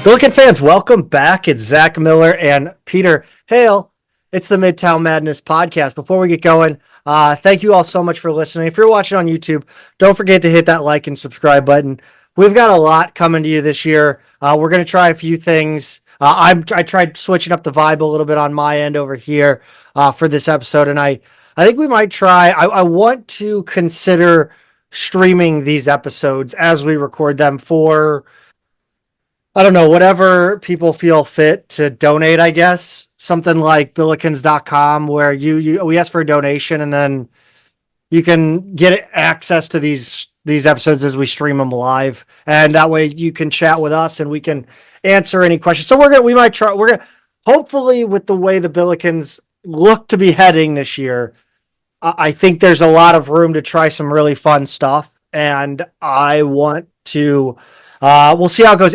Billiken fans, welcome back. It's Zach Miller and Peter Hale. It's the Midtown Madness Podcast. Before we get going, thank you all so much for listening. If you're watching on YouTube, don't forget to hit that like and subscribe button. We've got a lot coming to you this year. We're going to try a few things. I tried switching up the vibe a little bit on my end over here for this episode, and I think we might try. I want to consider streaming these episodes as we record them for, I don't know, whatever people feel fit to donate, I guess. Something like Billikens.com where we ask for a donation and then you can get access to these episodes as we stream them live. And that way you can chat with us and we can answer any questions. So we're going to hopefully with the way the Billikens look to be heading this year, I think there's a lot of room to try some really fun stuff. And I want to, we'll see how it goes.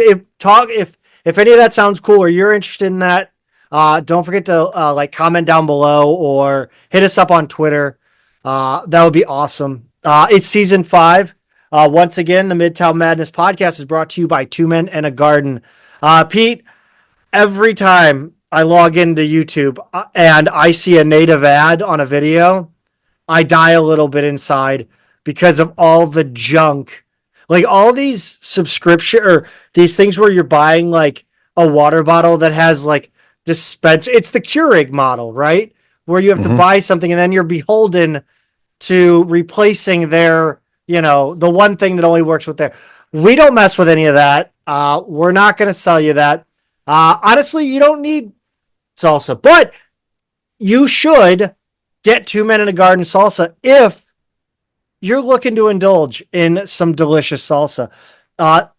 If any of that sounds cool or you're interested in that, don't forget to comment down below or hit us up on Twitter. That would be awesome. It's season 5. Once again, the Midtown Madness Podcast is brought to you by Two Men and a Garden. Pete, every time I log into YouTube and I see a native ad on a video, I die a little bit inside because of all the junk. Like all these subscription or these things where you're buying like a water bottle that has like dispense. It's the Keurig model, right? Where you have to buy something and then you're beholden to replacing their, the one thing that only works with their. We don't mess with any of that. We're not going to sell you that. Honestly, you don't need salsa, but you should get Two Men in a Garden salsa if you're looking to indulge in some delicious salsa.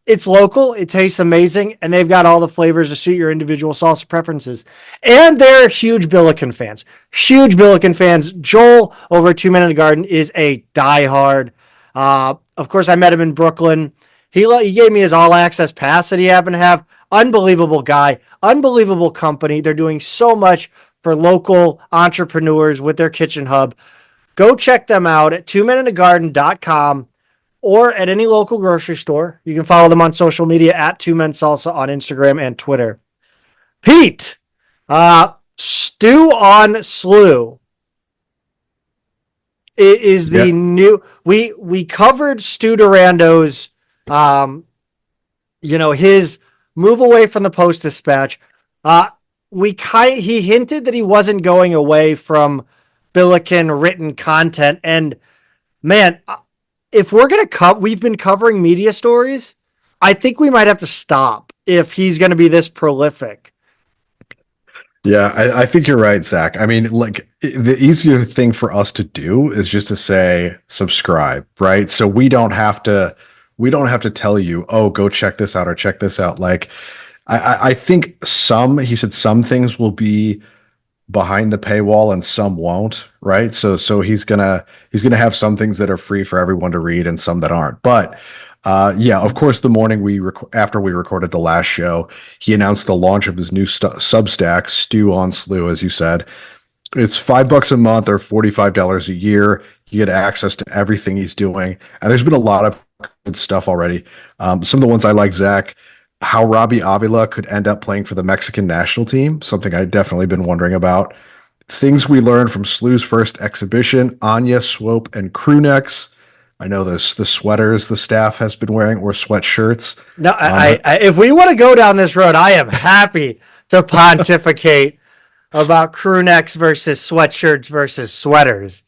It's local, it tastes amazing, and they've got all the flavors to suit your individual salsa preferences. And they're huge Billiken fans. Huge Billiken fans. Joel over at Two Men in a Garden is a diehard. Of course, I met him in Brooklyn. He gave me his all-access pass that he happened to have. Unbelievable guy. Unbelievable company. They're doing so much for local entrepreneurs with their kitchen hub. Go check them out at twomeninthegarden.com or at any local grocery store. You can follow them on social media at Two Men Salsa on Instagram and Twitter. Pete, Stew on SIUE is the new. We covered Stu Durando's, his move away from the Post-Dispatch. He hinted that he wasn't going away from Billiken written content, and man, if we're gonna we've been covering media stories, I think we might have to stop if he's going to be this prolific. Yeah, I think you're right, Zach. I mean, like the easier thing for us to do is just to say subscribe, right? So we don't have to tell you, oh, go check this out or check this out. Like I think he said some things will be behind the paywall and some won't, right? So he's gonna have some things that are free for everyone to read and some that aren't. But of course, the morning after we recorded the last show, he announced the launch of his new Substack, Stew on SIUE, as you said. It's $5 a month or $45 a year. You get access to everything he's doing, and there's been a lot of good stuff already. Some of the ones I like, Zach. How Robbie Avila could end up playing for the Mexican national team, something I've definitely been wondering about. Things we learned from SIUE's first exhibition, Anya, Swope, and crew necks. I know the sweaters the staff has been wearing or sweatshirts. No, if we want to go down this road, I am happy to pontificate about crew necks versus sweatshirts versus sweaters.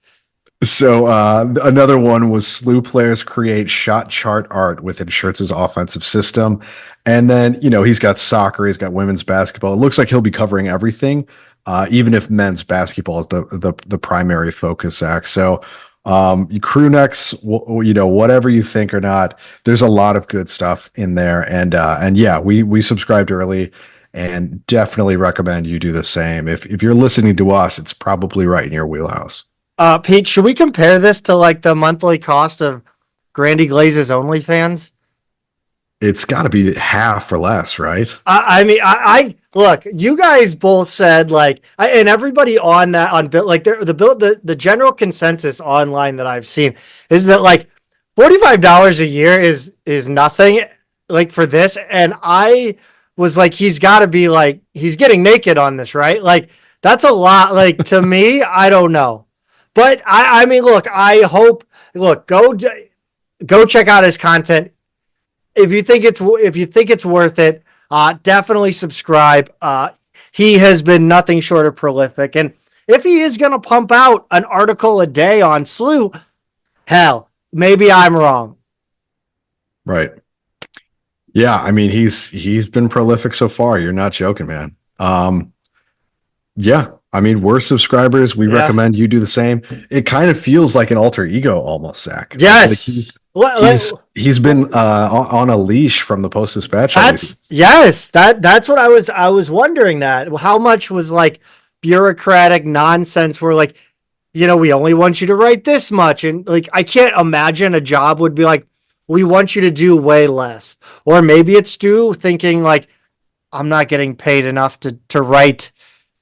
So another one was SIUE players create shot chart art within Schertz's offensive system. And then, he's got soccer, he's got women's basketball. It looks like he'll be covering everything, even if men's basketball is the primary focus, Zach. So crew necks, whatever you think or not, there's a lot of good stuff in there. And we subscribed early and definitely recommend you do the same. If you're listening to us, it's probably right in your wheelhouse. Pete, should we compare this to like the monthly cost of Grandy Glaze's OnlyFans? It's got to be half or less, right? I look. You guys both said and everybody on the general consensus online that I've seen is that like $45 a year is nothing like for this, and I was like, he's got to be like, he's getting naked on this, right? Like, that's a lot. Like, to me, I don't know. But I mean, look, I hope, look, go check out his content. If you think it's worth it, definitely subscribe. He has been nothing short of prolific. And if he is going to pump out an article a day on SIUE, hell, maybe I'm wrong. Right. Yeah, I mean he's been prolific so far. You're not joking, man. Yeah, I mean we're subscribers. We recommend you do the same. It kind of feels like an alter ego almost, Zach. Yes. Like he's been on a leash from the Post-Dispatch. That's what I was wondering, that how much was like bureaucratic nonsense where like, we only want you to write this much, and like I can't imagine a job would be like, we want you to do way less. Or maybe it's Stu thinking like, I'm not getting paid enough to write,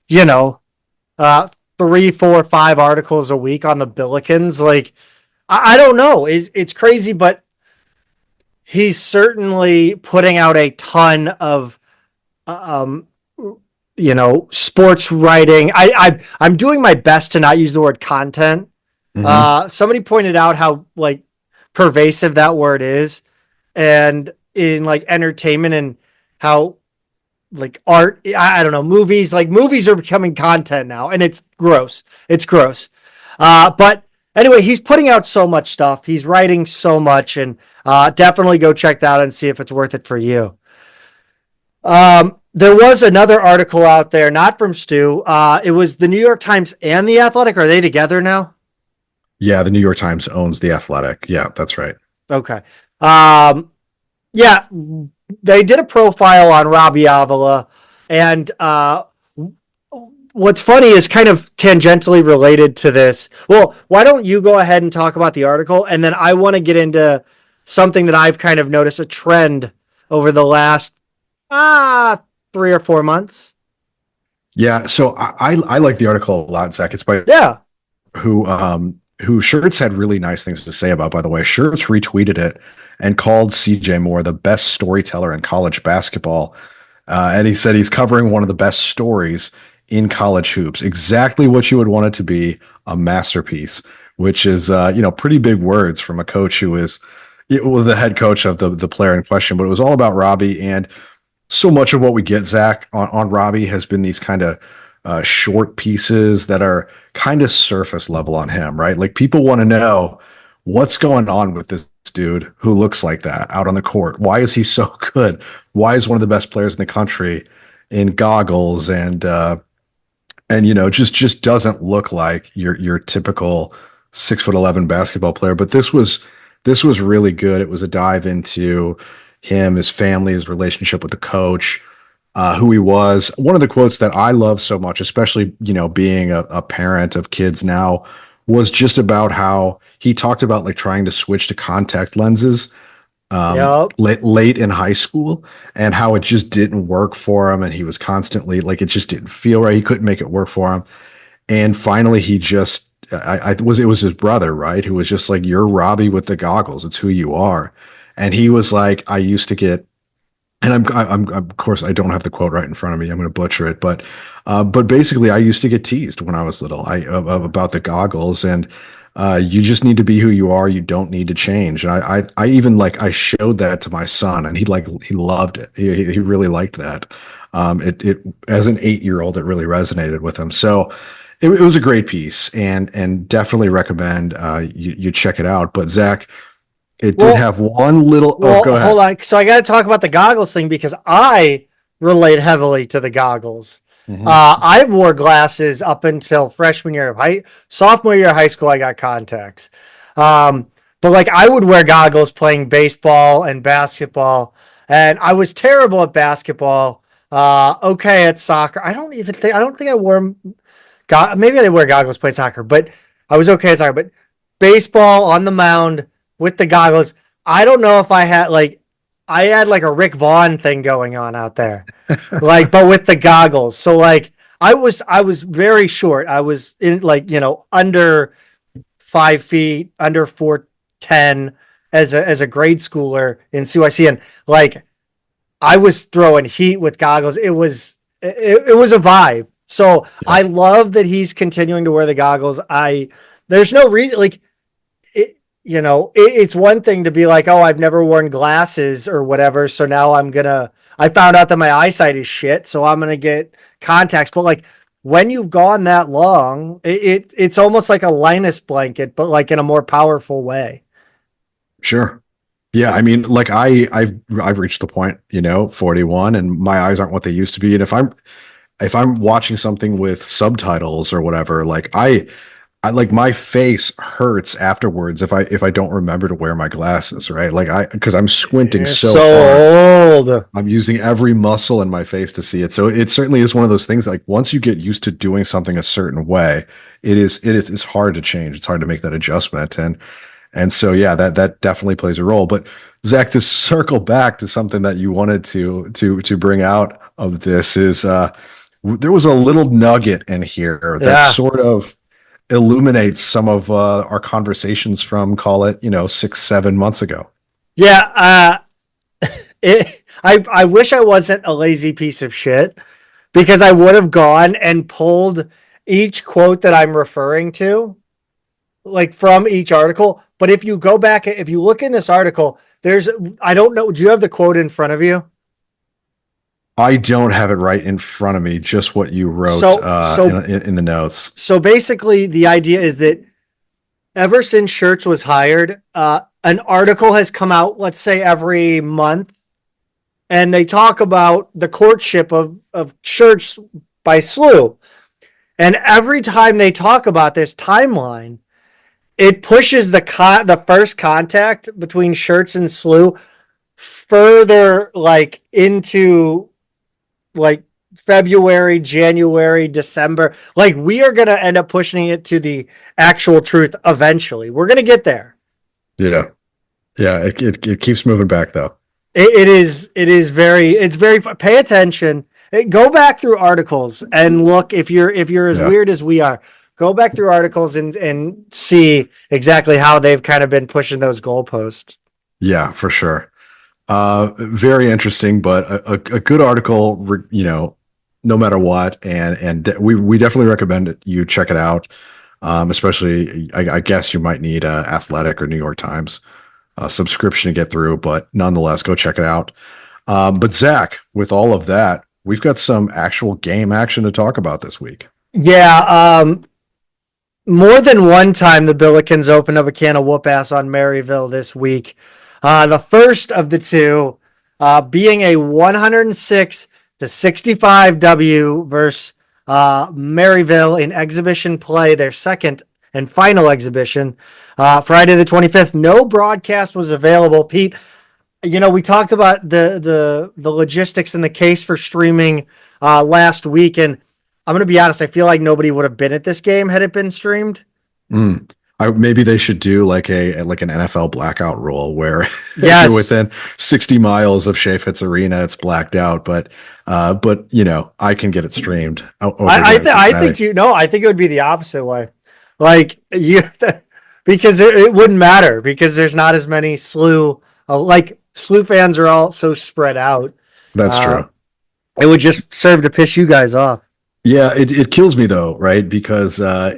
3, 4, 5 articles a week on the Billikens. Like, I don't know. It's crazy, but he's certainly putting out a ton of, sports writing. I'm doing my best to not use the word content. Somebody pointed out how like pervasive that word is, and in like entertainment, and how like art, I don't know, movies are becoming content now, and it's gross. But anyway, he's putting out so much stuff. He's writing so much, and definitely go check that out and see if it's worth it for you. There was another article out there, not from Stu. It was the New York Times and The Athletic. Are they together now? Yeah, the New York Times owns The Athletic. Yeah, that's right. Okay. Yeah, they did a profile on Robbie Avila, and what's funny is kind of tangentially related to this. Well, why don't you go ahead and talk about the article, and then I want to get into something that I've kind of noticed a trend over the last 3 or 4 months. Yeah, so I like the article a lot, Zach. It's by who Shirts had really nice things to say about, by the way. Shirts retweeted it and called CJ Moore the best storyteller in college basketball. And he said he's covering one of the best stories in college hoops. Exactly what you would want it to be, a masterpiece, which is, pretty big words from a coach who is the head coach of the player in question. But it was all about Robbie. And so much of what we get, Zach, on Robbie has been these kind of short pieces that are kind of surface level on him, right? Like people want to know what's going on with this dude who looks like that out on the court. Why is he so good? Why is one of the best players in the country in goggles and just doesn't look like your typical 6'11" basketball player? But this was really good. It was a dive into him, his family, his relationship with the coach, who he was. One of the quotes that I love so much, especially, being a parent of kids now, was just about how he talked about like trying to switch to contact lenses late in high school, and how it just didn't work for him. And he was constantly like, it just didn't feel right. He couldn't make it work for him. And finally he just, it was his brother, right? Who was just like, you're Robbie with the goggles. It's who you are. And he was like, I used to get, and I'm of course I don't have the quote right in front of me. I'm going to butcher it, but basically I used to get teased when I was little about the goggles, and you just need to be who you are. You don't need to change. And I even I showed that to my son, and he loved it. He really liked that. It as an 8-year-old, it really resonated with him. So it was a great piece, and definitely recommend you check it out. But Zach, it did have one little. Go ahead. Hold on. So I got to talk about the goggles thing, because I relate heavily to the goggles. Mm-hmm. I wore glasses up until sophomore year of high school. I got contacts. But I would wear goggles playing baseball and basketball, and I was terrible at basketball. Okay at soccer. I don't think I wore them. Maybe I did wear goggles playing soccer, but I was okay at soccer. But baseball on the mound with the goggles, I don't know if I had a Rick Vaughn thing going on out there, but with the goggles. So I was very short. I was in under 5 feet, under 4'10" as a grade schooler in CYC, and I was throwing heat with goggles. It was a vibe. So Yeah. I love that he's continuing to wear the goggles. There's no reason, like, it's one thing to be like, oh, I've never worn glasses or whatever. So now I found out that my eyesight is shit. So I'm going to get contacts. But like when you've gone that long, it's almost like a Linus blanket, but like in a more powerful way. Sure. Yeah, I mean, like I've reached the point, 41, and my eyes aren't what they used to be. And if I'm watching something with subtitles or whatever, like I like my face hurts afterwards if I don't remember to wear my glasses, right? Like because I'm squinting You're so hard. old. I'm using every muscle in my face to see it. So it certainly is one of those things, like once you get used to doing something a certain way, it's hard to change. It's hard to make that adjustment. And so, yeah, that definitely plays a role. But Zach, to circle back to something that you wanted to bring out of this is there was a little nugget in here that sort of illuminates some of our conversations from, call it, 6-7 months ago. Yeah. I wish I wasn't a lazy piece of shit, because I would have gone and pulled each quote that I'm referring to, like from each article. But if you go back, if you look in this article, I don't know. Do you have the quote in front of you? I don't have it right in front of me, just what you wrote in the notes. So basically the idea is that ever since Shirts was hired, an article has come out, let's say every month, and they talk about the courtship of Shirts by SIUE. And every time they talk about this timeline, it pushes the first contact between Shirts and SIUE further, like into like February, January, December. Like we are going to end up pushing it to the actual truth eventually. We're going to get there. Yeah. Yeah. It keeps moving back though. It's very, pay attention. Go back through articles and look, if you're as weird as we are, go back through articles and see exactly how they've kind of been pushing those goalposts. Yeah, for sure. Very interesting, but a good article, no matter what. And we definitely recommend you check it out. Especially, I guess you might need Athletic or New York Times subscription to get through, but nonetheless, go check it out. But Zach, with all of that, we've got some actual game action to talk about this week. Yeah. More than one time, the Billikens opened up a can of whoop ass on Maryville this week. The first of the two being a 106-65 W versus Maryville in exhibition play, their second and final exhibition, Friday the 25th. No broadcast was available. Pete, we talked about the logistics and the case for streaming last week, and I'm going to be honest, I feel like nobody would have been at this game had it been streamed. Maybe they should do like an NFL blackout rule where if Yes. you're within 60 miles of Shea Fitz Arena, it's blacked out. But I can get it streamed. I think it would be the opposite way. Like because it wouldn't matter, because there's not as many SIUE. Like SIUE fans are all so spread out. That's true. It would just serve to piss you guys off. Yeah, it kills me though, right? Because I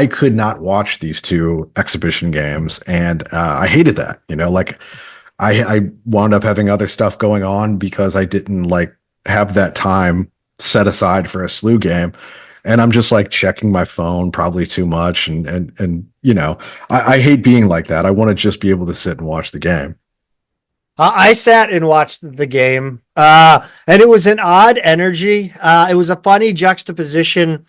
could not watch these two exhibition games, and I hated that. Like I wound up having other stuff going on because I didn't like have that time set aside for a SIUE game, and I'm just like checking my phone probably too much, and I hate being like that. I want to just be able to sit and watch the game. I sat and watched the game, and it was an odd energy. It was a funny juxtaposition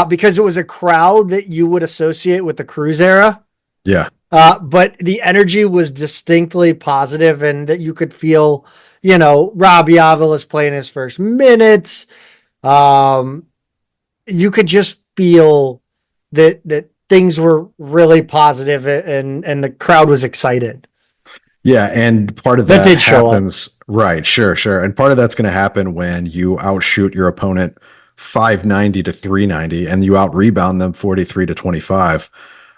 because it was a crowd that you would associate with the Cruise era. Yeah. But the energy was distinctly positive, and that you could feel, Robbie Avila's playing his first minutes. You could just feel that things were really positive, and the crowd was excited. Yeah, and part of that did show happens, right? Sure. And part of that's going to happen when you outshoot your opponent 590 to 390, and you out rebound them 43 to 25.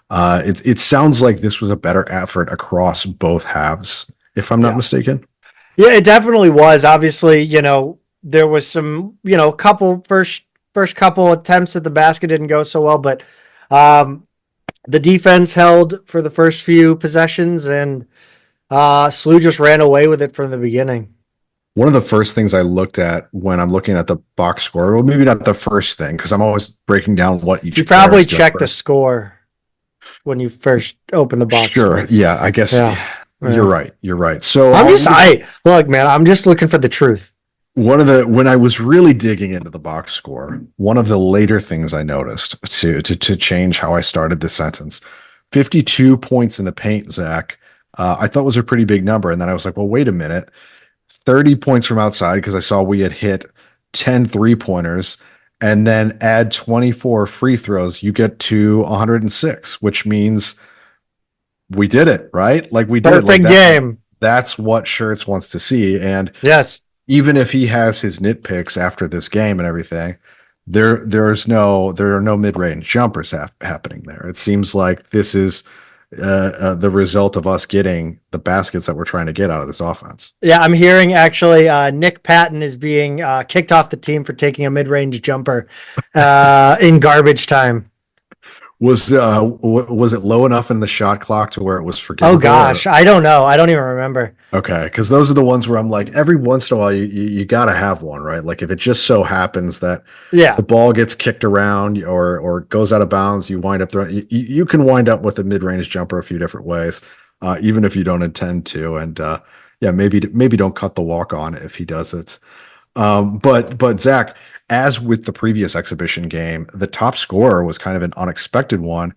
It sounds like this was a better effort across both halves, if I'm not mistaken. Yeah, it definitely was. Obviously, there was some, couple first couple attempts at the basket didn't go so well, but um, the defense held for the first few possessions, and SLU just ran away with it from the beginning. One of the first things I looked at when I'm looking at the box score, well, maybe not the first thing, because I'm always breaking down what each. You probably checked the score when you first open the box. Sure. Yeah, I guess. Yeah. You're right. You're right. So look, man, I'm just looking for the truth. When I was really digging into the box score, one of the later things I noticed to change how I started the sentence, 52 points in the paint, Zach, I thought was a pretty big number. And then I was like, well, wait a minute, 30 points from outside, because I saw we had hit 10 3-pointers, and then add 24 free throws, you get to 106, which means we did it, right? Like we did it. Perfect game. That's what Shirts wants to see. And yes, even if he has his nitpicks after this game and everything, there are no mid-range jumpers happening there. It seems like this is the result of us getting the baskets that we're trying to get out of this offense. Yeah, I'm hearing actually Nick Patton is being kicked off the team for taking a mid-range jumper in garbage time. Was it low enough in the shot clock to where it was forgivable? Oh gosh, I don't know. I don't even remember. Okay, because those are the ones where I'm like, every once in a while you got to have one, right? Like if it just so happens that the ball gets kicked around or goes out of bounds, you wind up you can wind up with a mid-range jumper a few different ways, even if you don't intend to. And maybe don't cut the walk on if he does it. But Zach, as with the previous exhibition game, the top scorer was kind of an unexpected one,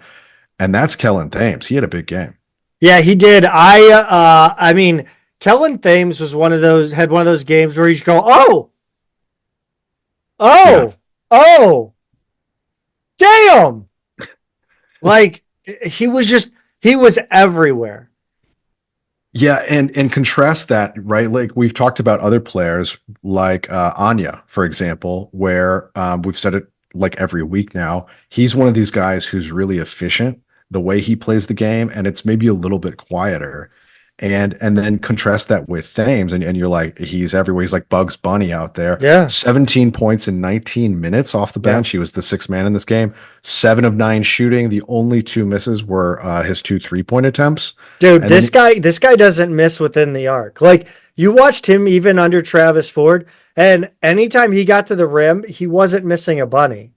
and that's Kellen Thames. He had a big game. Yeah, he did. I mean, Kellen Thames was one of those games where you just go, damn. Like he was everywhere. Yeah, and contrast that, right? Like we've talked about other players like Anya, for example, where we've said it like every week now. He's one of these guys who's really efficient the way he plays the game, and it's maybe a little bit quieter. And then contrast that with Thames, and you're like, he's everywhere. He's like Bugs Bunny out there. Yeah. 17 points in 19 minutes off the bench. Yeah. He was the sixth man in this game. 7 of 9 shooting. The only 2 misses were his 2 3-point attempts. Dude, this guy doesn't miss within the arc. Like you watched him even under Travis Ford, and anytime he got to the rim, he wasn't missing a bunny.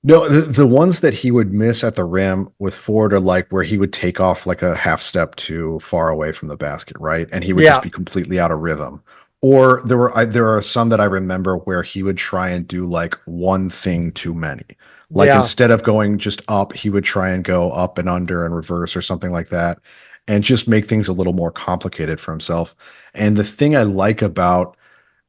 No, the ones that he would miss at the rim with Ford are like where he would take off like a half step too far away from the basket, right? And he would just be completely out of rhythm. Or there are some that I remember where he would try and do like one thing too many. Like instead of going just up, he would try and go up and under and reverse or something like that, and just make things a little more complicated for himself. And the thing I like about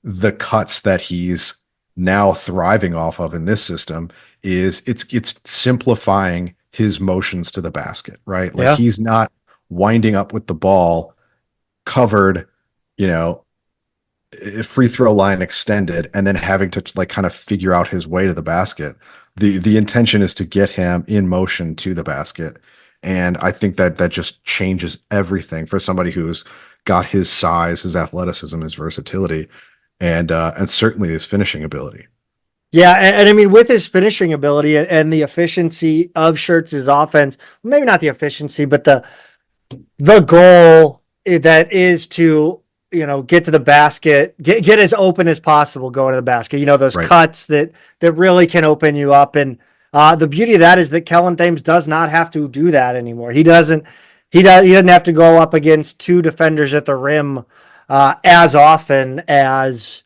the cuts that he's now thriving off of in this system is it's simplifying his motions to the basket, right? Like he's not winding up with the ball covered, free throw line extended, and then having to like kind of figure out his way to the basket. The intention is to get him in motion to the basket. And I think that just changes everything for somebody who's got his size, his athleticism, his versatility, and certainly his finishing ability. Yeah, and I mean, with his finishing ability and the efficiency of Shirts' offense, maybe not the efficiency, but the goal that is to, get to the basket, get as open as possible going to the basket. Those cuts that really can open you up. And the beauty of that is that Kellen Thames does not have to do that anymore. He doesn't have to go up against 2 defenders at the rim as often as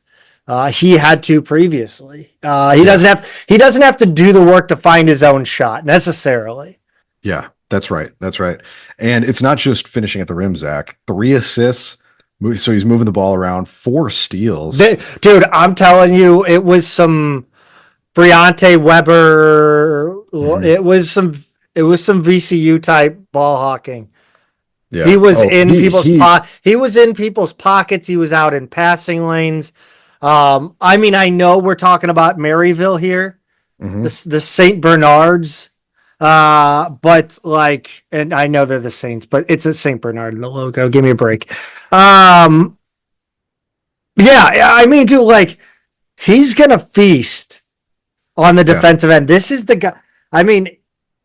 he had to previously. He doesn't have to do the work to find his own shot necessarily. Yeah, that's right. And it's not just finishing at the rim, Zach. 3 assists. So he's moving the ball around. 4 steals. Dude, I'm telling you, it was some Briante Weber. Mm-hmm. It was some VCU type ball hawking. Yeah. He was he was in people's pockets. He was out in passing lanes. I mean, I know we're talking about Maryville here, the St. Bernards, but like, and I know they're the Saints, but it's a St. Bernard in the logo. Give me a break. Yeah, I mean, dude, like he's gonna feast on the Yeah. defensive end. This is the guy. I mean,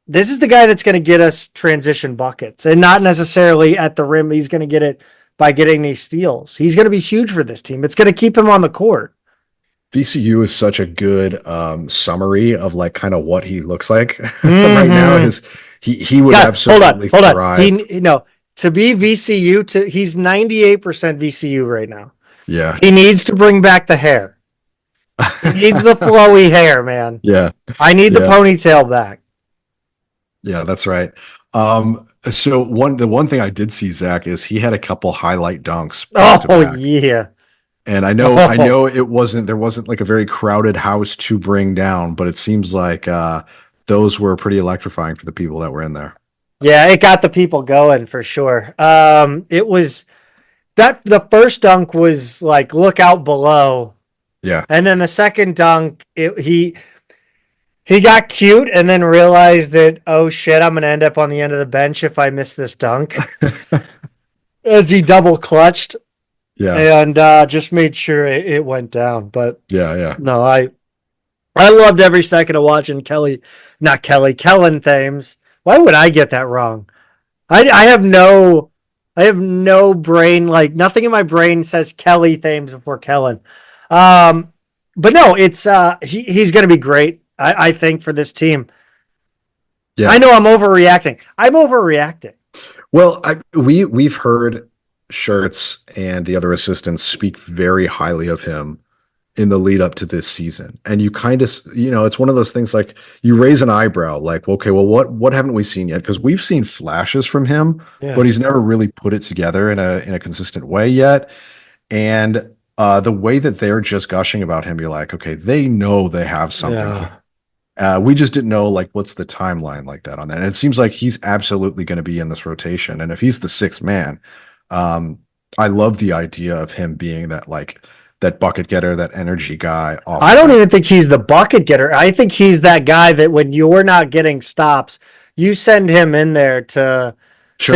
this is the guy that's going to get us transition buckets, and not necessarily at the rim. He's going to get it by getting these steals. He's going to be huge for this team. It's going to keep him on the court. VCU is such a good summary of like kind of what he looks like right now. Mm-hmm. He would God, absolutely hold on. thrive. He no to be VCU. He's 98% VCU right now. Yeah. He needs to bring back the hair. He needs the flowy hair, man. Yeah. I need the ponytail back. Yeah, that's right. So the one thing I did see, Zach, is he had a couple highlight dunks back to back. Yeah. And I know there wasn't like a very crowded house to bring down, but it seems like those were pretty electrifying for the people that were in there. Yeah, it got the people going for sure. It was that the first dunk was like look out below. Yeah. And then the second dunk, he got cute and then realized that, oh shit, I'm gonna end up on the end of the bench if I miss this dunk. As he double clutched. Yeah. And just made sure it went down. But Yeah. no, I loved every second of watching Kellen Thames. Why would I get that wrong? I have no brain, like nothing in my brain says Kelly Thames before Kellen. But no, it's he's gonna be great, I think, for this team. Yeah. I know I'm overreacting. Well, we've heard Shirts and the other assistants speak very highly of him in the lead up to this season. And you kind of, it's one of those things like you raise an eyebrow, like, okay, well, what haven't we seen yet? Because we've seen flashes from him, but he's never really put it together in a consistent way yet. And the way that they're just gushing about him, you're like, okay, they know they have something. Yeah. We just didn't know like what's the timeline like that on that. And it seems like he's absolutely going to be in this rotation. And if he's the sixth man, I love the idea of him being that bucket getter, that energy guy. I don't even think he's the bucket getter. I think he's that guy that when you're not getting stops, you send him in there to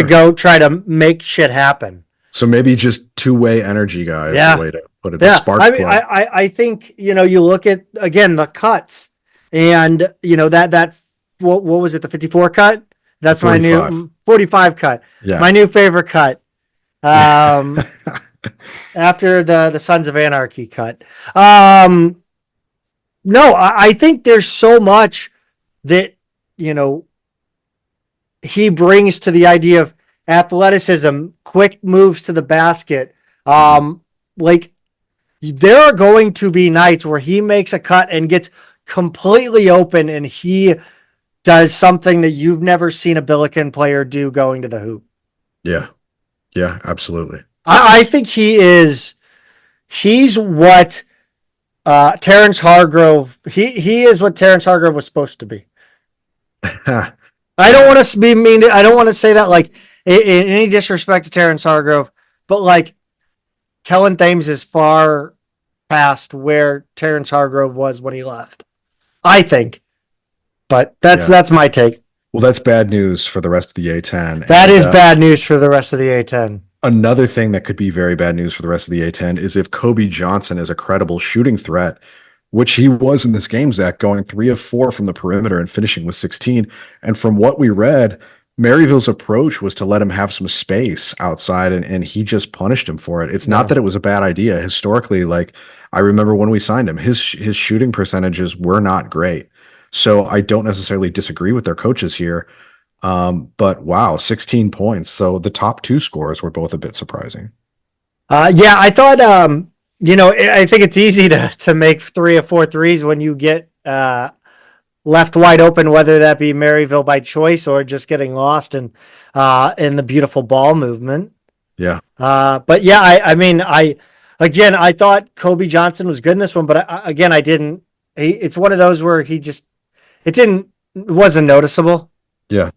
go try to make shit happen. So maybe just two-way energy guy is the way to put it. The spark I mean, I think, you look at, again, the cuts and, that what was it, the 54 cut? That's 45. My new 45 cut. Yeah. My new favorite cut. After the Sons of Anarchy cut. No, I think there's so much that, he brings to the idea of athleticism, quick moves to the basket. Like there are going to be nights where he makes a cut and gets completely open and he does something that you've never seen a Billiken player do going to the hoop. Yeah. Yeah, absolutely. I think he's what Terrence Hargrove, he is what Terrence Hargrove was supposed to be. I don't want to be mean. I don't want to say that like in any disrespect to Terrence Hargrove, but like Kellen Thames is far past where Terrence Hargrove was when he left. I think, but that's my take. Well, that's bad news for the rest of the A10. That is bad news for the rest of the A10. Another thing that could be very bad news for the rest of the A10 is if Kobe Johnson is a credible shooting threat, which he was in this game, Zach, going 3 of 4 from the perimeter and finishing with 16. And from what we read, Maryville's approach was to let him have some space outside, and he just punished him for it. It's not that it was a bad idea. Historically, like I remember when we signed him, his shooting percentages were not great. So I don't necessarily disagree with their coaches here. But wow, 16 points. So the top 2 scores were both a bit surprising. Yeah, I thought, I think it's easy to make 3 of 4 threes when you get left wide open, whether that be Maryville by choice or just getting lost in the beautiful ball movement. Yeah. But yeah, I thought Kobe Johnson was good in this one, but I didn't. It's one of those where it wasn't noticeable. Yeah.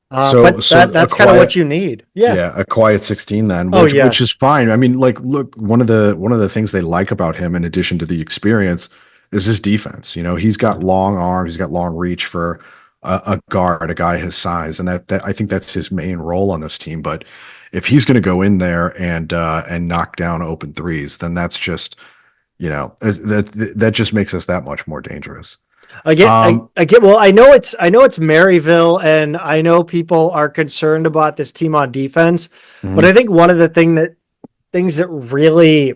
But that's kind of what you need. Yeah. A quiet 16 then, which is fine. I mean, like, look, one of the things they like about him, in addition to the experience, is his defense. He's got long arms, he's got long reach for a guard, a guy his size, and that I think that's his main role on this team. But if he's going to go in there and knock down open threes, then that's just, that just makes us that much more dangerous. Well, I know it's Maryville, and I know people are concerned about this team on defense, but I think one of the things that really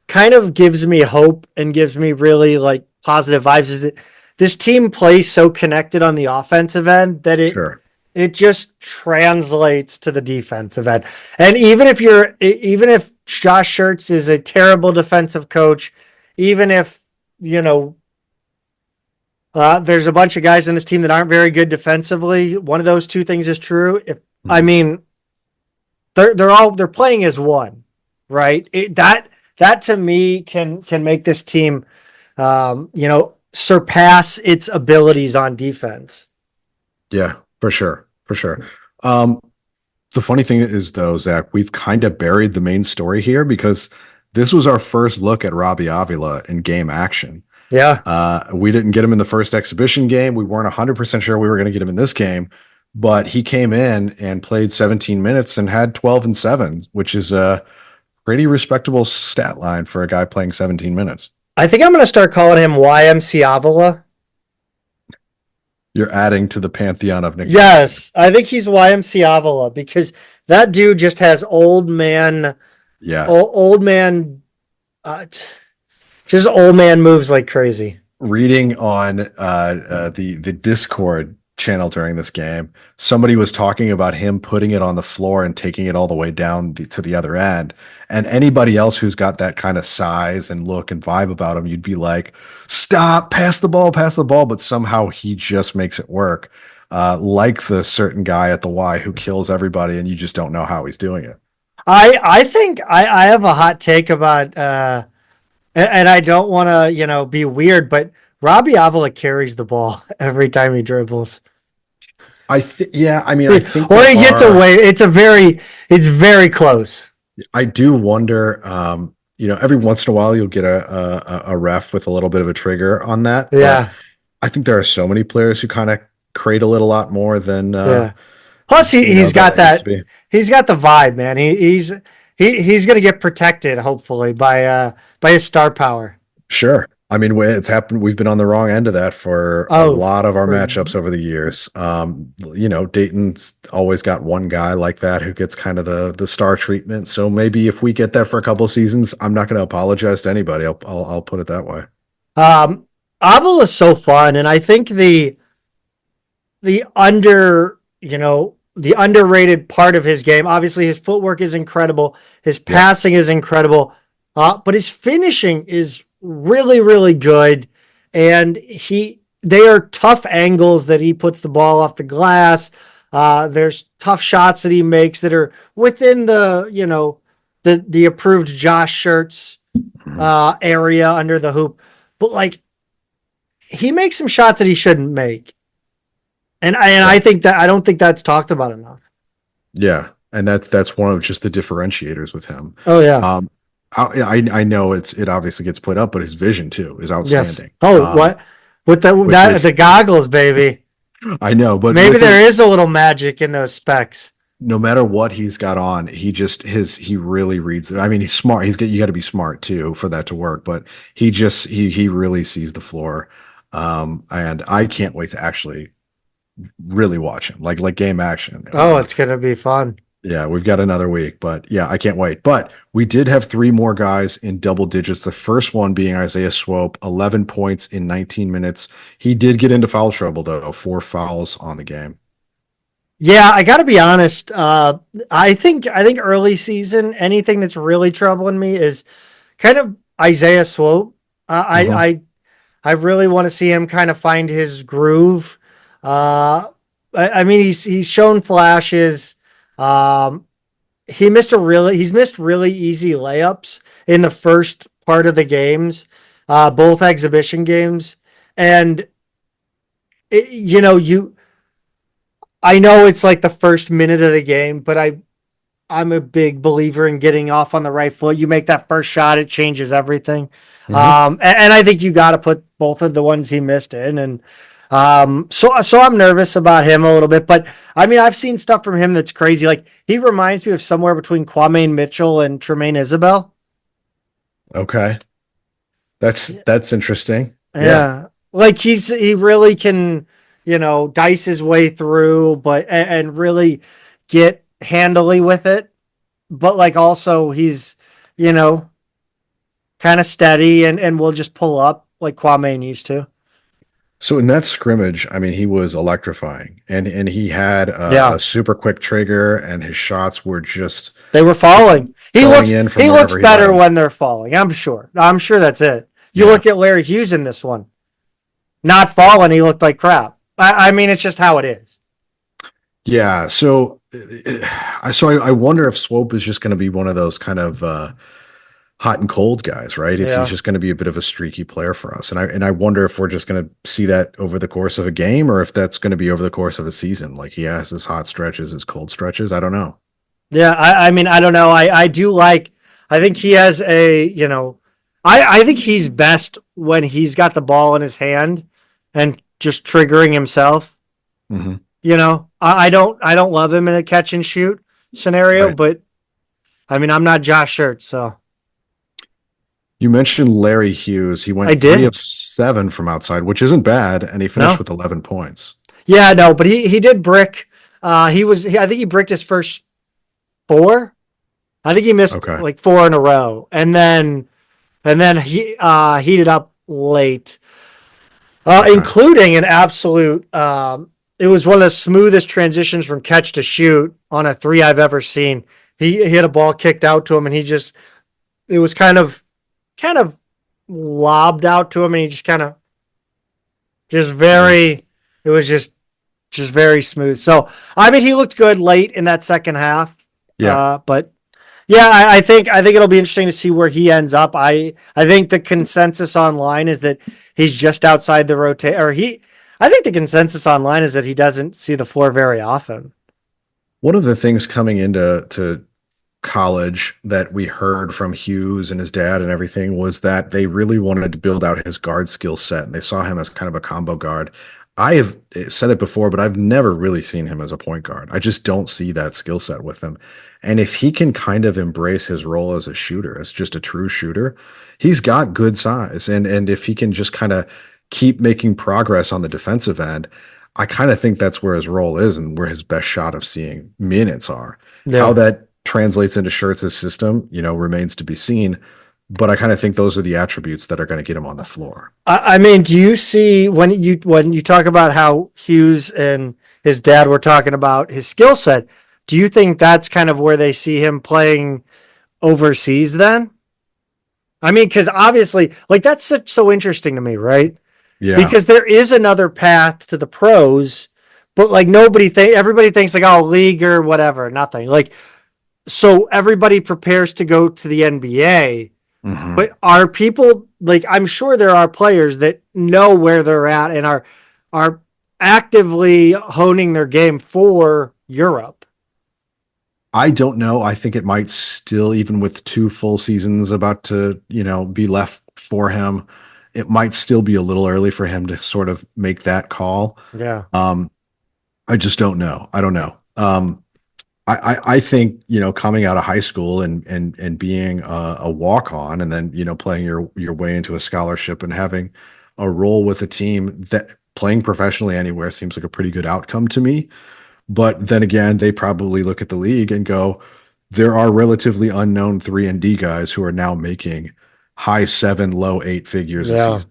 kind of gives me hope and gives me really like positive vibes is that this team plays so connected on the offensive end that it just translates to the defensive end. And even if Josh Schertz is a terrible defensive coach, even if, there's a bunch of guys in this team that aren't very good defensively, one of those two things is true. They're playing as one, right? That to me can make this team, surpass its abilities on defense. Yeah, for sure. The funny thing is, though, Zach, we've kind of buried the main story here because this was our first look at Robbie Avila in game action. Yeah. We didn't get him in the first exhibition game. We weren't 100% sure we were going to get him in this game, but he came in and played 17 minutes and had 12 and 7, which is a pretty respectable stat line for a guy playing 17 minutes. I think I'm going to start calling him YMC Avila. You're adding to the pantheon of nicknames. Yes, I think he's YMC Avila because that dude just has old man moves like crazy. Reading on the Discord channel during this game, somebody was talking about him putting it on the floor and taking it all the way down to the other end. And anybody else who's got that kind of size and look and vibe about him, you'd be like, stop, pass the ball. But somehow he just makes it work. Like the certain guy at the Y who kills everybody and you just don't know how he's doing it. I think I have a hot take about, and I don't want to, be weird, but Robbie Avila carries the ball every time he dribbles. I think or he gets away. It's very close. I do wonder, every once in a while you'll get a ref with a little bit of a trigger on that. Yeah. I think there are so many players who kind of cradle it a lot more than, Plus he's got the vibe, man. He's going to get protected hopefully by his star power. Sure. I mean, it's happened. We've been on the wrong end of that for a lot of our matchups over the years. Dayton's always got one guy like that who gets kind of the star treatment. So maybe if we get that for a couple of seasons, I'm not going to apologize to anybody. I'll put it that way. Avila is so fun, and I think the underrated part of his game. Obviously, his footwork is incredible. His passing is incredible, but his finishing is really, really good. And they are tough angles that he puts the ball off the glass. There's tough shots that he makes that are within the approved Josh Schertz area under the hoop. But like, he makes some shots that he shouldn't make. And I don't think that's talked about enough. Yeah. And that's one of just the differentiators with him. Oh yeah. I know it obviously gets put up, but his vision too is outstanding. Yes. Oh, what with the goggles, baby? I know, but maybe there is a little magic in those specs. No matter what he's got on, he really reads it. I mean, he's smart. You got to be smart too for that to work. But he really sees the floor, and I can't wait to actually really watch him like game action. Oh, it's gonna be fun. Yeah, we've got another week, but yeah, I can't wait. But we did have 3 more guys in double digits. The first one being Isaiah Swope, 11 points in 19 minutes. He did get into foul trouble though, 4 fouls on the game. Yeah, I got to be honest. I think early season, anything that's really troubling me is kind of Isaiah Swope. I really want to see him kind of find his groove. I mean, he's shown flashes. He's missed really easy layups in the first part of the games, both exhibition games. And I know it's like the first minute of the game, but I'm a big believer in getting off on the right foot. You make that first shot, it changes everything. Mm-hmm. And I think you got to put both of the ones he missed in. And So I'm nervous about him a little bit, but I mean, I've seen stuff from him that's crazy. Like he reminds me of somewhere between Kwame Mitchell and Tremaine Isabel. Okay. That's interesting. Yeah. Yeah. Like he really can, dice his way through, but and really get handily with it. But like also he's, you know, kind of steady and will just pull up like Kwame used to. So in that scrimmage, I mean, he was electrifying, and he had Yeah. a super quick trigger, and his shots were just They were falling. He going looks in from he looks wherever he let better them. when they're falling. I'm sure. I'm sure that's it. You Yeah. look at Larry Hughes in this one. Not falling, he looked like crap. I mean, it's just how it is. Yeah. So I wonder if Swope is just going to be one of those kind of hot and cold guys, right? If he's Yeah. just going to be a bit of a streaky player for us, and I wonder if we're just going to see that over the course of a game, or if that's going to be over the course of a season. Like he has his hot stretches, his cold stretches. I don't know. Yeah, I mean, I don't know. I do like, I think he has I think he's best when he's got the ball in his hand and just triggering himself. Hmm. I don't love him in a catch and shoot scenario, Right. but I mean, I'm not Josh Shirt, so You mentioned Larry Hughes. He I went did. 3 of 7 from outside, which isn't bad, and he finished No. with 11 points. Yeah, no, but he did brick. I think he bricked his first four. I think he missed Okay. like four in a row, and then he heated up late, Okay. including an absolute. It was one of the smoothest transitions from catch to shoot on a three I've ever seen. He had a ball kicked out to him, and it was kind of lobbed out to him, and he just kind of just very. It was just very smooth. So I mean, he looked good late in that second half. Yeah. But yeah, I think it'll be interesting to see where he ends up. I think the consensus online is that he's just outside the rotate, or he. I think the consensus online is that he doesn't see the floor very often. One of the things coming into college that we heard from Hughes and his dad and everything was that they really wanted to build out his guard skill set, and they saw him as kind of a combo guard. I have said it before, but I've never really seen him as a point guard. I just don't see that skill set with him. And if he can kind of embrace his role as a shooter, as just a true shooter, he's got good size. And if he can just kind of keep making progress on the defensive end, I kind of think that's where his role is and where his best shot of seeing minutes are. Yeah. How that translates into Schertz's system, remains to be seen. But I kind of think those are the attributes that are going to get him on the floor. I mean, do you see when you talk about how Hughes and his dad were talking about his skill set? Do you think that's kind of where they see him playing overseas then? I mean, because obviously, like that's so interesting to me, right? Yeah. Because there is another path to the pros, but like everybody thinks like, oh, league or whatever, nothing. Like, so everybody prepares to go to the NBA, Mhm. but are people like, I'm sure there are players that know where they're at and are actively honing their game for Europe. I don't know. I think it might still, even with 2 full seasons about to, be left for him, it might still be a little early for him to sort of make that call. Yeah. I just don't know. I don't know. I think, coming out of high school and being a walk-on and then, playing your way into a scholarship and having a role with a team, that playing professionally anywhere seems like a pretty good outcome to me. But then again, they probably look at the league and go, there are relatively unknown 3 and D guys who are now making high 7, low 8 figures a Yeah. season.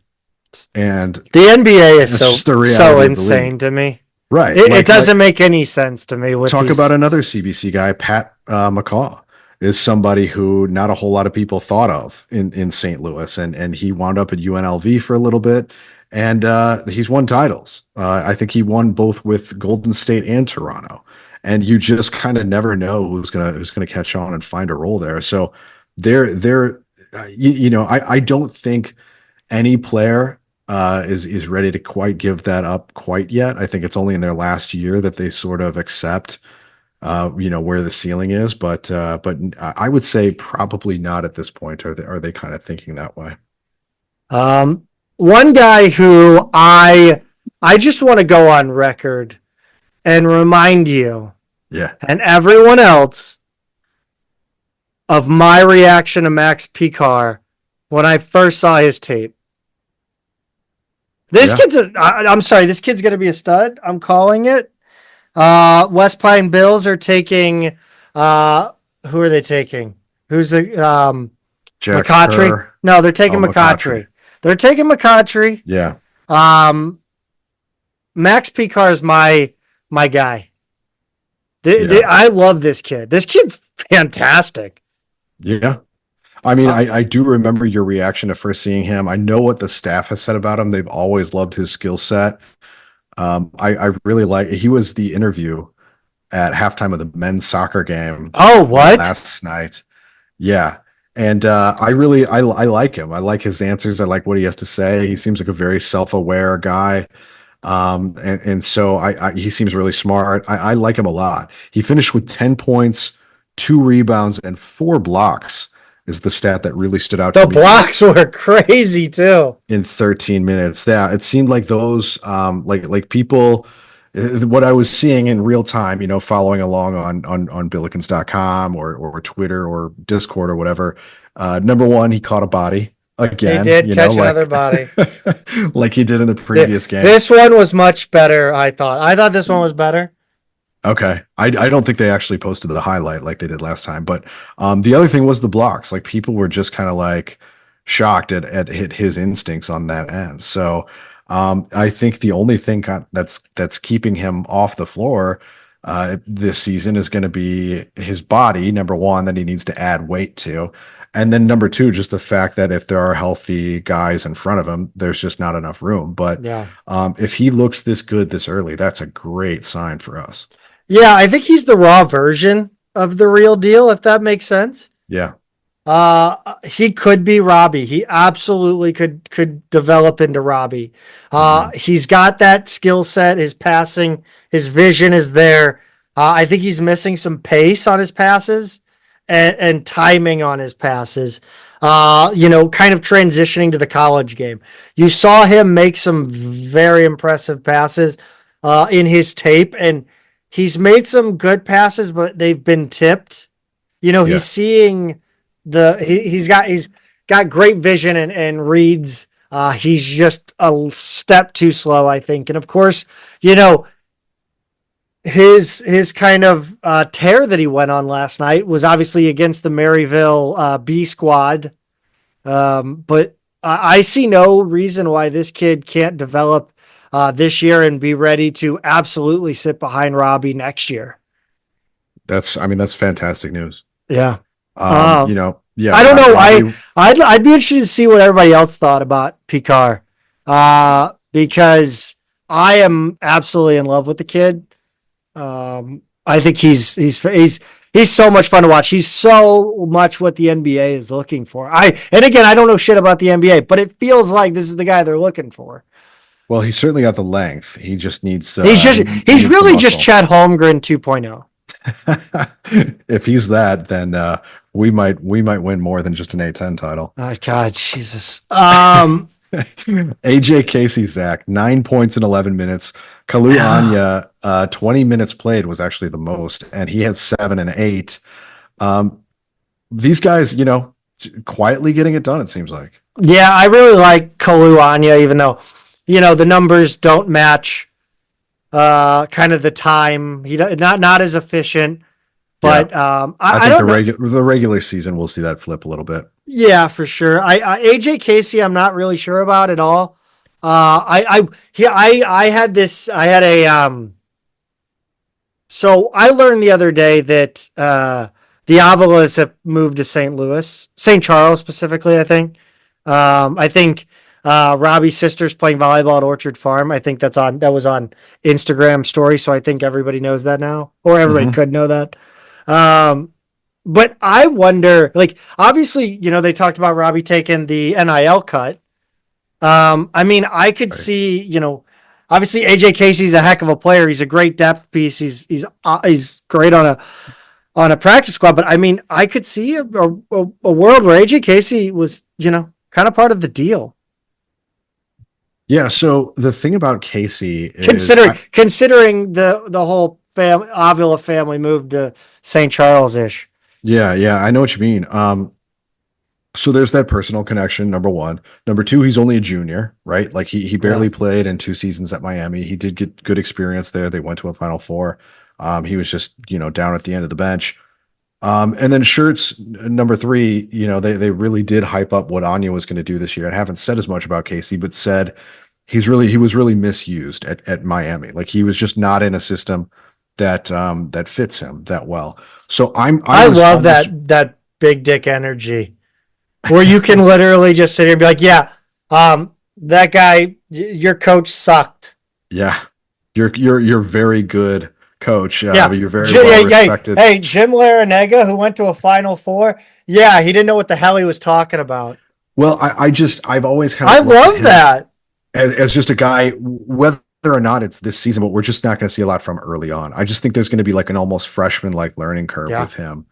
And The NBA is that's just the so reality of the insane league. to me. Right. It doesn't make any sense to me. Talk about another CBC guy, Pat McCaw, is somebody who not a whole lot of people thought of in St. Louis, and he wound up at UNLV for a little bit, and he's won titles. I think he won both with Golden State and Toronto, and you just kind of never know who's gonna catch on and find a role there. So I don't think any player is ready to quite give that up quite yet. I think it's only in their last year that they sort of accept, where the ceiling is. But I would say probably not at this point. Are they kind of thinking that way? One guy who I I just want to go on record and remind you Yeah. and everyone else of my reaction to Max Picar when I first saw his tape. This kid's I'm sorry, this kid's going to be a stud. I'm calling it. West Pine Bills are taking, who are they taking? Who's the, Jack McCautry? Spur. No, they're taking McCautry. They're taking McCautry. Yeah. Max Picar is my guy. I love this kid. This kid's fantastic. Yeah. I mean, I do remember your reaction to first seeing him. I know what the staff has said about him. They've always loved his skill set. I really like, he was the interview at halftime of the men's soccer game. Oh, what? Last night. Yeah. And I like him. I like his answers. I like what he has to say. He seems like a very self-aware guy. And so he seems really smart. I like him a lot. He finished with 10 points, 2 rebounds, and 4 blocks is the stat that really stood out to me. The blocks were crazy too. In 13 minutes. Yeah, it seemed like those like people, what I was seeing in real time, following along on Billikens.com or Twitter or Discord or whatever. Number one, he caught a body again. He did catch another body. Like he did in the previous game. This one was much better, I thought. I thought this one was better. Okay. I don't think they actually posted the highlight like they did last time. But the other thing was the blocks. Like people were just kind of like shocked at his instincts on that end. So I think the only thing that's keeping him off the floor this season is going to be his body, number one, that he needs to add weight to. And then number two, just the fact that if there are healthy guys in front of him, there's just not enough room. But if he looks this good this early, that's a great sign for us. Yeah, I think he's the raw version of the real deal, if that makes sense. Yeah. He could be Robbie. He absolutely could develop into Robbie. He's got that skill set, his passing, his vision is there. I think he's missing some pace on his passes and timing on his passes. Kind of transitioning to the college game. You saw him make some very impressive passes in his tape, and he's made some good passes, but they've been tipped. He's seeing he's got great vision and reads. He's just a step too slow, I think. And of course, his kind of tear that he went on last night was obviously against the Maryville B squad. But I see no reason why this kid can't develop this year and be ready to absolutely sit behind Robbie next year. That's fantastic news. Yeah. Yeah. I don't know. I'd be interested to see what everybody else thought about Picar, because I am absolutely in love with the kid. I think he's so much fun to watch. He's so much what the NBA is looking for. And again, I don't know shit about the NBA, but it feels like this is the guy they're looking for. Well, he's certainly got the length. He just needs. He's really just Chet Holmgren 2.0. If he's that, then we might win more than just an A10 title. Oh God, Jesus. AJ Casey, Zach, 9 points in 11 minutes. Kalu Anya, 20 minutes played was actually the most, and he had 7 and 8. These guys, quietly getting it done, it seems like. Yeah, I really like Kalu Anya, even though, the numbers don't match kind of the time. He not as efficient, but I think the regular season we'll see that flip a little bit. Yeah, for sure. AJ Casey, I'm not really sure about at all. So I learned the other day that the Avilas have moved to St. Charles specifically. I think Robbie's sister's playing volleyball at Orchard Farm. I think that was on Instagram story. So I think everybody knows that now, or everybody could know that. But I wonder, obviously, they talked about Robbie taking the NIL cut. I could see, obviously AJ Casey's a heck of a player. He's a great depth piece. He's great on a practice squad. But I could see a world where AJ Casey was, kind of part of the deal. Yeah. So the thing about Casey is, Considering the whole Avila family moved to St. Charles ish. yeah, I know what you mean. So there's that personal connection, number one. Number two, he's only a junior, right? Like he Yeah. barely played in 2 seasons at Miami. He did get good experience there. They went to a Final Four. He was just, down at the end of the bench. And then Shirts number three, they really did hype up what Anya was going to do this year, and haven't said as much about Casey, but said he was really misused at Miami. Like he was just not in a system that fits him that well. So I love that big dick energy where you can literally just sit here and be like, yeah, that guy, your coach sucked. Yeah. You're very good coach. Yeah. But you're very well respected. Hey, Jim Larinaga, who went to a Final Four. Yeah. He didn't know what the hell he was talking about. Well, I've always kind of, I love that as just a guy, whether or not it's this season, but we're just not going to see a lot from early on. I just think there's going to be like an almost freshman like learning curve with him.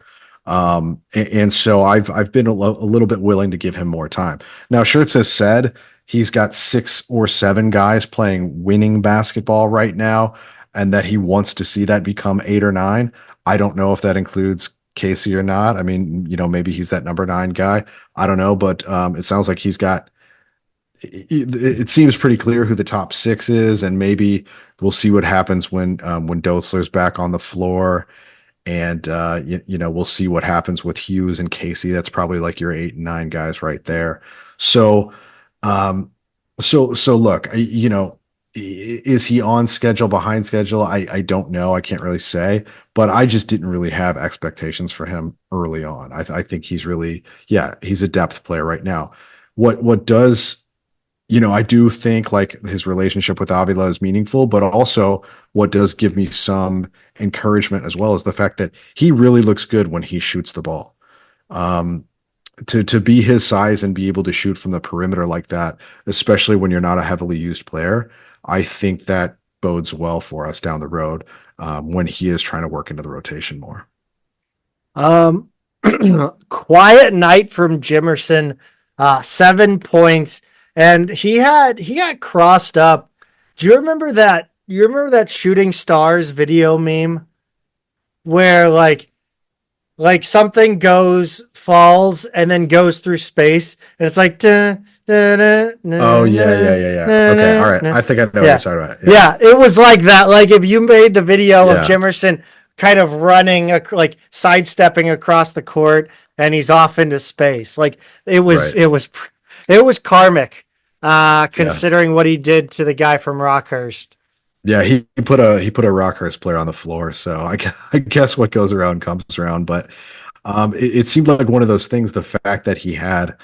And so I've been a little bit willing to give him more time. Now, Shirts has said he's got 6 or 7 guys playing winning basketball right now, and that he wants to see that become 8 or 9. I don't know if that includes Casey or not. I mean, maybe he's that number 9 guy. I don't know, but it sounds like he's got. It seems pretty clear who the top 6 is, and maybe we'll see what happens when Dotzler's back on the floor. And we'll see what happens with Hughes and Casey. That's probably like your 8 and 9 guys right there. So look, is he on schedule, behind schedule? I don't know. I can't really say, but I just didn't really have expectations for him early on. I think he's really, he's a depth player right now. What does, I do think like his relationship with Avila is meaningful, but also what does give me some encouragement as well is the fact that he really looks good when he shoots the ball. To be his size and be able to shoot from the perimeter like that, especially when you're not a heavily used player, I think that bodes well for us down the road when he is trying to work into the rotation more. Quiet night from Jimerson, 7 points. And he got crossed up. Do you remember that? You remember that Shooting Stars video meme where like something falls and then goes through space, and it's like yeah. Okay, all right. I think I know what you're talking about. Yeah, it was like that. Like if you made the video of Jimerson kind of running, like sidestepping across the court, and he's off into space. Like it was karmic, considering what he did to the guy from Rockhurst. Yeah, he put a Rockhurst player on the floor. So I guess what goes around comes around. But it seemed like one of those things. The fact that he had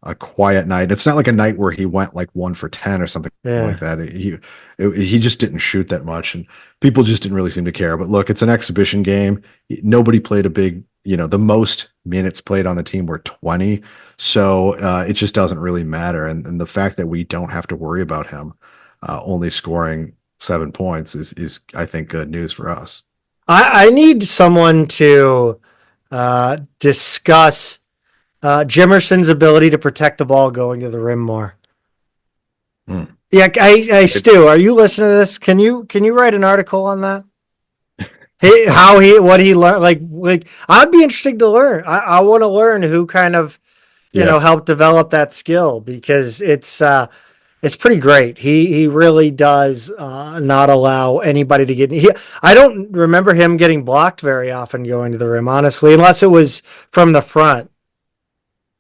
a quiet night. It's not like a night where he went like 1 for 10 or something like that. He just didn't shoot that much, and people just didn't really seem to care. But look, it's an exhibition game. Nobody played a big. The most minutes played on the team were 20. So it just doesn't really matter. And the fact that we don't have to worry about him only scoring 7 points is I think good news for us. I need someone to discuss Jimerson's ability to protect the ball going to the rim more. Yeah, Stu, are you listening to this? Can you write an article on that? What he learned, like I'd be interested to learn. I want to learn who kind of, helped develop that skill, because it's pretty great. He really does not allow anybody to get. I don't remember him getting blocked very often going to the rim, honestly, unless it was from the front.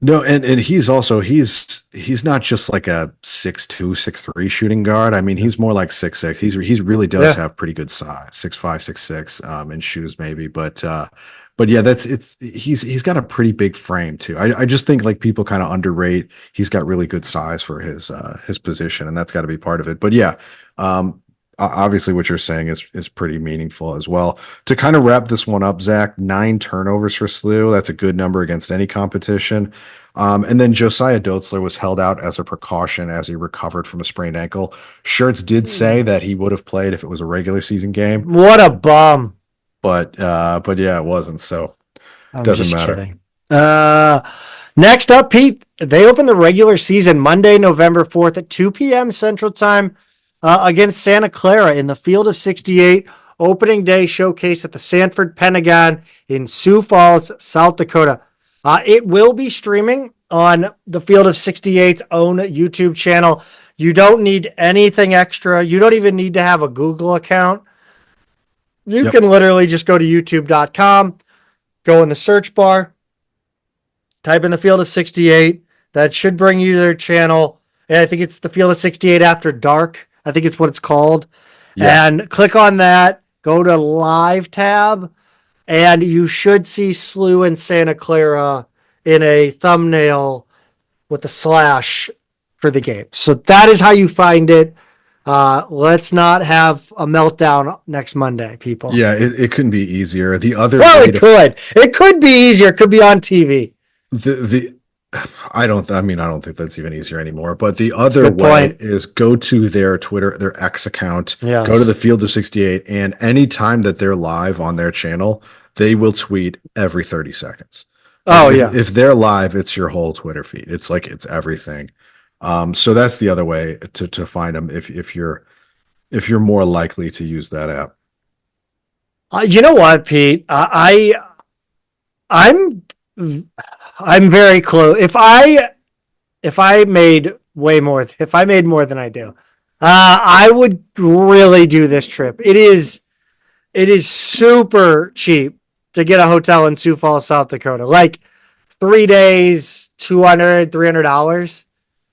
No, and he's also he's not just like a 6'2", 6'3" shooting guard. I mean, he's more like 6'6". He's really does have pretty good size, 6'5", 6'6", in shoes maybe, but yeah, he's got a pretty big frame too. I just think like people kind of underrate. He's got really good size for his position, and that's got to be part of it. But yeah, obviously what you're saying is pretty meaningful as well. To kind of wrap this one up, Zach, 9 turnovers for SLU. That's a good number against any competition. And then Josiah Dotzler was held out as a precaution as he recovered from a sprained ankle. Shirts did say that he would have played if it was a regular season game. What a bum. But yeah, it wasn't. So it doesn't matter. Kidding. Next up, Pete, They open the regular season Monday, November 4th at 2 p.m. Central Time against Santa Clara in the Field of 68. Opening day showcase at the Sanford Pentagon in Sioux Falls, South Dakota. It will be streaming on the Field of 68's own YouTube channel. You don't need anything extra. You don't even need to have a Google account. You can literally just go to youtube.com, go in the search bar, type in the Field of 68. That should bring you to their channel. And I think it's the Field of 68 After Dark. I think it's what it's called. Yeah. And click on that. Go to Live tab. And you should see SIUE and Santa Clara in a thumbnail with a slash for the game. So that is how you find it. Let's not have a meltdown next Monday, people. Yeah, it couldn't be easier. The other It could be easier. It could be on TV. I don't think that's even easier anymore. But the other way is go to their Twitter, their X account, go to the Field of 68, and anytime that they're live on their channel, they will tweet every 30 seconds. If they're live, it's your whole Twitter feed. It's like it's everything. So that's the other way to find them if you're more likely to use that app. You know what, Pete? I'm very close. If I made more than I do, I would really do this trip. It is super cheap to get a hotel in Sioux Falls, South Dakota. Like 3 days, $300.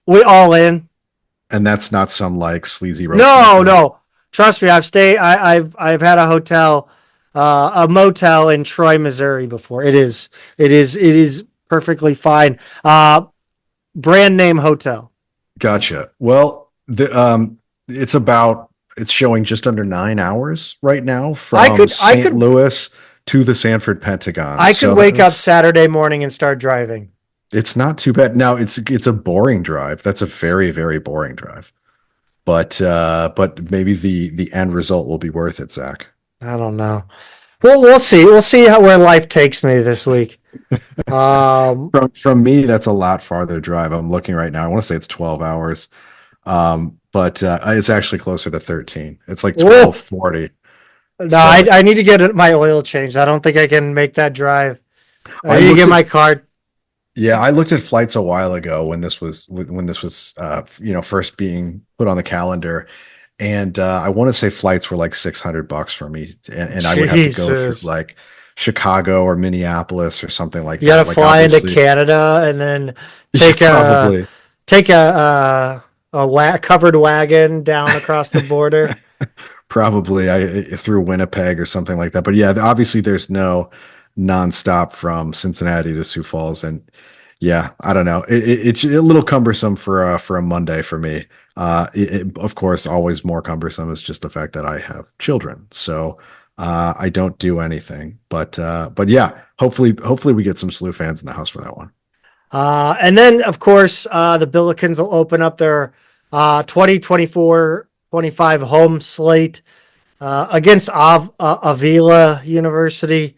We all in. And that's not some like sleazy road. No. Trust me, I've had a hotel, a motel in Troy, Missouri before. It is perfectly fine. Brand name hotel. Gotcha. Well, it's showing just under 9 hours right now from St. Louis to the Sanford Pentagon. I could wake up Saturday morning and start driving. It's not too bad. Now it's a boring drive. That's a very, very boring drive. But maybe the end result will be worth it, Zach. I don't know. Well, we'll see. We'll see where life takes me this week. From me, that's a lot farther drive. I'm looking right now. I want to say it's 12 hours. But it's actually closer to 13. It's like 12:40. No, so, I need to get my oil changed. I don't think I can make that drive. I need to get my card. Yeah, I looked at flights a while ago when this was first being put on the calendar, and I want to say flights were like $600 for me, and I would have to go through like Chicago or Minneapolis or something like that. You got to fly into Canada and then take a covered wagon down across the border. Probably through Winnipeg or something like that. But yeah, obviously there's no nonstop from Cincinnati to Sioux Falls, and yeah, I don't know. It's a little cumbersome for a Monday for me. Of course, always more cumbersome is just the fact that I have children, so I don't do anything. But yeah, hopefully we get some SIUE fans in the house for that one. And then of course the Billikens will open up their 2024-25 home slate against Avila University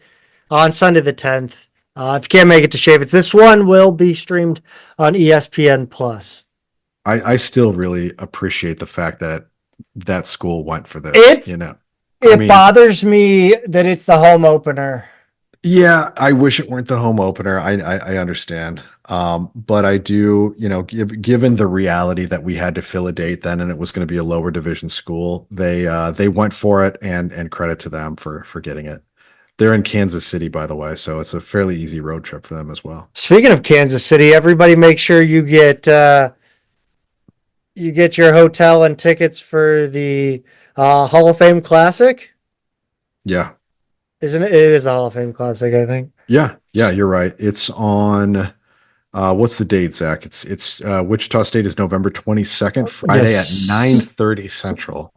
on Sunday the 10th. If you can't make it to Chaffetz, this one will be streamed on ESPN Plus. I still really appreciate the fact that school went for this. It bothers me that it's the home opener. Yeah, I wish it weren't the home opener. I understand. But I do, given the reality that we had to fill a date then and it was going to be a lower division school, they went for it, and credit to them for getting it. They're in Kansas City, by the way, so it's a fairly easy road trip for them as well. Speaking of Kansas City, everybody make sure you get your hotel and tickets for the Hall of Fame Classic. Yeah. Isn't it? It is the Hall of Fame Classic, I think. Yeah, you're right. It's on what's the date, Zach? It's Wichita State is November 22nd, Friday at 9:30 Central.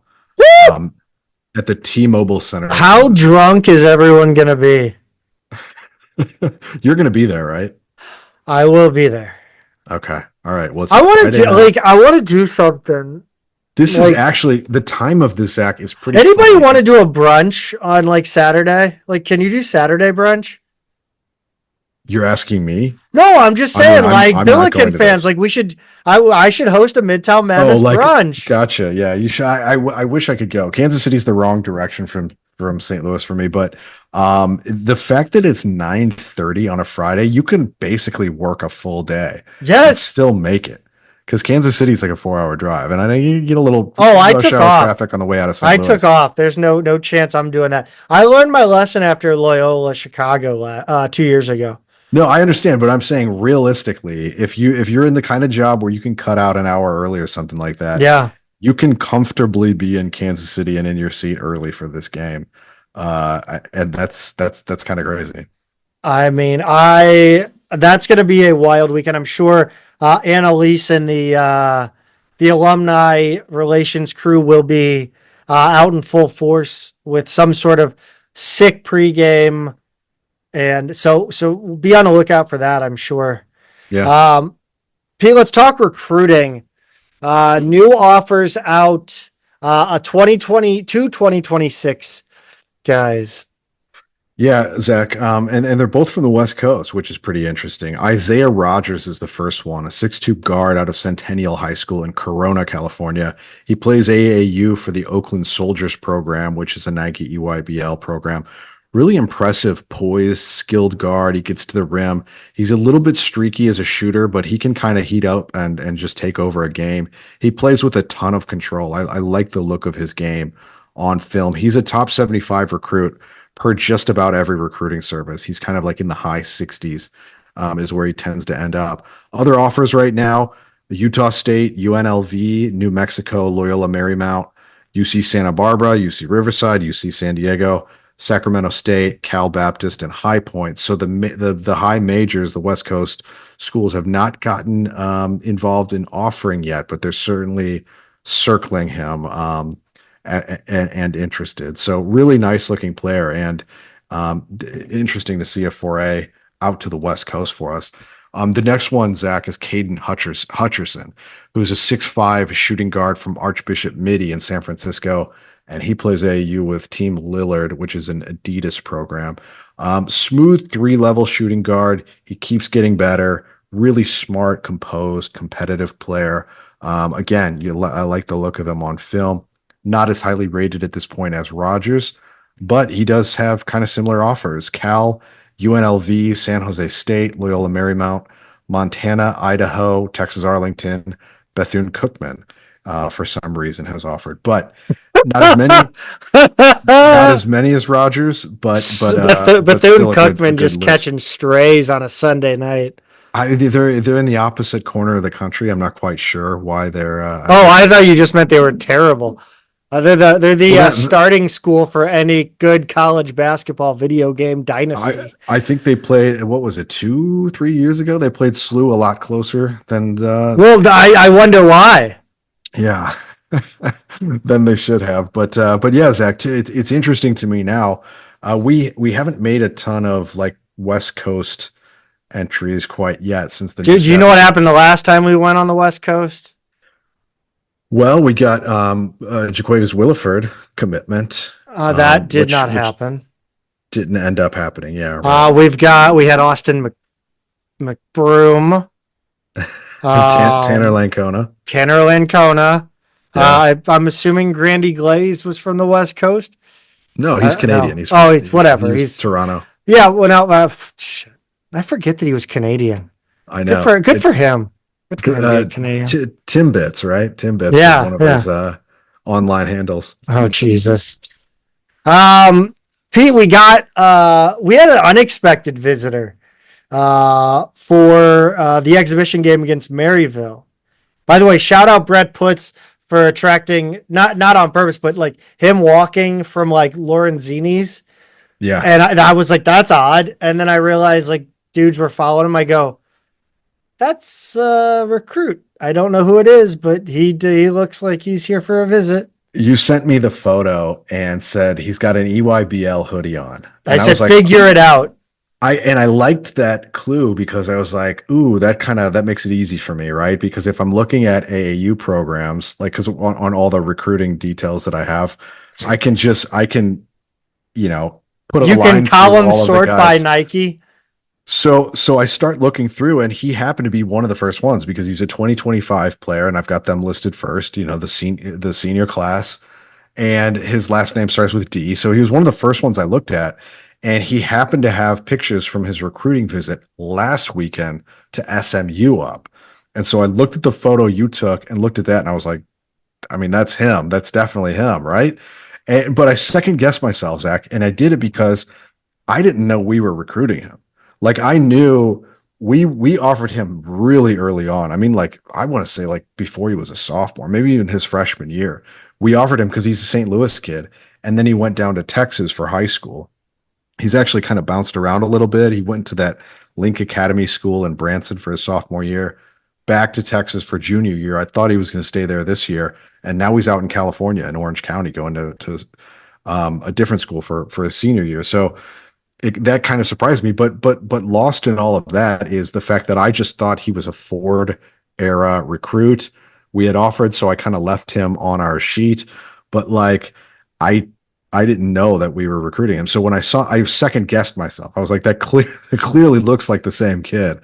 At the T-Mobile Center. How drunk is everyone gonna be? You're gonna be there, right? I will be there. Okay. All right. Well, I want to do something. This is actually the time of this, Zach, is pretty. Anybody want to do a brunch on like Saturday? Like, can you do Saturday brunch? You're asking me? No, I'm just saying, I'm not going Billiken to fans, this. I should host a Midtown Oh, Madness like, brunch. gotcha. Yeah, you should. I wish I could go. Kansas City's the wrong direction from St. Louis for me, but the fact that it's 9:30 on a Friday, you can basically work a full day and Yes. still make it. Because Kansas City's like a 4-hour drive, and I know you get a little Oh, I rush took hour off. traffic on the way out of I St. took Louis. off. There's no chance I'm doing that. I learned my lesson after Loyola Chicago 2 years ago. No, I understand, but I'm saying realistically, if you're in the kind of job where you can cut out an hour early or something like that, Yeah. you can comfortably be in Kansas City and in your seat early for this game. And that's kind of crazy. I mean, that's going to be a wild weekend. I'm sure Annalise and the alumni relations crew will be out in full force with some sort of sick pregame, and so be on the lookout for that. I'm sure. Yeah. Pete, let's talk recruiting. New offers out. A 2026 guys. Yeah, Zach. And they're both from the West Coast, which is pretty interesting. Isaiah Rogers is the first one, a 6'2" guard out of Centennial High School in Corona, California. He plays AAU for the Oakland Soldiers program, which is a Nike EYBL program. Really impressive, poised, skilled guard. He gets to the rim. He's a little bit streaky as a shooter, but he can kind of heat up and just take over a game. He plays with a ton of control. I like the look of his game on film. He's a top 75 recruit per just about every recruiting service. He's kind of like in the high 60s, is where he tends to end up. Other offers right now: Utah State, UNLV, New Mexico, Loyola Marymount, UC Santa Barbara, UC Riverside, UC San Diego, Sacramento State, Cal Baptist, and High Point. So the high majors, the West Coast schools, have not gotten involved in offering yet, but they're certainly circling him. And interested. So really nice looking player, and interesting to see a foray out to the West Coast for us. The next one, Zach, is Caden Hutcherson, who's a 6'5" shooting guard from Archbishop Midi in San Francisco, and he plays AAU with Team Lillard, which is an Adidas program. Smooth 3-level shooting guard. He keeps getting better. Really smart, composed, competitive player. Again, I like the look of him on film. Not as highly rated at this point as Rogers, but he does have kind of similar offers: Cal, UNLV, San Jose State, Loyola Marymount, Montana, Idaho, Texas Arlington, Bethune-Cookman, for some reason has offered, but not as many, not as many as Rogers, but Bethune-Cookman just list. catching strays on a Sunday night. They're in the opposite corner of the country. I'm not quite sure why they're. I thought you just meant they were terrible. They're the starting school for any good college basketball video game dynasty. I think they played, what was it, 2-3 years ago? They played SLU a lot closer than Well, I wonder why. Yeah, than they should have. But yeah, Zach, it's interesting to me now. We haven't made a ton of like West Coast entries quite yet since the. Dude, you know what happened the last time we went on the West Coast? Well, we got Jaquavius Williford commitment. That did not happen. Didn't end up happening. Yeah. Right. We had Austin McBroom. Tanner Lancona. Yeah. I'm assuming Grandy Glaze was from the West Coast. No, he's Canadian. No. He's whatever. He's Toronto. Yeah. Well, no, I forget that he was Canadian. I know. Good for him. Canadian. Timbits, right? Timbits. Yeah, one of his online handles. Oh Jesus. Pete, we had an unexpected visitor for the exhibition game against Maryville. By the way, shout out Brett Putz for attracting, not on purpose, but like him walking from like Lorenzini's. Yeah. And I was like, that's odd. And then I realized like dudes were following him. I go, that's a recruit. I don't know who it is, but he looks like he's here for a visit. You sent me the photo and said he's got an EYBL hoodie on. I said, like, figure it out. I liked that clue because I was like, ooh, that makes it easy for me, right? Because if I'm looking at AAU programs, like, because on all the recruiting details that I have, I can put a line. You can column sort by Nike. So I start looking through, and he happened to be one of the first ones because he's a 2025 player, and I've got them listed first. The senior class, and his last name starts with D. So he was one of the first ones I looked at, and he happened to have pictures from his recruiting visit last weekend to SMU up. And so I looked at the photo you took and looked at that, and I was like, I mean, that's him. That's definitely him, right? But I second guessed myself, Zach, and I did it because I didn't know we were recruiting him. Like I knew we offered him really early on. I mean, like I want to say like before he was a sophomore, maybe even his freshman year. We offered him because he's a St. Louis kid, and then he went down to Texas for high school. He's actually kind of bounced around a little bit. He went to that Link Academy school in Branson for his sophomore year, back to Texas for junior year. I thought he was going to stay there this year, and now he's out in California in Orange County going to a different school for his senior year. So that kind of surprised me, but lost in all of that is the fact that I just thought he was a Ford era recruit. We had offered, so I kind of left him on our sheet, but like I didn't know that we were recruiting him. So when I second guessed myself. I was like, it clearly looks like the same kid,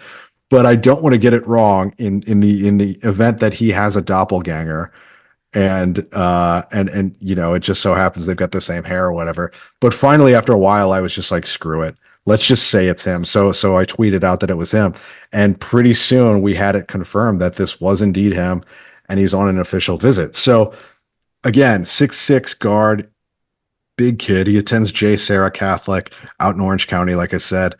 but I don't want to get it wrong in the event that he has a doppelganger and it just so happens they've got the same hair or whatever. But finally, after a while, I was just like, screw it. Let's just say it's him. So I tweeted out that it was him. And pretty soon we had it confirmed that this was indeed him, and he's on an official visit. So again, 6'6" guard, big kid. He attends J. Sarah Catholic out in Orange County, like I said.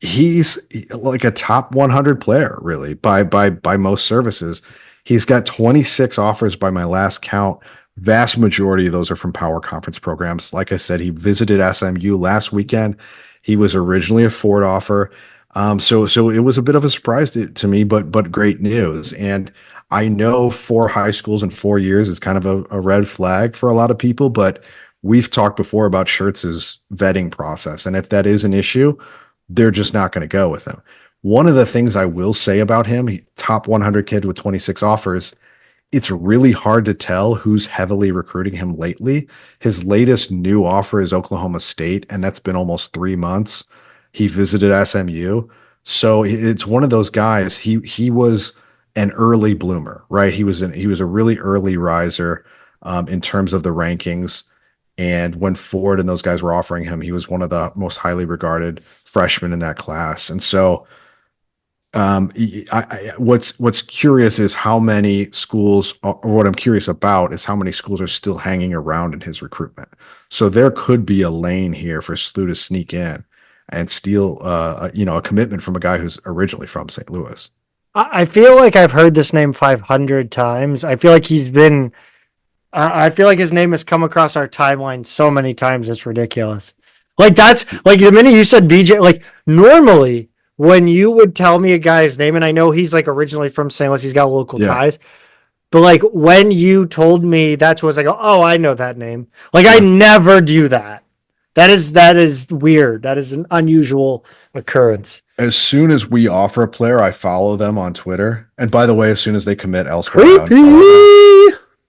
He's like a top 100 player, really, by most services. He's got 26 offers by my last count. Vast majority of those are from power conference programs. Like I said, he visited SMU last weekend. He was originally a Ford offer. So it was a bit of a surprise to me, but great news. And I know 4 high schools in 4 years is kind of a red flag for a lot of people, but we've talked before about Schertz's vetting process. And if that is an issue, they're just not going to go with him. One of the things I will say about him, top 100 kid with 26 offers, it's really hard to tell who's heavily recruiting him lately. His latest new offer is Oklahoma State, and that's been almost 3 months. He visited SMU. So it's one of those guys. He was an early bloomer, right? He was a really early riser in terms of the rankings. And when Ford and those guys were offering him, he was one of the most highly regarded freshmen in that class. And so what's curious is how many schools, or what I'm curious about is how many schools are still hanging around in his recruitment. So there could be a lane here for SLU to sneak in and steal, a commitment from a guy who's originally from St. Louis. I feel like I've heard this name 500 times. I feel like I feel like his name has come across our timeline so many times. It's ridiculous. Like that's like the minute you said BJ, like normally when you would tell me a guy's name, and I know he's like originally from St. Louis, he's got local ties, but like when you told me that's what I go, oh, I know that name. Like I never do that. That is weird. That is an unusual occurrence. As soon as we offer a player, I follow them on Twitter. And by the way, as soon as they commit elsewhere,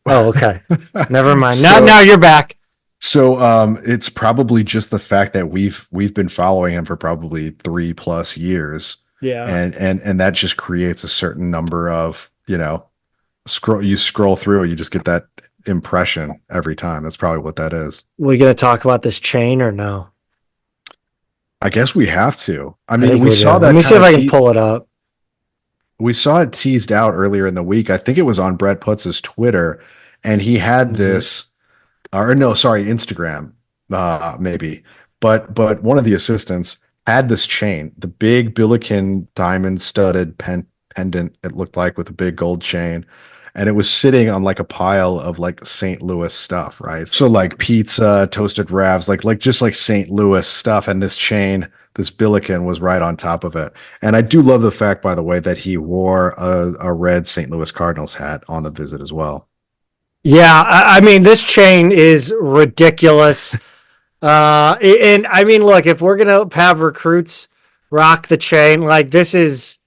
oh, okay. Never mind. Now you're back. So it's probably just the fact that we've been following him for probably 3+ years. Yeah. And that just creates a certain number of, scroll through, you just get that impression every time. That's probably what that is. We going to talk about this chain or no? I guess we have to. I mean, we saw that. Let me see if I can pull it up. We saw it teased out earlier in the week. I think it was on Brett Putz's Twitter, and he had this, or no, sorry, Instagram, maybe. But one of the assistants had this chain, the big Billiken diamond studded pendant, it looked like, with a big gold chain. And it was sitting on like a pile of like St. Louis stuff, right? So like pizza, toasted wraps, like just like St. Louis stuff. And this chain, this Billiken, was right on top of it. And I do love the fact, by the way, that he wore a red St. Louis Cardinals hat on the visit as well. Yeah, I mean, this chain is ridiculous. And I mean, look, if we're going to have recruits rock the chain, like this is,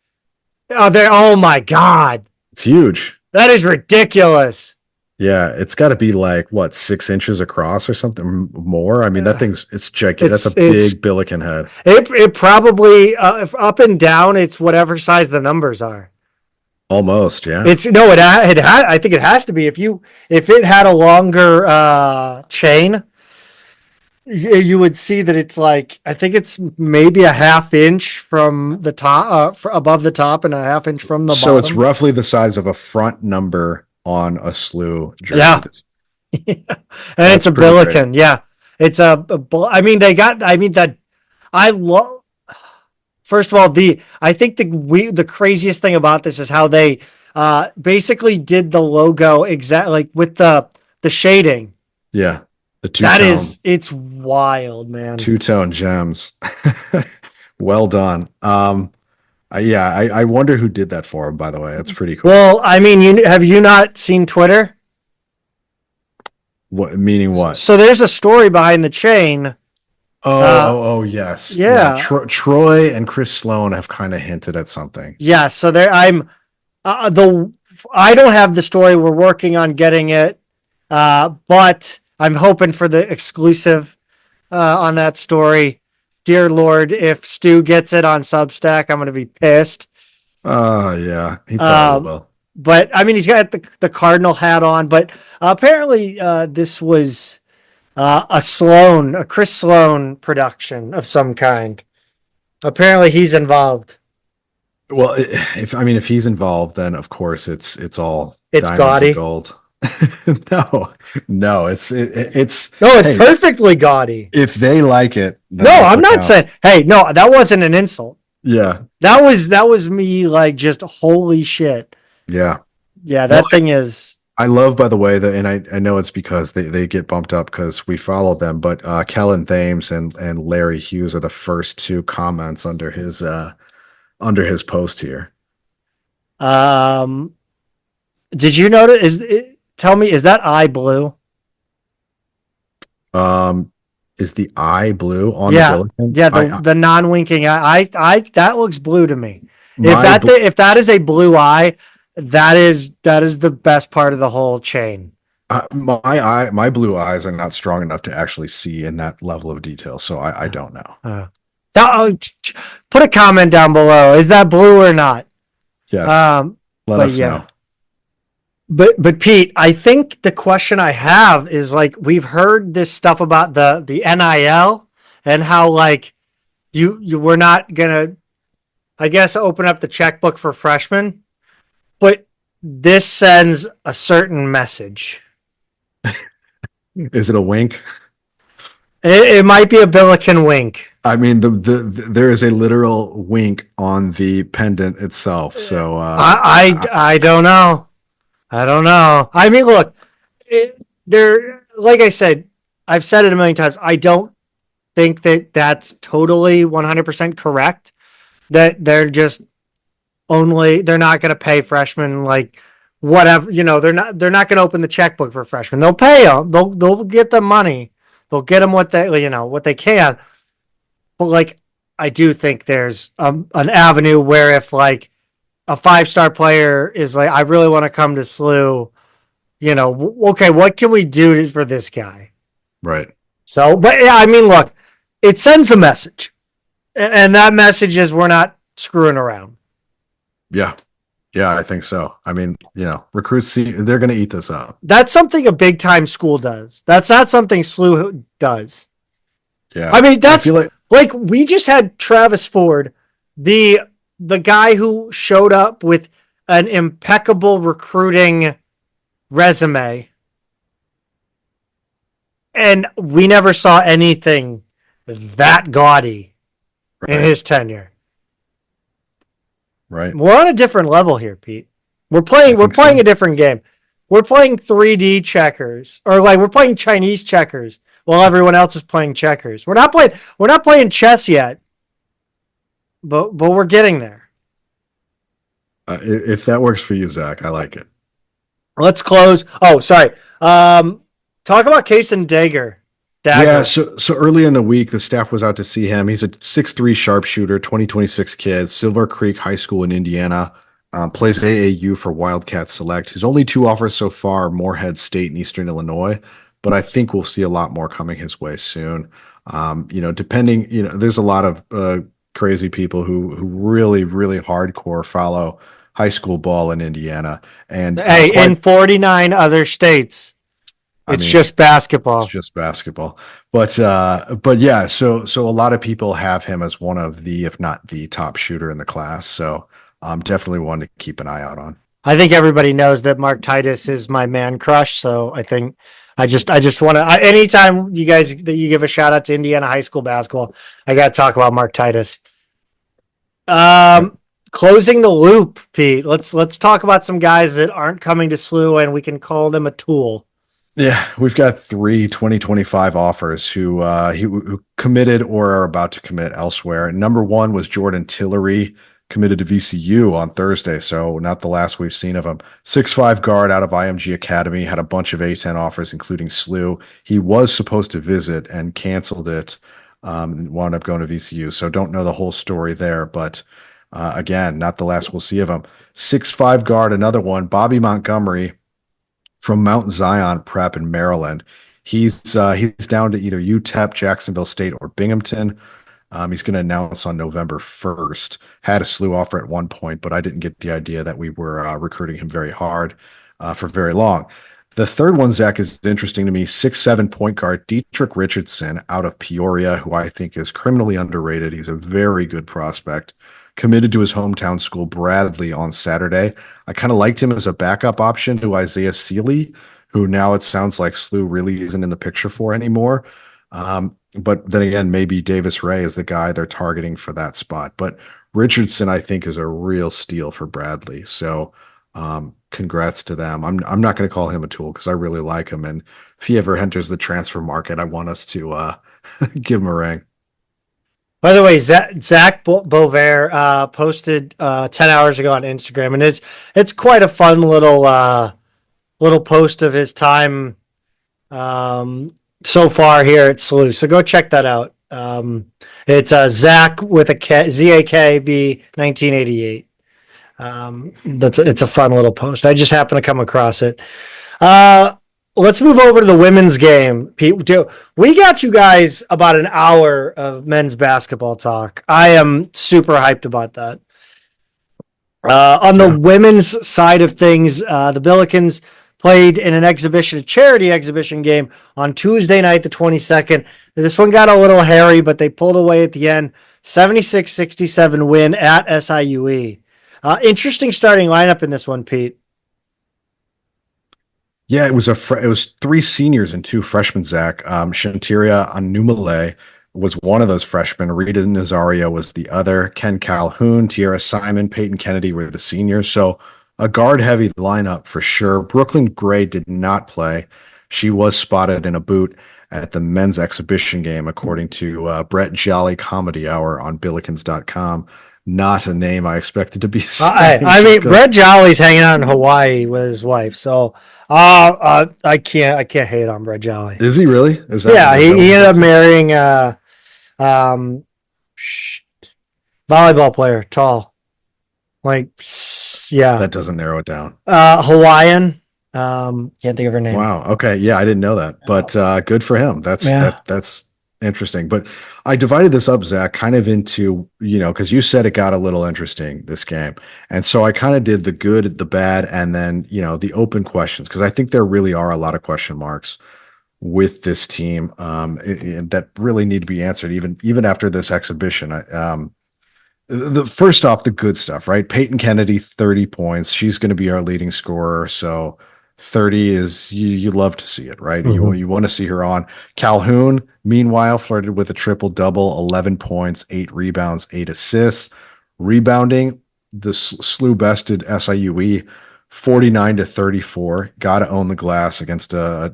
oh my God. It's huge. That is ridiculous. Yeah, it's got to be like what, 6 inches across or something more. I mean, that thing's it's gigantic. That's a It's big Billiken head. it probably if up and down, it's whatever size the numbers are. Almost, yeah. It's no, I think it has to be. If it had a longer chain, you would see that it's like I think it's maybe a half inch from the top, above the top, and a half inch from the So it's bottom. roughly the size of a front number on a SIUE jersey. Yeah. And That's it's a pretty great. Billiken. Yeah, it's I mean, they got. I mean that. I love. First of all, I think the craziest thing about this is how they basically did the logo exactly like with the shading. Yeah. The That is, it's wild, man. two-tone gems. Well done. I wonder who did that for him, by the way. That's pretty cool. Well, I mean, have you not seen Twitter? What meaning what? So there's a story behind the chain. Oh, yes. Yeah. Troy and Chris Sloan have kind of hinted at something. Yeah, so there I don't have the story. We're working on getting it. But I'm hoping for the exclusive on that story. Dear Lord, if Stu gets it on Substack, I'm going to be pissed. Yeah, he probably will. But I mean, he's got the Cardinal hat on. But apparently, this was a Chris Sloan production of some kind. Apparently, he's involved. Well, if he's involved, then of course it's all It's diamonds gaudy. and gold. No, it's hey, perfectly gaudy. If they like it, no, I'm not saying. Hey, no, that wasn't an insult. Yeah, that was me. Like, just holy shit. Yeah, that thing is. I love, by the way, and I know it's because they get bumped up because we follow them, but Kellen Thames and Larry Hughes are the first two comments under his post here. Did you notice? Tell me, is that eye blue? Is the eye blue on the Billiken? Yeah, the non-winking eye. That looks blue to me. If that is a blue eye, that is the best part of the whole chain. My blue eyes are not strong enough to actually see in that level of detail, so I don't know. Put a comment down below. Is that blue or not? Yes. Let us know. But Pete, I think the question I have is, like, we've heard this stuff about the NIL and how, like, you were not gonna, I guess, open up the checkbook for freshmen, but this sends a certain message. Is it a wink? It might be a Billiken wink. I mean, there is a literal wink on the pendant itself. So I don't know. I don't know. I mean, look, like I said, I've said it a million times. I don't think that that's totally 100% correct. That they're not going to pay freshmen, like, whatever, they're not going to open the checkbook for freshmen. They'll pay them. They'll get them money. They'll get them what they can. But, like, I do think there's an avenue where if, like, a 5-star player is like, I really want to come to SIUE, okay, what can we do for this guy? Right. So, but yeah, I mean, look, it sends a message, and that message is we're not screwing around. Yeah, I think so. I mean, recruits they're going to eat this up. That's something a big time school does. That's not something SIUE does. Yeah, I mean, that's like we just had Travis Ford, the guy who showed up with an impeccable recruiting resume, and we never saw anything that gaudy in his tenure. Right. We're on a different level here, Pete. We're playing a different game. We're playing 3D checkers, or like we're playing Chinese checkers while everyone else is playing checkers. We're not playing chess yet. But we're getting there. If that works for you, Zach, I like it. Let's close. Oh, sorry. Talk about Case and Dagger. Yeah, so early in the week, the staff was out to see him. He's a 6'3" sharpshooter, 2026 kid, Silver Creek High School in Indiana. Plays AAU for Wildcat Select. His only two offers so far, Morehead State and Eastern Illinois, but I think we'll see a lot more coming his way soon. Depending, there's a lot of crazy people who really, really hardcore follow high school ball in Indiana. And Hey, in 49 other states, it's just it's basketball. just basketball. But yeah, so a lot of people have him as one of the, if not the top shooter in the class. So definitely one to keep an eye out on. I think everybody knows that Mark Titus is my man crush. So I think I just want to, anytime you guys, that you give a shout out to Indiana high school basketball, I got to talk about Mark Titus. Closing the loop, Pete. Let's talk about some guys that aren't coming to SLU and we can call them a tool. Yeah, we've got 2025 offers who committed or are about to commit elsewhere. Number one was Jordan Tillery, committed to VCU on Thursday, so not the last we've seen of him. 6'5" guard out of IMG Academy, had a bunch of A10 offers, including SLU. He was supposed to visit and canceled it, wound up going to VCU, so don't know the whole story there, but again, not the last we'll see of him. 6'5" guard, another one, Bobby Montgomery, from Mount Zion Prep in Maryland. He's down to either UTEP, Jacksonville State, or Binghamton. He's going to announce on November 1st. Had a SLU offer at one point, but I didn't get the idea that we were recruiting him very hard for very long. The third one, Zach, is interesting to me. 6'7" point guard Dietrich Richardson out of Peoria, who I think is criminally underrated. He's a very good prospect. Committed to his hometown school, Bradley, on Saturday. I kind of liked him as a backup option to Isaiah Sealy, who now it sounds like SLU really isn't in the picture for anymore. But then again, maybe Davis Ray is the guy they're targeting for that spot. But Richardson, I think, is a real steal for Bradley. So congrats to them. I'm not going to call him a tool because I really like him. And if he ever enters the transfer market, I want us to give him a ring. By the way, Zach Bovair posted 10 hours ago on Instagram, and it's quite a fun little post of his time so far here at SLU. So go check that out. It's Zach with a K, ZAKB 1988. It's a fun little post. I just happened to come across it. Let's move over to the women's game. Pete, we got you guys about an hour of men's basketball talk. I am super hyped about that. On the women's side of things, the Billikens played in a charity exhibition game on Tuesday night, the 22nd. This one got a little hairy, but they pulled away at the end. 76-67 win at SIUE. Interesting starting lineup in this one, Pete. Yeah, it was three seniors and two freshmen, Zach. Shantiria Anumale was one of those freshmen. Rita Nazario was the other. Ken Calhoun, Tierra Simon, Peyton Kennedy were the seniors. So a guard-heavy lineup for sure. Brooklyn Gray did not play. She was spotted in a boot at the men's exhibition game, according to Brett Jolly Comedy Hour on Billikens.com. Not a name I expected to be saying. I mean, Brett Jolly's hanging out in Hawaii with his wife, so I can't hate on Brett Jolly. Is he really? Is that? Yeah, he ended up marrying volleyball player, tall, like yeah. That doesn't narrow it down. Hawaiian. Can't think of her name. Wow. Okay. Yeah, I didn't know that, but good for him. That's interesting. But I divided this up, Zach, kind of into, because you said it got a little interesting, this game. And so I kind of did the good, the bad, and then, the open questions, because I think there really are a lot of question marks with this team that really need to be answered even after this exhibition. The first off, the good stuff, right? Peyton Kennedy, 30 points. She's going to be our leading scorer. So 30 is, you love to see it, right? Mm-hmm. You want to see her on. Calhoun, meanwhile, flirted with a triple-double, 11 points, 8 rebounds, 8 assists. Rebounding, the SLU bested SIUE 49-34. Got to own the glass against a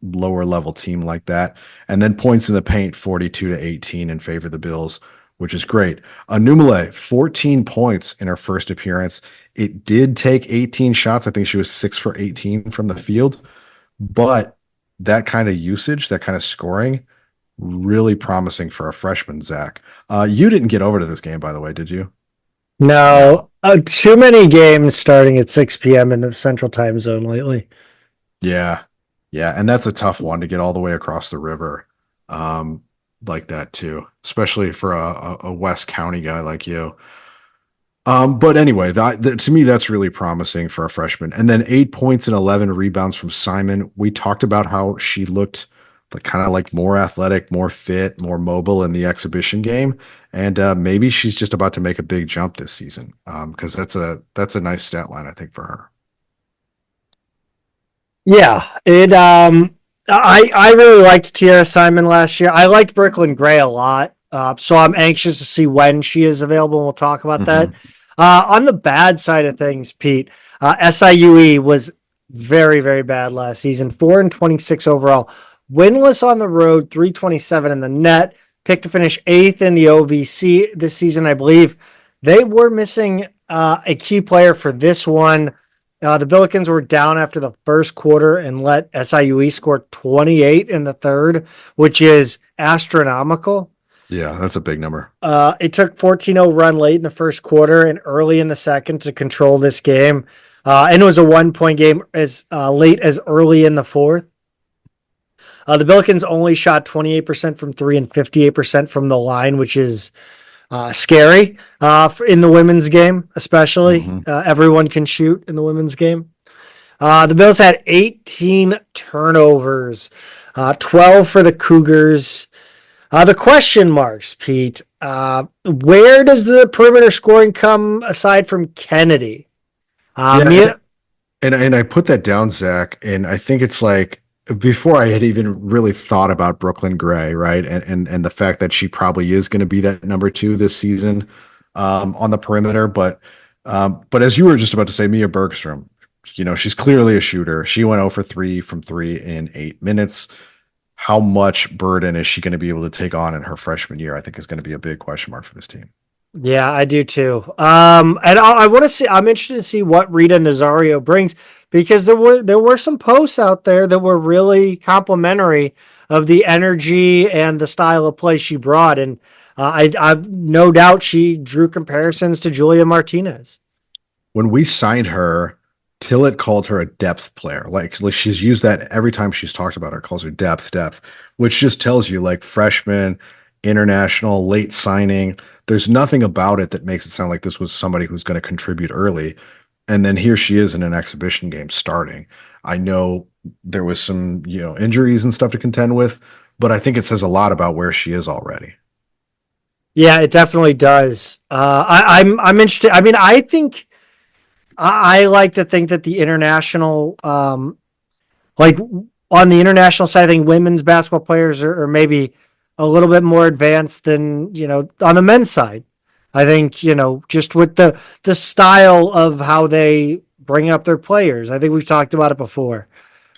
lower level team like that. And then points in the paint, 42-18 in favor of the Bills, which is great. Anumale, 14 points in her first appearance. It did take 18 shots. I think she was 6 for 18 from the field. But that kind of usage, that kind of scoring, really promising for a freshman, Zach. You didn't get over to this game, by the way, did you? No, too many games starting at 6 p.m. in the Central Time Zone lately. Yeah. Yeah. And that's a tough one to get all the way across the river. Like that too, especially for a West County guy like you. But anyway, that to me, that's really promising for a freshman. And then 8 points and 11 rebounds from Simon. We talked about how she looked like kind of like more athletic, more fit, more mobile in the exhibition game. And maybe she's just about to make a big jump this season. Because that's a nice stat line, I think, for her. Yeah, I really liked Tiara Simon last year. I liked Brooklyn Gray a lot. So I'm anxious to see when she is available, and we'll talk about that. Mhm. On the bad side of things, Pete, SIUE was very, very bad last season. 4-26 overall, winless on the road, 327 in the net. Picked to finish eighth in the OVC this season, I believe. They were missing a key player for this one. The Billikens were down after the first quarter and let SIUE score 28 in the third, which is astronomical. Yeah, that's a big number. It took 14-0 run late in the first quarter and early in the second to control this game. And it was a 1 point game as late as early in the fourth. The Billikens only shot 28% from three and 58% from the line, which is scary in the women's game, especially. Hmm. Everyone can shoot in the women's game. The Bills had 18 turnovers, 12 for the Cougars. The question marks, Pete. Where does the perimeter scoring come aside from Kennedy? Yeah, and I put that down, Zach, and I think it's like before I had even really thought about Brooklyn Gray, right? And the fact that she probably is going to be that number two this season on the perimeter. But as you were just about to say, Mia Bergstrom, she's clearly a shooter. She went 0 for 3 from three in 8 minutes. How much burden is she going to be able to take on in her freshman year? I think is going to be a big question mark for this team. Yeah, I do too. And I want to see. I'm interested to see what Rita Nazario brings because there were some posts out there that were really complimentary of the energy and the style of play she brought, and I've no doubt she drew comparisons to Julia Martinez. When we signed her, Tillett called her a depth player. Like she's used that every time she's talked about her, calls her depth, which just tells you like freshman, international, late signing. There's nothing about it that makes it sound like this was somebody who's going to contribute early. And then here she is in an exhibition game starting. I know there was some, injuries and stuff to contend with, but I think it says a lot about where she is already. Yeah, it definitely does. I'm interested. I mean, I think I like to think that the international, like on the international side, I think women's basketball players are maybe a little bit more advanced than on the men's side. I think just with the style of how they bring up their players. I think we've talked about it before.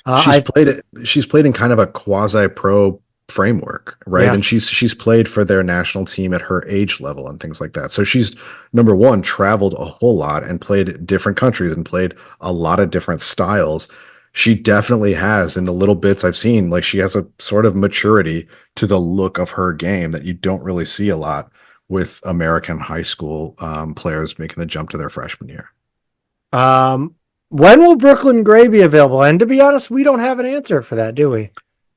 She's I played it. She's played in kind of a quasi pro framework, right? Yeah. And she's played for their national team at her age level and things like that. So she's number one, traveled a whole lot and played different countries and played a lot of different styles. She definitely has in the little bits I've seen, like she has a sort of maturity to the look of her game that you don't really see a lot with American high school players making the jump to their freshman year. When will Brooklyn Gray be available? And to be honest, we don't have an answer for that, do we?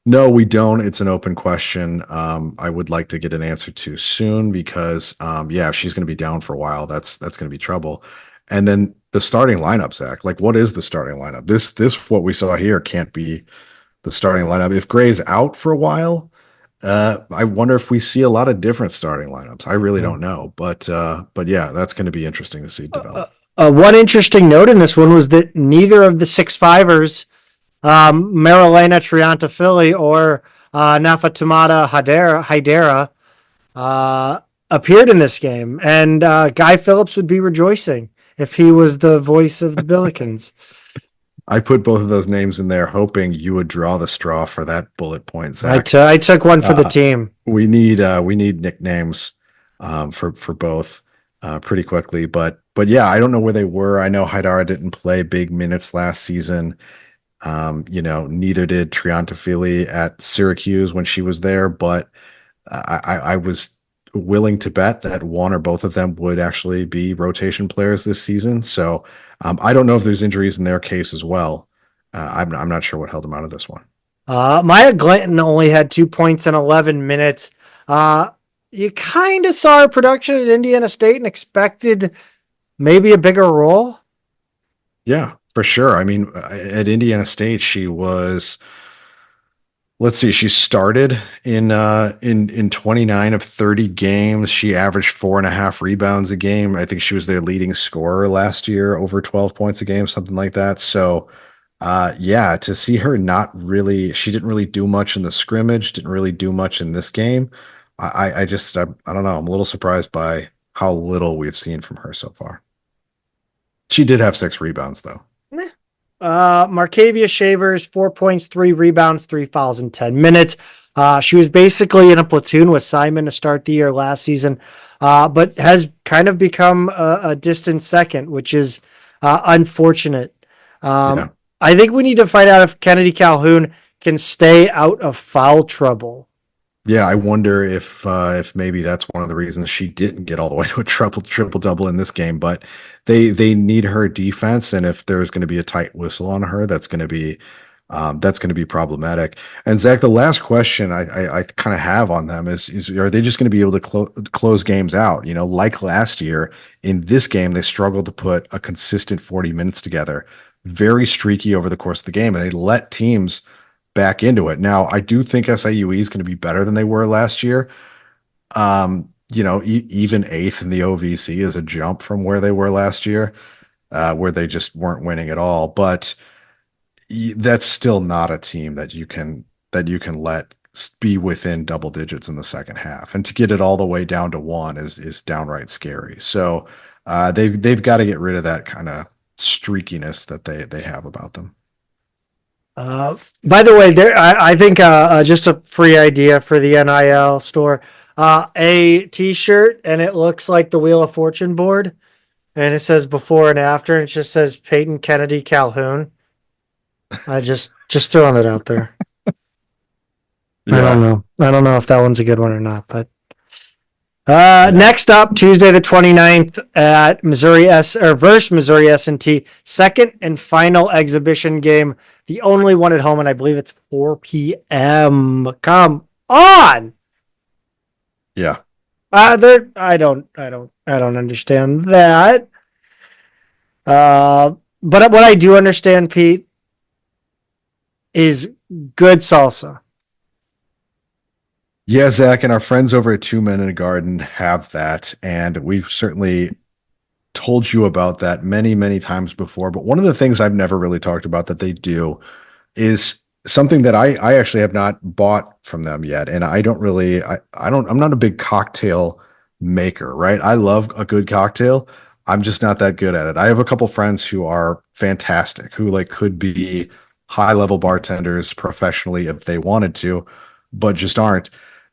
No, we don't. It's an open question. I would like to get an answer to soon because, yeah, if she's going to be down for a while, that's going to be trouble. And then the starting lineup, Zach, like what is the starting lineup? This what we saw here can't be the starting lineup. If Gray's out for a while, I wonder if we see a lot of different starting lineups. I really don't know, but yeah, that's going to be interesting to see develop. One interesting note in this one was that neither of the 6'5ers, Marilena Triantafili or Nafatamata Haidera, appeared in this game. And Guy Phillips would be rejoicing if he was the voice of the Billikens. I put both of those names in there, hoping you would draw the straw for that bullet point, Zach. I took one for the team. We need nicknames for both pretty quickly, but yeah, I don't know where they were. I know Haidara didn't play big minutes last season. Neither did Triantafili at Syracuse when she was there, but I was willing to bet that one or both of them would actually be rotation players this season. So I don't know if there's injuries in their case as well. I'm not sure what held them out of this one. Maya Glanton only had 2 points in 11 minutes. You kind of saw her production at Indiana State and expected maybe a bigger role. Yeah, for sure. I mean, at Indiana State, she was, let's see, she started in 29 of 30 games. She averaged 4.5 rebounds a game. I think she was their leading scorer last year, over 12 points a game, something like that. So yeah, to see her not really, she didn't really do much in the scrimmage, didn't really do much in this game. I don't know. I'm a little surprised by how little we've seen from her so far. She did have 6 rebounds though. Markavia Shavers, 4 points, 3 rebounds, 3 fouls in 10 minutes. She was basically in a platoon with Simon to start the year last season, but has kind of become a distant second, which is unfortunate. Yeah. I think we need to find out if Kennedy Calhoun can stay out of foul trouble. Yeah, I wonder if maybe that's one of the reasons she didn't get all the way to a triple double in this game. But they need her defense, and if there's going to be a tight whistle on her, that's going to be problematic. And Zach, the last question I kind of have on them is are they just going to be able to close games out? You know, like last year in this game, they struggled to put a consistent 40 minutes together, very streaky over the course of the game, and they let teams back into it. Now, I do think SIUE is going to be better than they were last year. You know, even 8th in the OVC is a jump from where they were last year, where they just weren't winning at all. But that's still not a team that you can let be within double digits in the second half. And to get it all the way down to 1 is downright scary. So they've got to get rid of that kind of streakiness that they have about them. By the way, I think just a free idea for the NIL store, a t-shirt, and it looks like the Wheel of Fortune board, and it says before and after, and it just says Peyton Kennedy Calhoun. I just throwing it out there. Yeah. I don't know if that one's a good one or not, but next up, Tuesday the 29th at versus Missouri S&T, second and final exhibition game, the only one at home, and I believe it's 4 p.m. Come on. Yeah. I don't understand that. But what I do understand, Pete, is good salsa. Yeah, Zach, and our friends over at 2 Men in a Garden have that, and we've certainly told you about that many, many times before. But one of the things I've never really talked about that they do is something that I actually have not bought from them yet, and I'm not a big cocktail maker, right? I love a good cocktail. I'm just not that good at it. I have a couple friends who are fantastic, who like could be high-level bartenders professionally if they wanted to, but just aren't.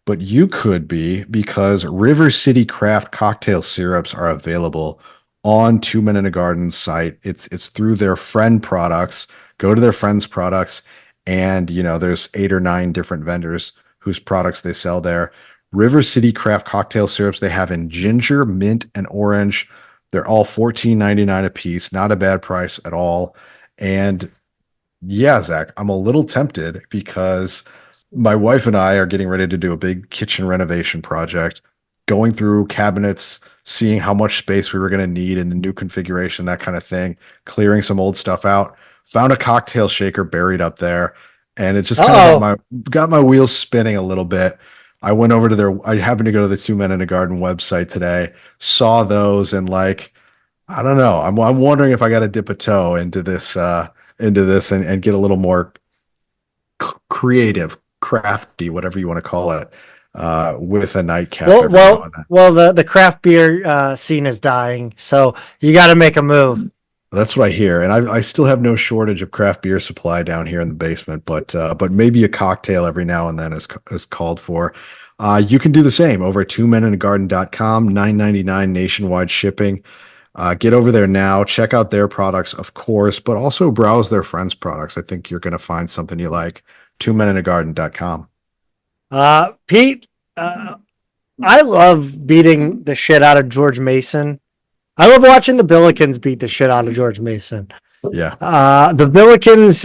But you could be, because River City Craft cocktail syrups are available on 2 Men in a Garden site. It's through their friend products. Go to their friends products, and you know there's 8 or 9 different vendors whose products they sell there. River City Craft cocktail syrups they have in ginger, mint, and orange. They're all $14.99 a piece. Not a bad price at all. And yeah, Zach, I'm a little tempted because my wife and I are getting ready to do a big kitchen renovation project, going through cabinets, seeing how much space we were going to need in the new configuration, that kind of thing, clearing some old stuff out. Found a cocktail shaker buried up there, and it just kind of got my wheels spinning a little bit. I went over to I happened to go to the 2 Men in a Garden website today, saw those, and like, I don't know. I'm wondering if I got to dip a toe into this and get a little more creative, crafty, whatever you want to call it, with a nightcap. Well, the craft beer scene is dying, so you got to make a move. That's what I hear, and I still have no shortage of craft beer supply down here in the basement, but maybe a cocktail every now and then is called for. You can do the same over at 2meninagagarden.com, $9.99 nationwide shipping. Get over there now, check out their products, of course, but also browse their friends' products. I think you're going to find something you like. 2meninagagarden.com. Pete, I love beating the shit out of George Mason. I love watching the Billikens beat the shit out of George Mason. Yeah. The Billikens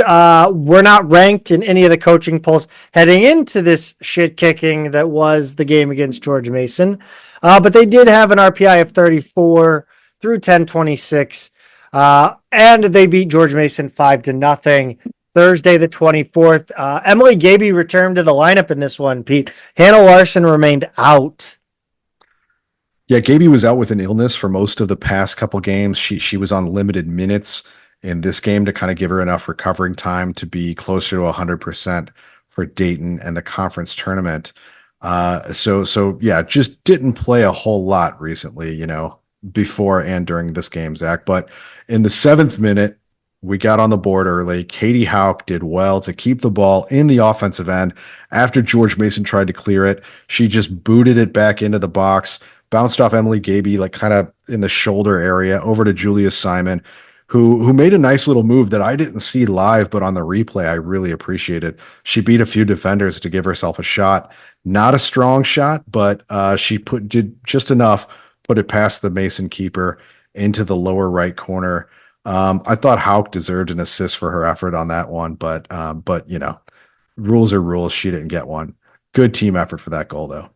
were not ranked in any of the coaching polls heading into this shit kicking that was the game against George Mason. But they did have an RPI of 34 through 10:26. And they beat George Mason 5-0. Thursday, the 24th. Emily Gaby returned to the lineup in this one, Pete. Hannah Larson remained out. Yeah, Gaby was out with an illness for most of the past couple games. She was on limited minutes in this game to kind of give her enough recovering time to be closer to 100% for Dayton and the conference tournament. So yeah, just didn't play a whole lot recently, before and during this game, Zach. But in the 7th minute, we got on the board early. Katie Hauk did well to keep the ball in the offensive end. After George Mason tried to clear it, she just booted it back into the box, bounced off Emily Gaby, like kind of in the shoulder area, over to Julia Simon, who made a nice little move that I didn't see live, but on the replay, I really appreciated. She beat a few defenders to give herself a shot. Not a strong shot, but she did just enough, put it past the Mason keeper into the lower right corner. I thought Hauk deserved an assist for her effort on that one, but rules are rules. She didn't get one. Good team effort for that goal, though.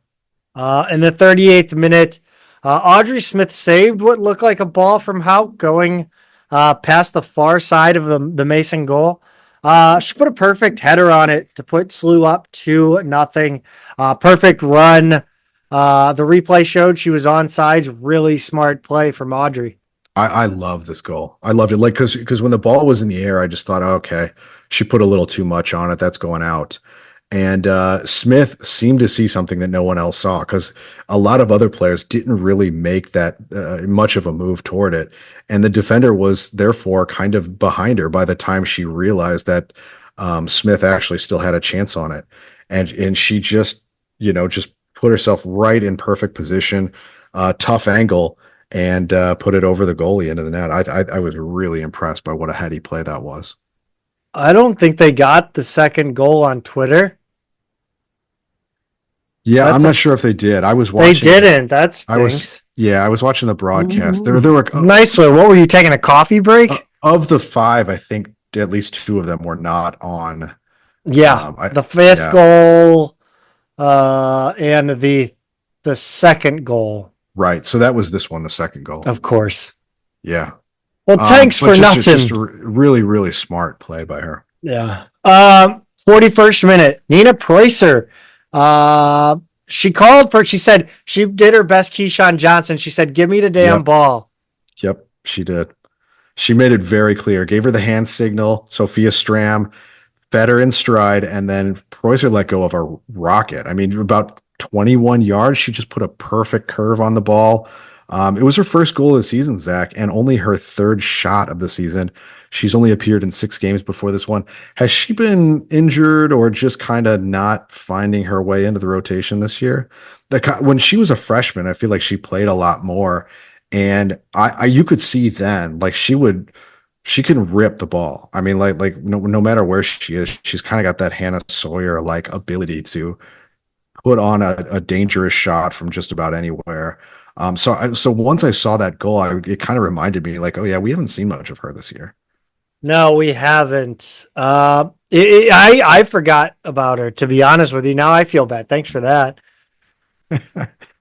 In the 38th minute, Audrey Smith saved what looked like a ball from Hauk going past the far side of the Mason goal. She put a perfect header on it to put SIUE up 2-0. Perfect run. The replay showed she was onside. Really smart play from Audrey. I love this goal. I loved it. Like, because when the ball was in the air, I just thought, oh, okay, she put a little too much on it. That's going out. And Smith seemed to see something that no one else saw, because a lot of other players didn't really make that much of a move toward it. And the defender was therefore kind of behind her by the time she realized that Smith actually still had a chance on it. And she just put herself right in perfect position, tough angle, and put it over the goalie into the net. I was really impressed by what a heady play that was. I don't think they got the second goal on Twitter. Yeah, I'm not sure if they did. I was watching. They didn't. That stinks. I was watching the broadcast. There were Nicely. What were you taking, a coffee break? Of the 5, I think at least 2 of them were not on. Yeah, the 5th goal, and the second goal. Right. So that was this one, the second goal. Of course. Yeah. Well, thanks for nothing. Just really, really smart play by her. Yeah. 41st minute, Nina Preußer. She said she did her best Keyshawn Johnson. She said, give me the damn ball. Yep, she did. She made it very clear. Gave her the hand signal. Sophia Stram fed her in stride, and then Preußer let go of a rocket. I mean, about 21 yards. She just put a perfect curve on the ball. It was her first goal of the season, Zach, and only her 3rd shot of the season. She's only appeared in 6 games before this one. Has she been injured or just kind of not finding her way into the rotation this year? When she was a freshman, I feel like she played a lot more, and you could see then, like, she can rip the ball. I mean, like no matter where she is, she's kind of got that Hannah Sawyer like ability to put on a dangerous shot from just about anywhere. So once I saw that goal, it kind of reminded me, like, oh yeah, we haven't seen much of her this year. No, we haven't. I forgot about her, to be honest with you. Now I feel bad. Thanks for that.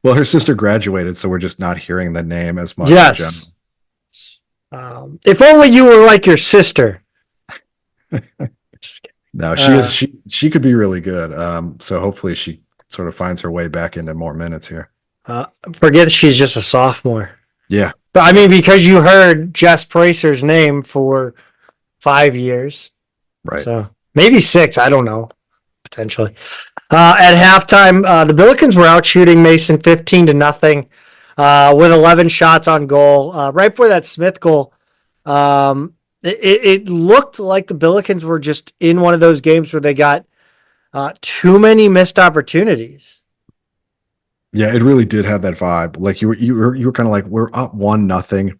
Well, her sister graduated, so we're just not hearing the name as much. Yes. If only you were like your sister. No, she could be really good. So hopefully she sort of finds her way back into more minutes here. Forget she's just a sophomore. Yeah. But I mean, because you heard Jess Preußer's name for 5 years. Right. So maybe 6. I don't know. Potentially. At halftime, the Billikens were out shooting Mason 15-0 with 11 shots on goal. Right before that Smith goal, it looked like the Billikens were just in one of those games where they got too many missed opportunities. Yeah, it really did have that vibe. Like you were kind of like, we're up 1-0.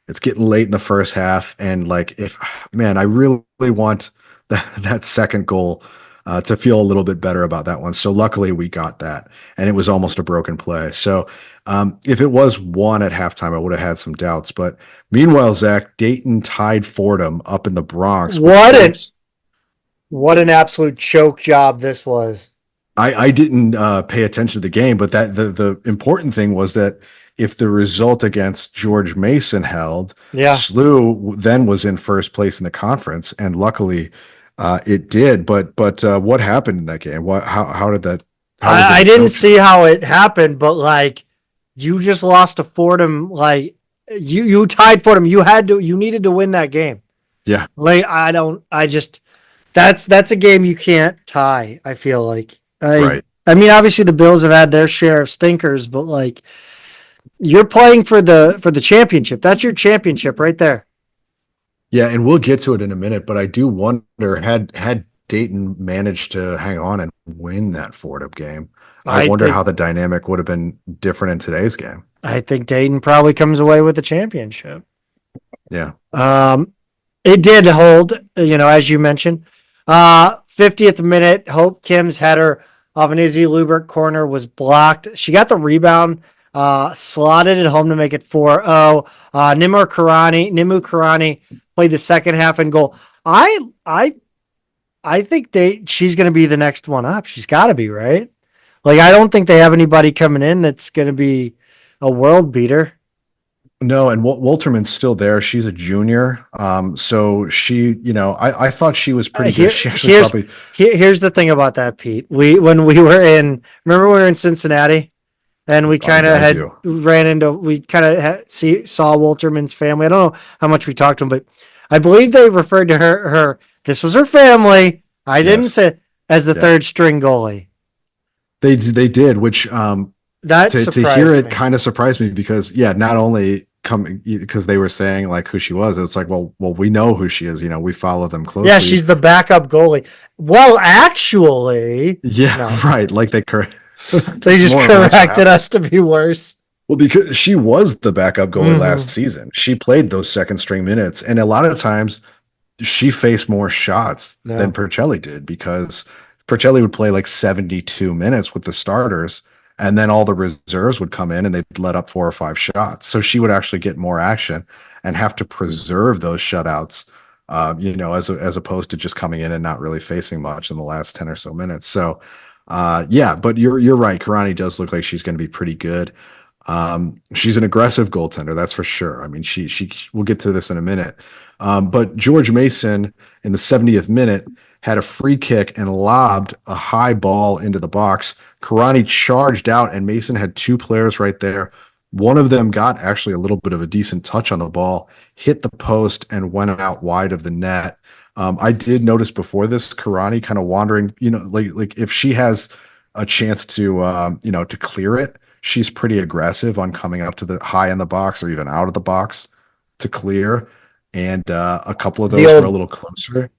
It's getting late in the first half, and like, I really want that second goal. to feel a little bit better about that one. So luckily we got that, and it was almost a broken play. So if it was one at halftime, I would have had some doubts. But meanwhile, Zach, Dayton tied Fordham up in the Bronx. What an absolute choke job this was. I didn't pay attention to the game, but that the important thing was that if the result against George Mason held, SIUE then was in first place in the conference, and luckily it did. But what happened in that game? How did that? I didn't see how it happened, but like you just lost to Fordham. Like you tied Fordham. You needed to win that game. Yeah. Like that's a game you can't tie. I feel like. Right. I mean, obviously the Bills have had their share of stinkers, but like you're playing for the championship. That's your championship right there. Yeah, and we'll get to it in a minute, but I do wonder had Dayton managed to hang on and win that Fordham game, I wonder how the dynamic would have been different in today's game. I think Dayton probably comes away with the championship. Yeah. It did hold, as you mentioned. 50th minute, Hope Kim's header of an Izzy Lubert corner was blocked. She got the rebound, slotted it home to make it 4-0. Nimmu Karani played the second half and goal. I think she's going to be the next one up. She's got to be, right? Like, I don't think they have anybody coming in that's going to be a world beater. No, and Wolterman's still there. She's a junior. So she, I thought she was pretty good. She actually here's the thing about that, Pete. Remember we were in Cincinnati, and we kind of saw Wolterman's family. I don't know how much we talked to them, but I believe they referred to her. This was her family. I didn't say as the third string goalie. They did, which to hear it kind of surprised me because not only because they were saying like who she was, it's like well we know who she is, we follow them closely. Yeah, she's the backup goalie. Well, actually, right. Like they just corrected us to be worse. Well, because she was the backup goalie last season, she played those second string minutes, and a lot of times she faced more shots than Percelli did because Percelli would play like 72 minutes with the starters, and then all the reserves would come in and they'd let up 4 or 5 shots. So she would actually get more action and have to preserve those shutouts, as opposed to just coming in and not really facing much in the last 10 or so minutes. So, but you're right. Karani does look like she's going to be pretty good. She's an aggressive goaltender, that's for sure. I mean, we'll get to this in a minute. But George Mason in the 70th minute had a free kick and lobbed a high ball into the box. Karani charged out, and Mason had 2 players right there. One of them got actually a little bit of a decent touch on the ball, hit the post, and went out wide of the net. I did notice before this, Karani kind of wandering, like if she has a chance to, to clear it, she's pretty aggressive on coming up to the high in the box or even out of the box to clear. And a couple of those were a little closer.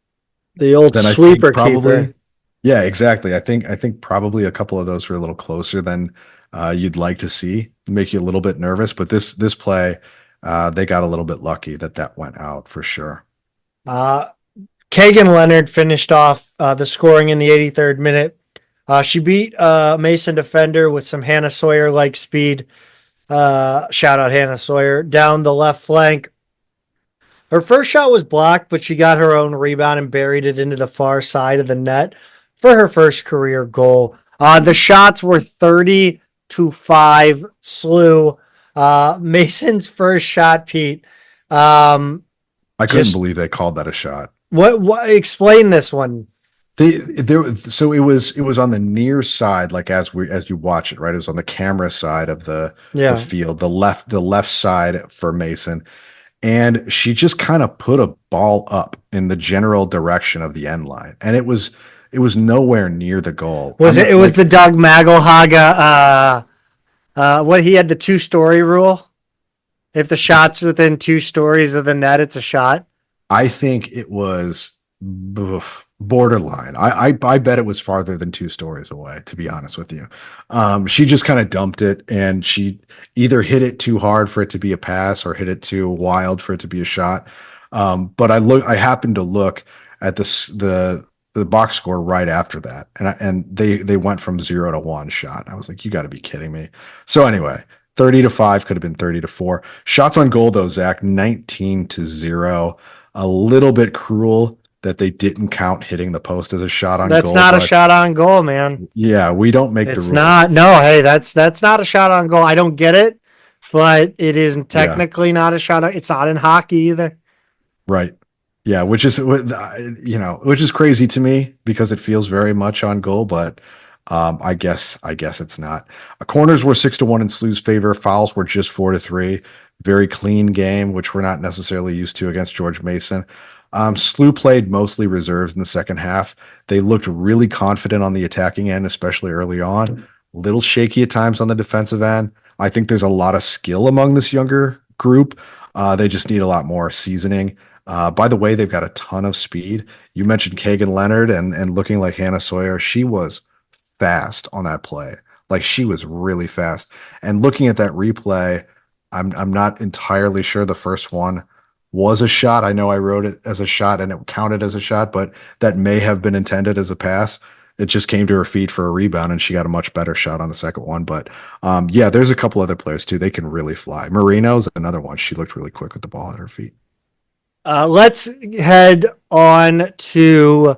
The old sweeper keeper. Yeah, exactly. I think probably a couple of those were a little closer than you'd like to see, make you a little bit nervous. But this play, they got a little bit lucky that went out for sure. Kagan Leonard finished off the scoring in the 83rd minute. She beat Mason defender with some Hannah Sawyer-like speed. Shout out Hannah Sawyer down the left flank. Her first shot was blocked, but she got her own rebound and buried it into the far side of the net for her first career goal. The shots were 30-5 SIUE. Mason's first shot, Pete. I couldn't believe they called that a shot. What? Explain this one. So it was on the near side, like as you watch it, right? It was on the camera side of the field, the left side for Mason. And she just kind of put a ball up in the general direction of the end line. And it was nowhere near the goal. Was the Doug Magelhaga, what he had the 2-story rule? If the shot's within 2 stories of the net, it's a shot. I think it was borderline. I bet it was farther than 2 stories away, to be honest with you. She just kind of dumped it, and she either hit it too hard for it to be a pass or hit it too wild for it to be a shot. But I happened to look at the the box score right after that, and they went from 0-1 shot. I was like, you got to be kidding me. So anyway, 30-5 could have been 30-4. Shots on goal though, Zach, 19-0. A little bit cruel that they didn't count hitting the post as a shot on goal. That's not a shot on goal, man. Yeah, we don't make the rules. It's not. No, hey, that's not a shot on goal. I don't get it, but it isn't technically not a shot. It's not in hockey either. Right. Yeah, which is crazy to me because it feels very much on goal, but I guess it's not. Corners were 6-1 in SLU's favor. Fouls were just 4-3. Very clean game, which we're not necessarily used to against George Mason. SLU played mostly reserves in the second half. They looked really confident on the attacking end, especially early on. A little shaky at times on the defensive end. I think there's a lot of skill among this younger group. They just need a lot more seasoning. By the way, they've got a ton of speed. You mentioned Kagan Leonard and looking like Hannah Sawyer. She was fast on that play. Like, she was really fast. And looking at that replay, I'm not entirely sure the first one was a shot. I know I wrote it as a shot and it counted as a shot, but that may have been intended as a pass. It just came to her feet for a rebound and she got a much better shot on the second one. But yeah, there's a couple other players too. They can really fly. Marino's another one. She looked really quick with the ball at her feet. Let's head on to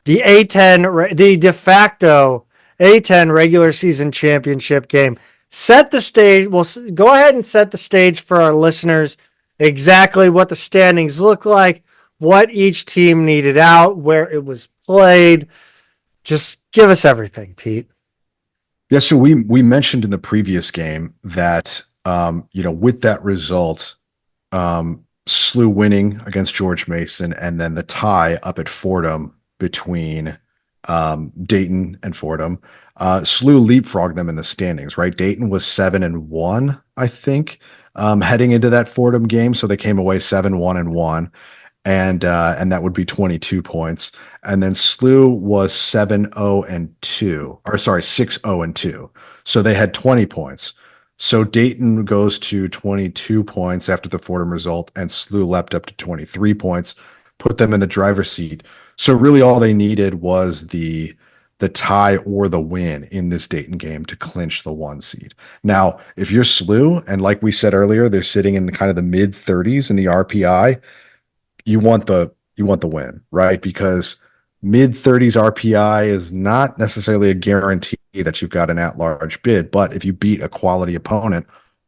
the A10, the de facto A10 regular season championship game. Set the stage. We'll go ahead and set the stage for our listeners exactly what the standings look like, what each team needed out, where it was played. Just give us everything, Pete. Yeah, so we mentioned in the previous game that with that result, SLU winning against George Mason, and then the tie up at Fordham between Dayton and Fordham. SLU leapfrogged them in the standings, right? Dayton was 7-1, I think, heading into that Fordham game. So they came away 7-1-1, and that would be 22 points. And then SLU was 6-0-2. So they had 20 points. So Dayton goes to 22 points after the Fordham result, and SLU leapt up to 23 points, put them in the driver's seat. So really all they needed was the tie or the win in this Dayton game to clinch the 1 seed. Now, if you're SLU, and like we said earlier, they're sitting in kind of the mid 30s in the RPI, you want the win, right? Because mid 30s RPI is not necessarily a guarantee that you've got an at-large bid, but if you beat a quality opponent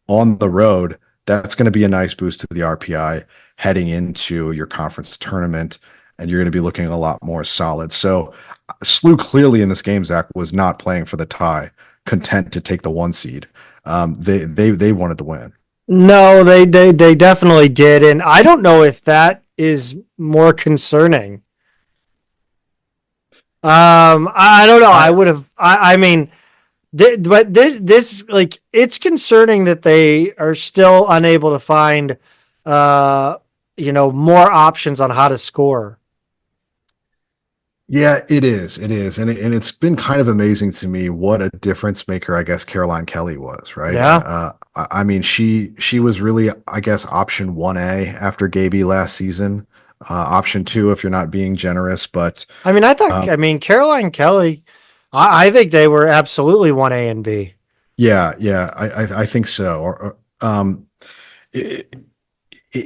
on the road, that's going to be a nice boost to the RPI heading into your conference tournament, and you're going to be looking a lot more solid. So SLU clearly in this game, Zach, was not playing for the tie, content to take the 1 seed. They wanted to win. No, they definitely did, and I don't know if that is more concerning. I don't know. I would have. I mean, but this like, it's concerning that they are still unable to find, more options on how to score. Yeah, it is. It is. And it's been kind of amazing to me what a difference maker, I guess, Caroline Kelly was, right? Yeah. I mean, she was really, I guess, option 1A after Gaby last season. Option 2 if you're not being generous. But I mean, Caroline Kelly, I think they were absolutely 1A and B. Yeah, I think so.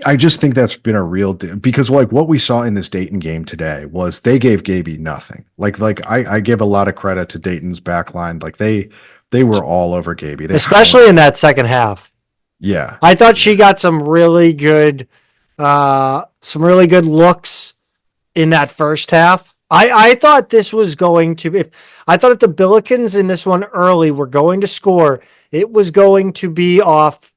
I just think that's been a real because like what we saw in this Dayton game today was they gave Gaby nothing. Like I give a lot of credit to Dayton's back line. Like they were all over Gaby, especially in that second half. Yeah, I thought she got some really good looks in that first half. I thought this was going to I thought if the Billikens in this one early were going to score, it was going to be off.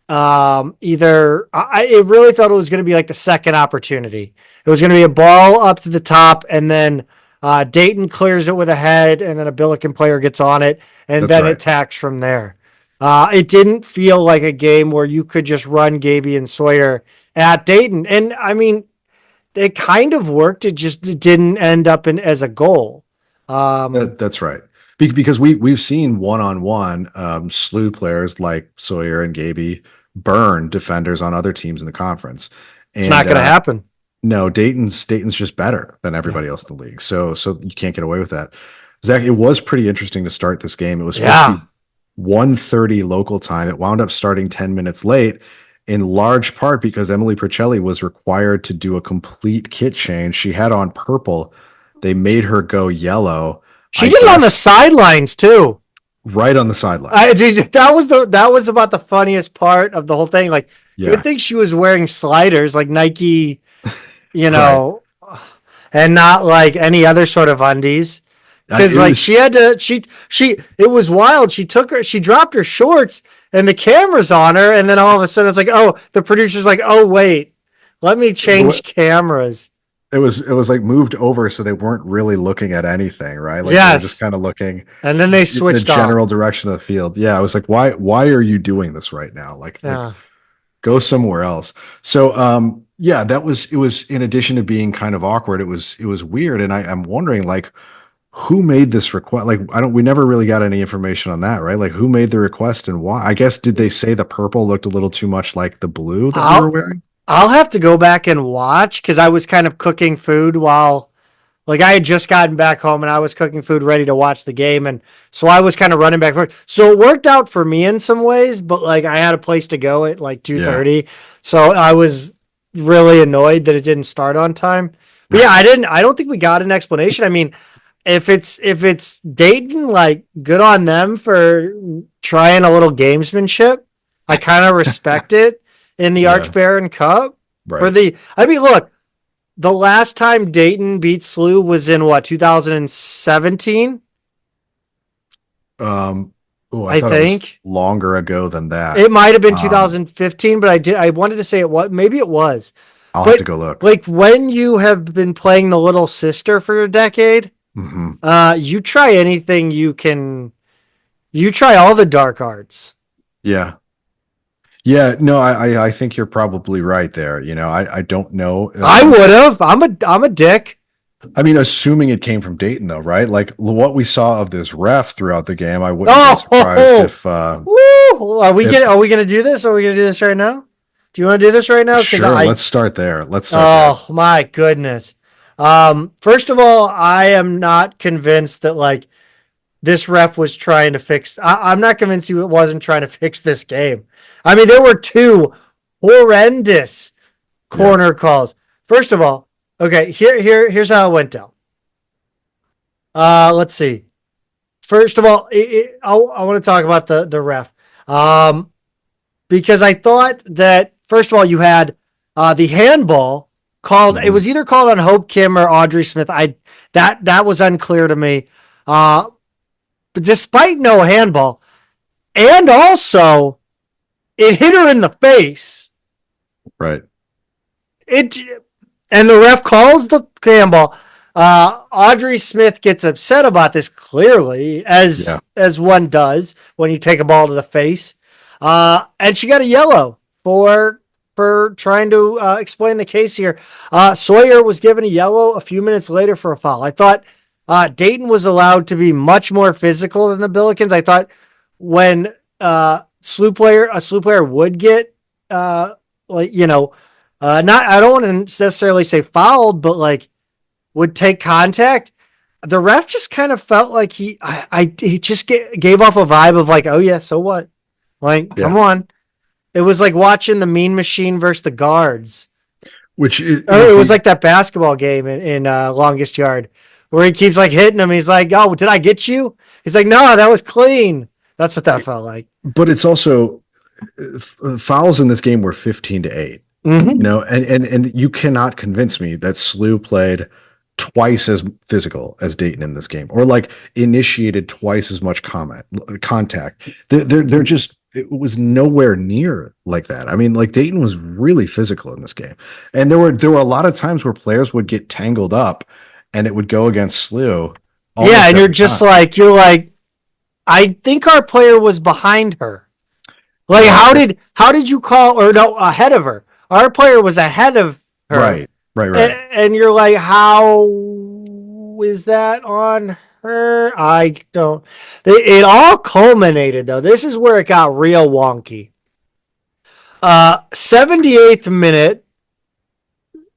It really felt it was going to be like the second opportunity. It was going to be a ball up to the top, and then Dayton clears it with a head, and then a Billiken player gets on it, and then it attacks from there. It didn't feel like a game where you could just run Gaby and Sawyer at Dayton. And I mean, it kind of worked. It just didn't end up as a goal. That's right. Because we've seen one-on-one SLU players like Sawyer and Gaby burn defenders on other teams in the conference. It's not going to happen. No, Dayton's just better than everybody else in the league. So you can't get away with that. Zach, it was pretty interesting to start this game. It was supposed to be 1:30 local time. It wound up starting 10 minutes late, in large part because Emily Percelli was required to do a complete kit change. She had on purple. They made her go yellow. She did it on the sidelines too. Right on the sideline. That was about the funniest part of the whole thing. Like you would think she was wearing sliders like Nike, right. And not like any other sort of undies. Because like she had to, it was wild. She dropped her shorts and the camera's on her, and then all of a sudden it's like, oh, the producer's like, oh wait, let me change cameras. It was like moved over so they weren't really looking at anything, right? Like yes. They were just kind of looking, and then they switched the general direction of the field. Yeah, I was like, why are you doing this right now? Like go somewhere else. So it was in addition to being kind of awkward, it was weird, and I'm wondering like who made this request. Like we never really got any information on that, right? Like who made the request and why? I guess did they say the purple looked a little too much like the blue that we were wearing? I'll have to go back and watch because I was kind of cooking food while, like, I had just gotten back home and I was cooking food ready to watch the game. And so I was kind of running back and forth. So it worked out for me in some ways, but like I had a place to go at like 2:30. Yeah. So I was really annoyed that it didn't start on time. But yeah, I don't think we got an explanation. I mean, if it's Dayton, like good on them for trying a little gamesmanship. I kind of respect it. In the Arch Baron Cup. Right. Look, the last time Dayton beat SIUE was in what, 2017? I think it was longer ago than that. It might have been 2015, but I wanted to say it was. Maybe it was. I'll have to go look. Like when you have been playing the little sister for a decade, you try anything you can. You try all the dark arts. Yeah. Yeah, no, I think you're probably right there. You know, I don't know. I would have. I'm a dick. I mean, assuming it came from Dayton, though, right? Like what we saw of this ref throughout the game, I wouldn't be surprised if. Are we gonna do this? Are we gonna do this right now? Do you want to do this right now? Sure. Let's start there. Oh my goodness. First of all, I am not convinced that like this ref was trying to fix. I'm not convinced he wasn't trying to fix this game. I mean, there were two horrendous corner calls. First of all, okay, here's how it went down. Let's see. First of all, I want to talk about the ref. Because I thought that, first of all, you had the handball called. It was either called on Hope Kim or Audrey Smith. That was unclear to me. But despite no handball, and also it hit her in the face. Right. And the ref calls the handball. Audrey Smith gets upset about this clearly, as one does when you take a ball to the face. And she got a yellow for trying to explain the case here. Sawyer was given a yellow a few minutes later for a foul. I thought Dayton was allowed to be much more physical than the Billikens. I thought when a SIUE player would get not, I don't want to necessarily say fouled, but like would take contact. The ref just kind of felt like he just gave off a vibe of like, oh yeah, so what? Like, come on. It was like watching the Mean Machine versus the Guards. It was like that basketball game in Longest Yard where he keeps like hitting him. He's like, oh, did I get you? He's like, no, that was clean. That's what that felt like. But it's also fouls in this game were 15-8. Mm-hmm. You know, and you cannot convince me that SIUE played twice as physical as Dayton in this game, or like initiated twice as much contact. They're just, it was nowhere near like that. I mean, like Dayton was really physical in this game, and there were a lot of times where players would get tangled up, and it would go against SIUE. Yeah, and you're just like, I think our player was behind her. Like, how did you call, or no, ahead of her? Our player was ahead of her. Right. And you're like, how is that on her? I don't. It all culminated, though. This is where it got real wonky. 78th minute,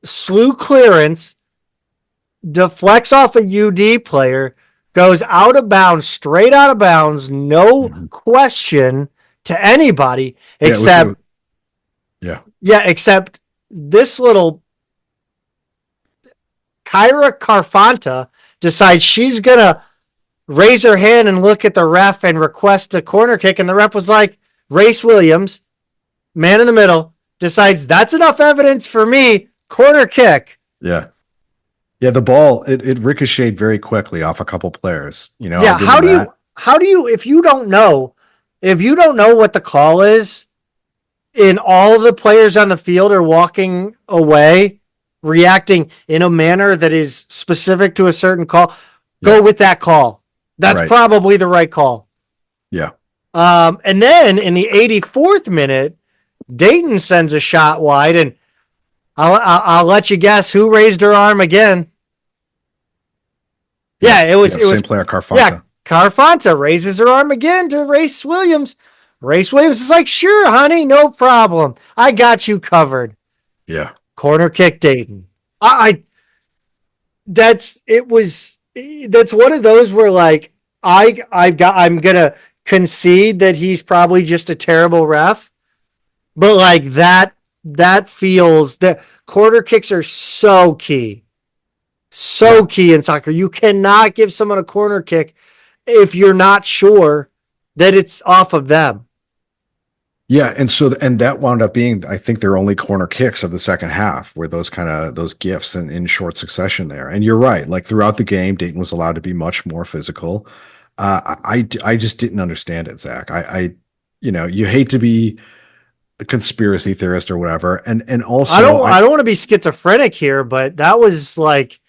SIUE clearance, deflects off a UD player, goes out of bounds, straight out of bounds, no question to anybody except except this little Kyra Carfanta decides she's gonna raise her hand and look at the ref and request a corner kick, and the ref was like, Race Williams, man in the middle, decides that's enough evidence for me, corner kick. Yeah. Yeah, the ball it ricocheted very quickly off a couple players. Yeah, how do you if you don't know what the call is, and all of the players on the field are walking away, reacting in a manner that is specific to a certain call, go with that call. That's probably the right call. Yeah. And then in the 84th minute, Dayton sends a shot wide, and I'll let you guess who raised her arm again. Yeah, it was same player, Carfanta. Yeah, Carfanta raises her arm again to Race Williams. Race Williams is like, sure, honey, no problem. I got you covered. Yeah. Corner kick Dayton. That's one of those where like I'm gonna concede that he's probably just a terrible ref. But like that feels that corner kicks are so key. So key in soccer. You cannot give someone a corner kick if you're not sure that it's off of them. Yeah, and that wound up being, I think, their only corner kicks of the second half, were those gifts in short succession there. And you're right, like throughout the game, Dayton was allowed to be much more physical. I just didn't understand it, Zach. You hate to be a conspiracy theorist or whatever, and also I don't want to be schizophrenic here, but that was like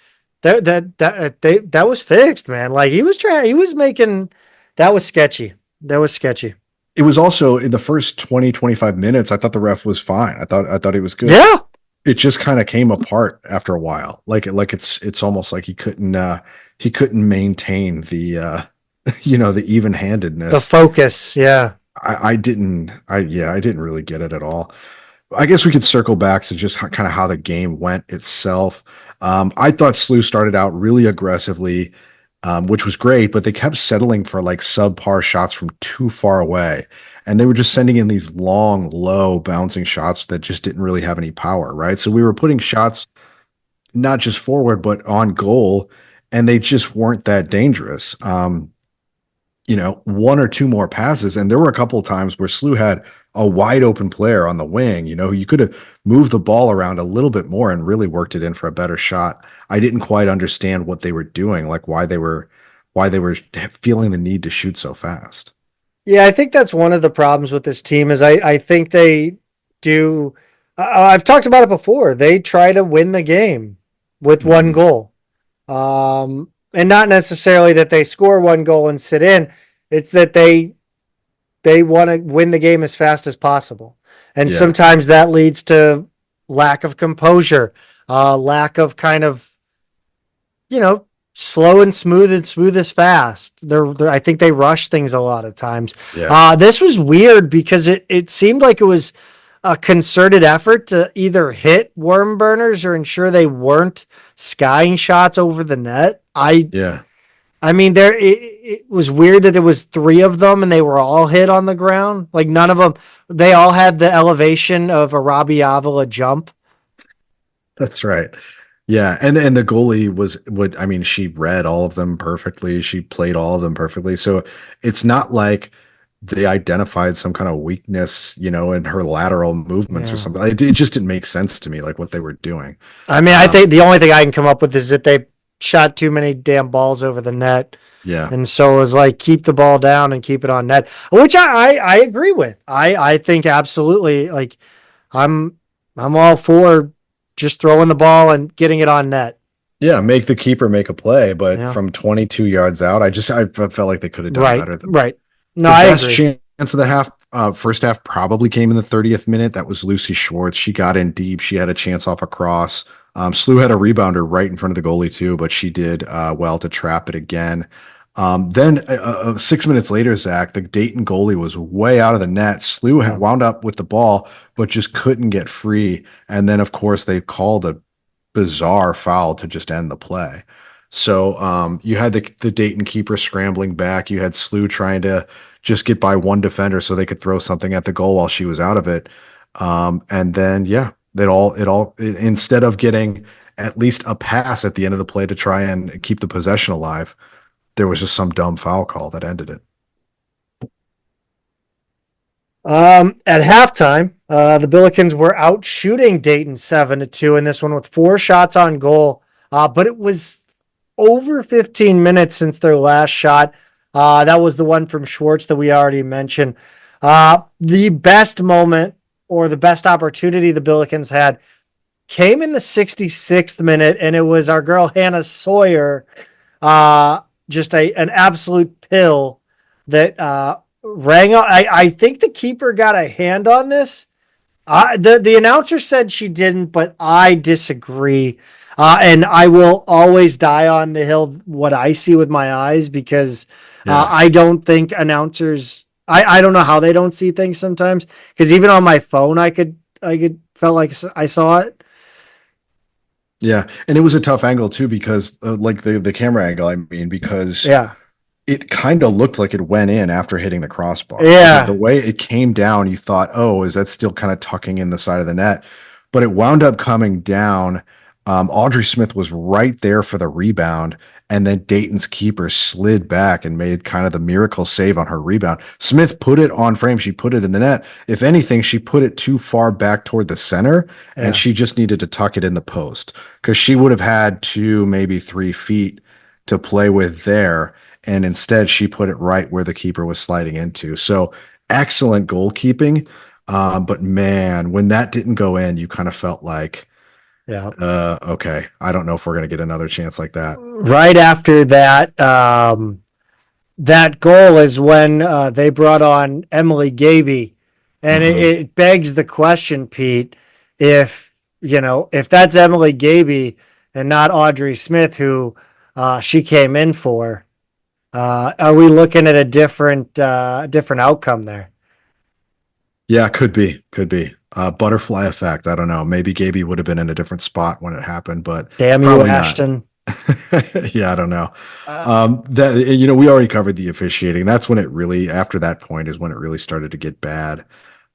that was fixed, man. Like he was making that was sketchy. It was also in the first 20-25 minutes, I thought the ref was fine. I thought it was good. Yeah. It just kind of came apart after a while. Like it's almost like he couldn't maintain the the even-handedness. The focus, yeah. I didn't really get it at all. I guess we could circle back to just kind of how the game went itself. I thought SIUE started out really aggressively, which was great, but they kept settling for like subpar shots from too far away. And they were just sending in these long, low bouncing shots that just didn't really have any power, right? So we were putting shots not just forward, but on goal, and they just weren't that dangerous. One or two more passes, and there were a couple of times where SIUE had a wide open player on the wing, you could have moved the ball around a little bit more and really worked it in for a better shot. I didn't quite understand what they were doing, like why they were feeling the need to shoot so fast. Yeah, I think that's one of the problems with this team is I think they do. I've talked about it before. They try to win the game with one goal. And not necessarily that they score one goal and sit in. It's that they want to win the game as fast as possible. And sometimes that leads to lack of composure, lack of kind of, slow and smooth is fast. I think they rush things a lot of times. Yeah. This was weird because it seemed like it was a concerted effort to either hit worm burners or ensure they weren't skying shots over the net. I mean, it was weird that there was 3 of them and they were all hit on the ground. Like none of them, they all had the elevation of a Robbie Avila jump. That's right. Yeah. And the goalie she read all of them perfectly. She played all of them perfectly. So it's not like they identified some kind of weakness, in her lateral movements or something. It just didn't make sense to me, like what they were doing. I mean, I think the only thing I can come up with is that they shot too many damn balls over the net. Yeah. And so it was like, keep the ball down and keep it on net, which I agree with. I think absolutely, like I'm all for just throwing the ball and getting it on net. Yeah. Make the keeper make a play, but from 22 yards out, I felt like they could have done better than that. Right. No, I agree. The best chance of the half, first half probably came in the 30th minute. That was Lucy Schwartz. She got in deep. She had a chance off a cross. SIUE had a rebounder right in front of the goalie too, but she did well to trap it again. Then 6 minutes later, Zach, the Dayton goalie was way out of the net. SIUE had wound up with the ball, but just couldn't get free. And then, of course, they called a bizarre foul to just end the play. So you had the Dayton keeper scrambling back. You had SLU trying to just get by one defender so they could throw something at the goal while she was out of it. And then yeah, instead of getting at least a pass at the end of the play to try and keep the possession alive, there was just some dumb foul call that ended it. At halftime, the Billikens were out shooting Dayton 7-2 in this one with 4 shots on goal. But it was over 15 minutes since their last shot. That was the one from Schwartz that we already mentioned. The best moment or the best opportunity the Billikens had came in the 66th minute, and it was our girl Hannah Sawyer, just an absolute pill that rang out. I think the keeper got a hand on this. The announcer said she didn't, but I disagree. And I will always die on the hill what I see with my eyes, because I don't think announcers, I don't know how they don't see things sometimes, because even on my phone I could felt like I saw it. Yeah, and it was a tough angle too, because like the camera angle, I mean, because it kind of looked like it went in after hitting the crossbar. Yeah, the way it came down, you thought, oh, is that still kind of tucking in the side of the net? But it wound up coming down. Audrey Smith was right there for the rebound, and then Dayton's keeper slid back and made kind of the miracle save on her rebound. Smith put it on frame. She put it in the net. If anything, she put it too far back toward the center, and she just needed to tuck it in the post, because she would have had 2, maybe 3 feet to play with there. And instead, she put it right where the keeper was sliding into. So excellent goalkeeping. But man, when that didn't go in, you kind of felt like, okay, I don't know if we're going to get another chance like that. Right after that, that goal is when they brought on Emily Gaby. And it begs the question, Pete, if that's Emily Gaby and not Audrey Smith, who she came in for, are we looking at a different outcome there? Yeah, could be. Butterfly effect. I don't know. Maybe Gaby would have been in a different spot when it happened, but damn you, Ashton. Yeah, I don't know. That we already covered the officiating. That's when it really, after that point, is when it really started to get bad,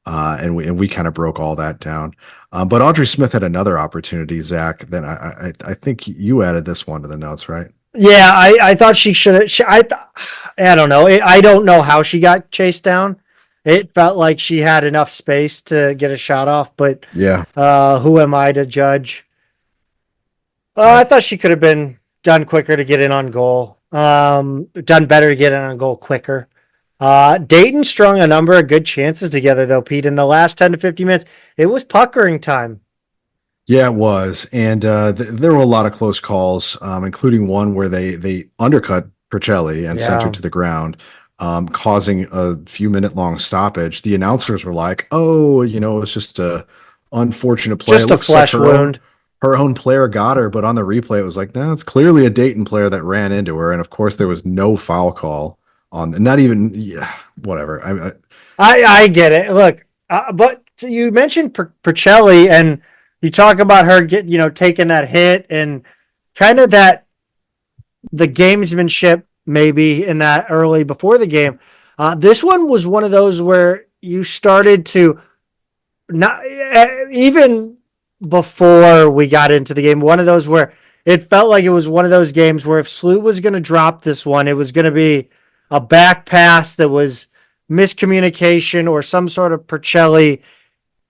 and we kind of broke all that down. But Audrey Smith had another opportunity, Zach. Then I think you added this one to the notes, right? Yeah, I thought she should have. I don't know. I don't know how she got chased down. It felt like she had enough space to get a shot off, but who am I to judge? I thought she could have been done quicker to get in on goal. Done better to get in on goal quicker. Dayton strung a number of good chances together, though, Pete. In the last 10 to 15 minutes, it was puckering time. Yeah, it was. And there were a lot of close calls, including one where they undercut Percelli and sent her to the ground, causing a few-minute-long stoppage. The announcers were like, oh, it's just a unfortunate play. Just a flesh wound. Her own player got her, but on the replay, it was like, no, it's clearly a Dayton player that ran into her. And, of course, there was no foul call on, not even, whatever. I get it. Look, but you mentioned Percelli, and you talk about her taking that hit and kind of the gamesmanship maybe in that early before the game. This one was one of those where you started to not even before we got into the game, one of those where it felt like it was one of those games where if SLU was going to drop this one, it was going to be a back pass that was miscommunication or some sort of Percelli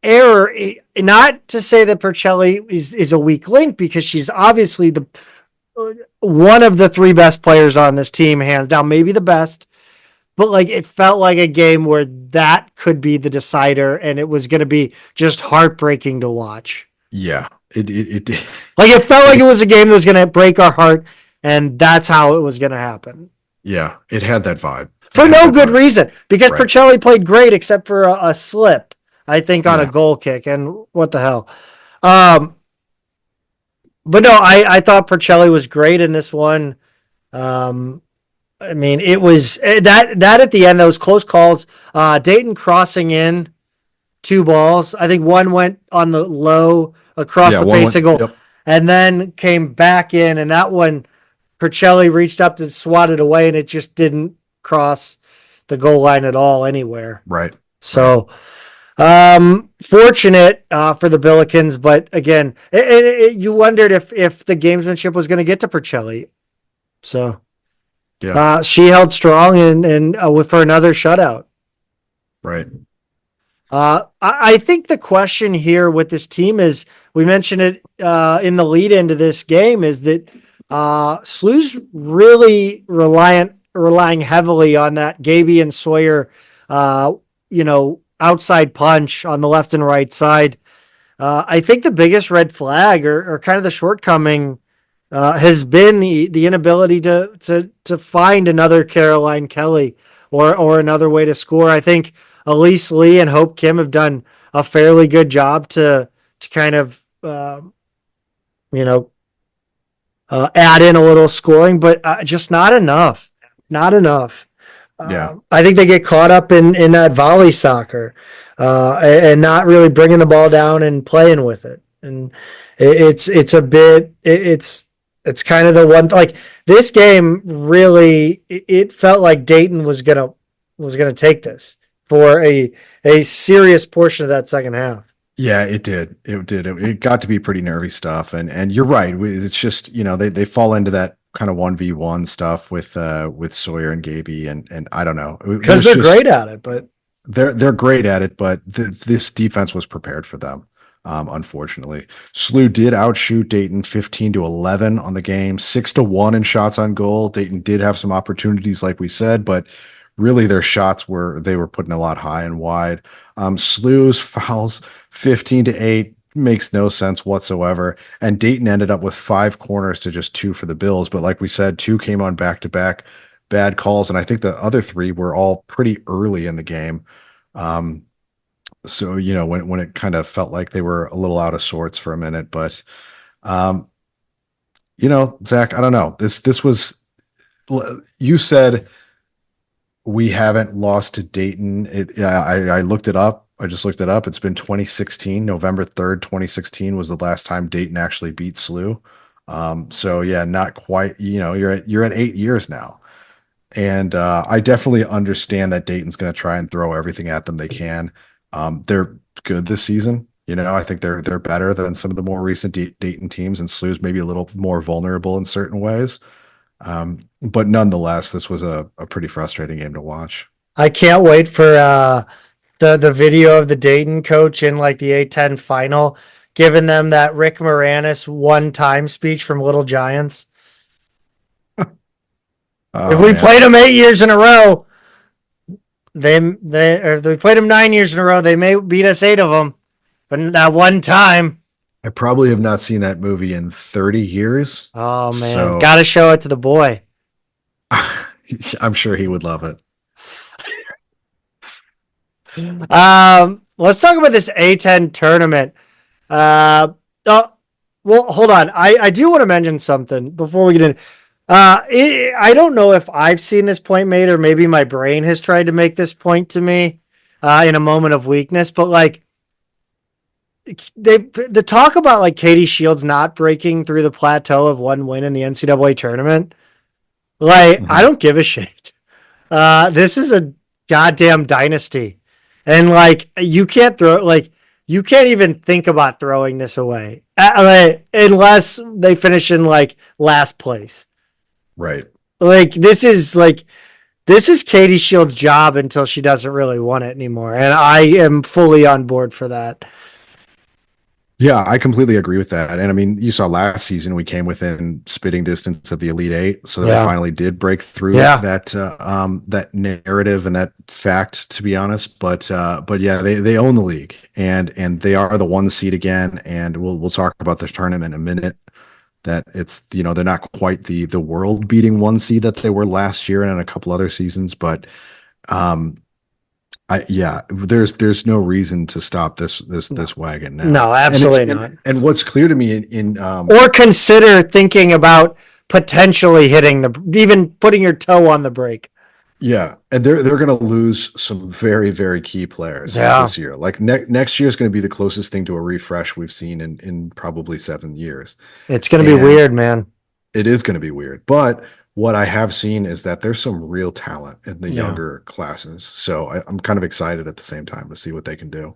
error. Not to say that Percelli is a weak link, because she's obviously one of the 3 best players on this team, hands down, maybe the best. But it felt like a game where that could be the decider, and it was going to be just heartbreaking to watch. Yeah, it felt like it was a game that was going to break our heart, and that's how it was going to happen. Yeah, it had that vibe. For no good reason, because Percelli played great except for a slip, I think, on a goal kick, and what the hell. But no, I thought Percelli was great in this one. I mean, it was that at the end, those close calls, Dayton crossing in 2 balls. I think one went on the low across the face of goal. Yep. and then came back in, and that one, Percelli reached up to swat it away, and it just didn't cross the goal line at all anywhere. Right. So, fortunate for the Billikens, but again, you wondered if the gamesmanship was going to get to Percelli. So, Yeah. she held strong and for another shutout. Right. I think the question here with this team is, we mentioned it in the lead into this game, is that SIUE's really relying heavily on that Gaby and Sawyer, outside punch on the left and right side. I think the biggest red flag or kind of the shortcoming has been the inability to find another Caroline Kelly or another way to score. I think Elise Lee and Hope Kim have done a fairly good job to kind of add in a little scoring, but just not enough. Not enough. Yeah. I think they get caught up in that volley soccer and not really bringing the ball down and playing with it. And it's kind of the one, like, this game really, it felt like Dayton was gonna take this for a serious portion of that second half. Yeah, it did. It got to be pretty nervy stuff. And you're right. It's just, they fall into that kind of 1v1 stuff with Sawyer and Gaby, and I don't know. Because they're great at it, but they're great at it, but this defense was prepared for them. Unfortunately, SIUE did outshoot Dayton 15-11 on the game, 6-1 in shots on goal. Dayton did have some opportunities, like we said, but really their shots were putting a lot high and wide. SIUE's fouls 15-8 makes no sense whatsoever, and Dayton ended up with 5 corners to just 2 for the Bills. But like we said, 2 came on back-to-back bad calls, and I think the other 3 were all pretty early in the game. So when it kind of felt like they were a little out of sorts for a minute, but Zach, I don't know. This was, you said we haven't lost to Dayton. I looked it up. I just looked it up. It's been 2016, November 3rd, 2016 was the last time Dayton actually beat SIUE. So yeah, not quite, you're at 8 years now. And I definitely understand that Dayton's going to try and throw everything at them they can. They're good this season. I think they're better than some of the more recent Dayton teams, and SIUE's maybe a little more vulnerable in certain ways. But nonetheless, this was a pretty frustrating game to watch. I can't wait for the video of the Dayton coach in like the A10 final, giving them that Rick Moranis one-time speech from Little Giants. If we played them 8 years in a row, if we played them 9 years in a row, they may beat us 8 of them, but not one time. I probably have not seen that movie in 30 years. Oh man, gotta show it to the boy. I'm sure he would love it. Let's talk about this A10 tournament. Well, hold on. I do want to mention something before we get in. I don't know if I've seen this point made, or maybe my brain has tried to make this point to me in a moment of weakness, but like, the talk about like Katie Shields not breaking through the plateau of one win in the NCAA tournament, like, I don't give a shit. This is a goddamn dynasty, and like, you can't even think about throwing this away unless they finish in like last place. Right. Like, this is Katie Shields' job until she doesn't really want it anymore, and I am fully on board for that. Yeah, I completely agree with that. And I mean, you saw last season we came within spitting distance of the Elite Eight, so they finally did break through that narrative and that fact, to be honest. But yeah, they own the league, and they are the 1 seed again. And we'll talk about the tournament in a minute. That it's they're not quite the world beating 1 seed that they were last year and in a couple other seasons, but there's no reason to stop this wagon now. No, absolutely not. And what's clear to me in or consider thinking about potentially even putting your toe on the brake. Yeah, and they're going to lose some very very key players Yeah, this year. Like next year is going to be the closest thing to a refresh we've seen in probably 7 years, it's going to be and weird, man. it is going to be weird. But what I have seen is that there's some real talent in the Yeah. younger classes, so I'm kind of excited at the same time to see what they can do.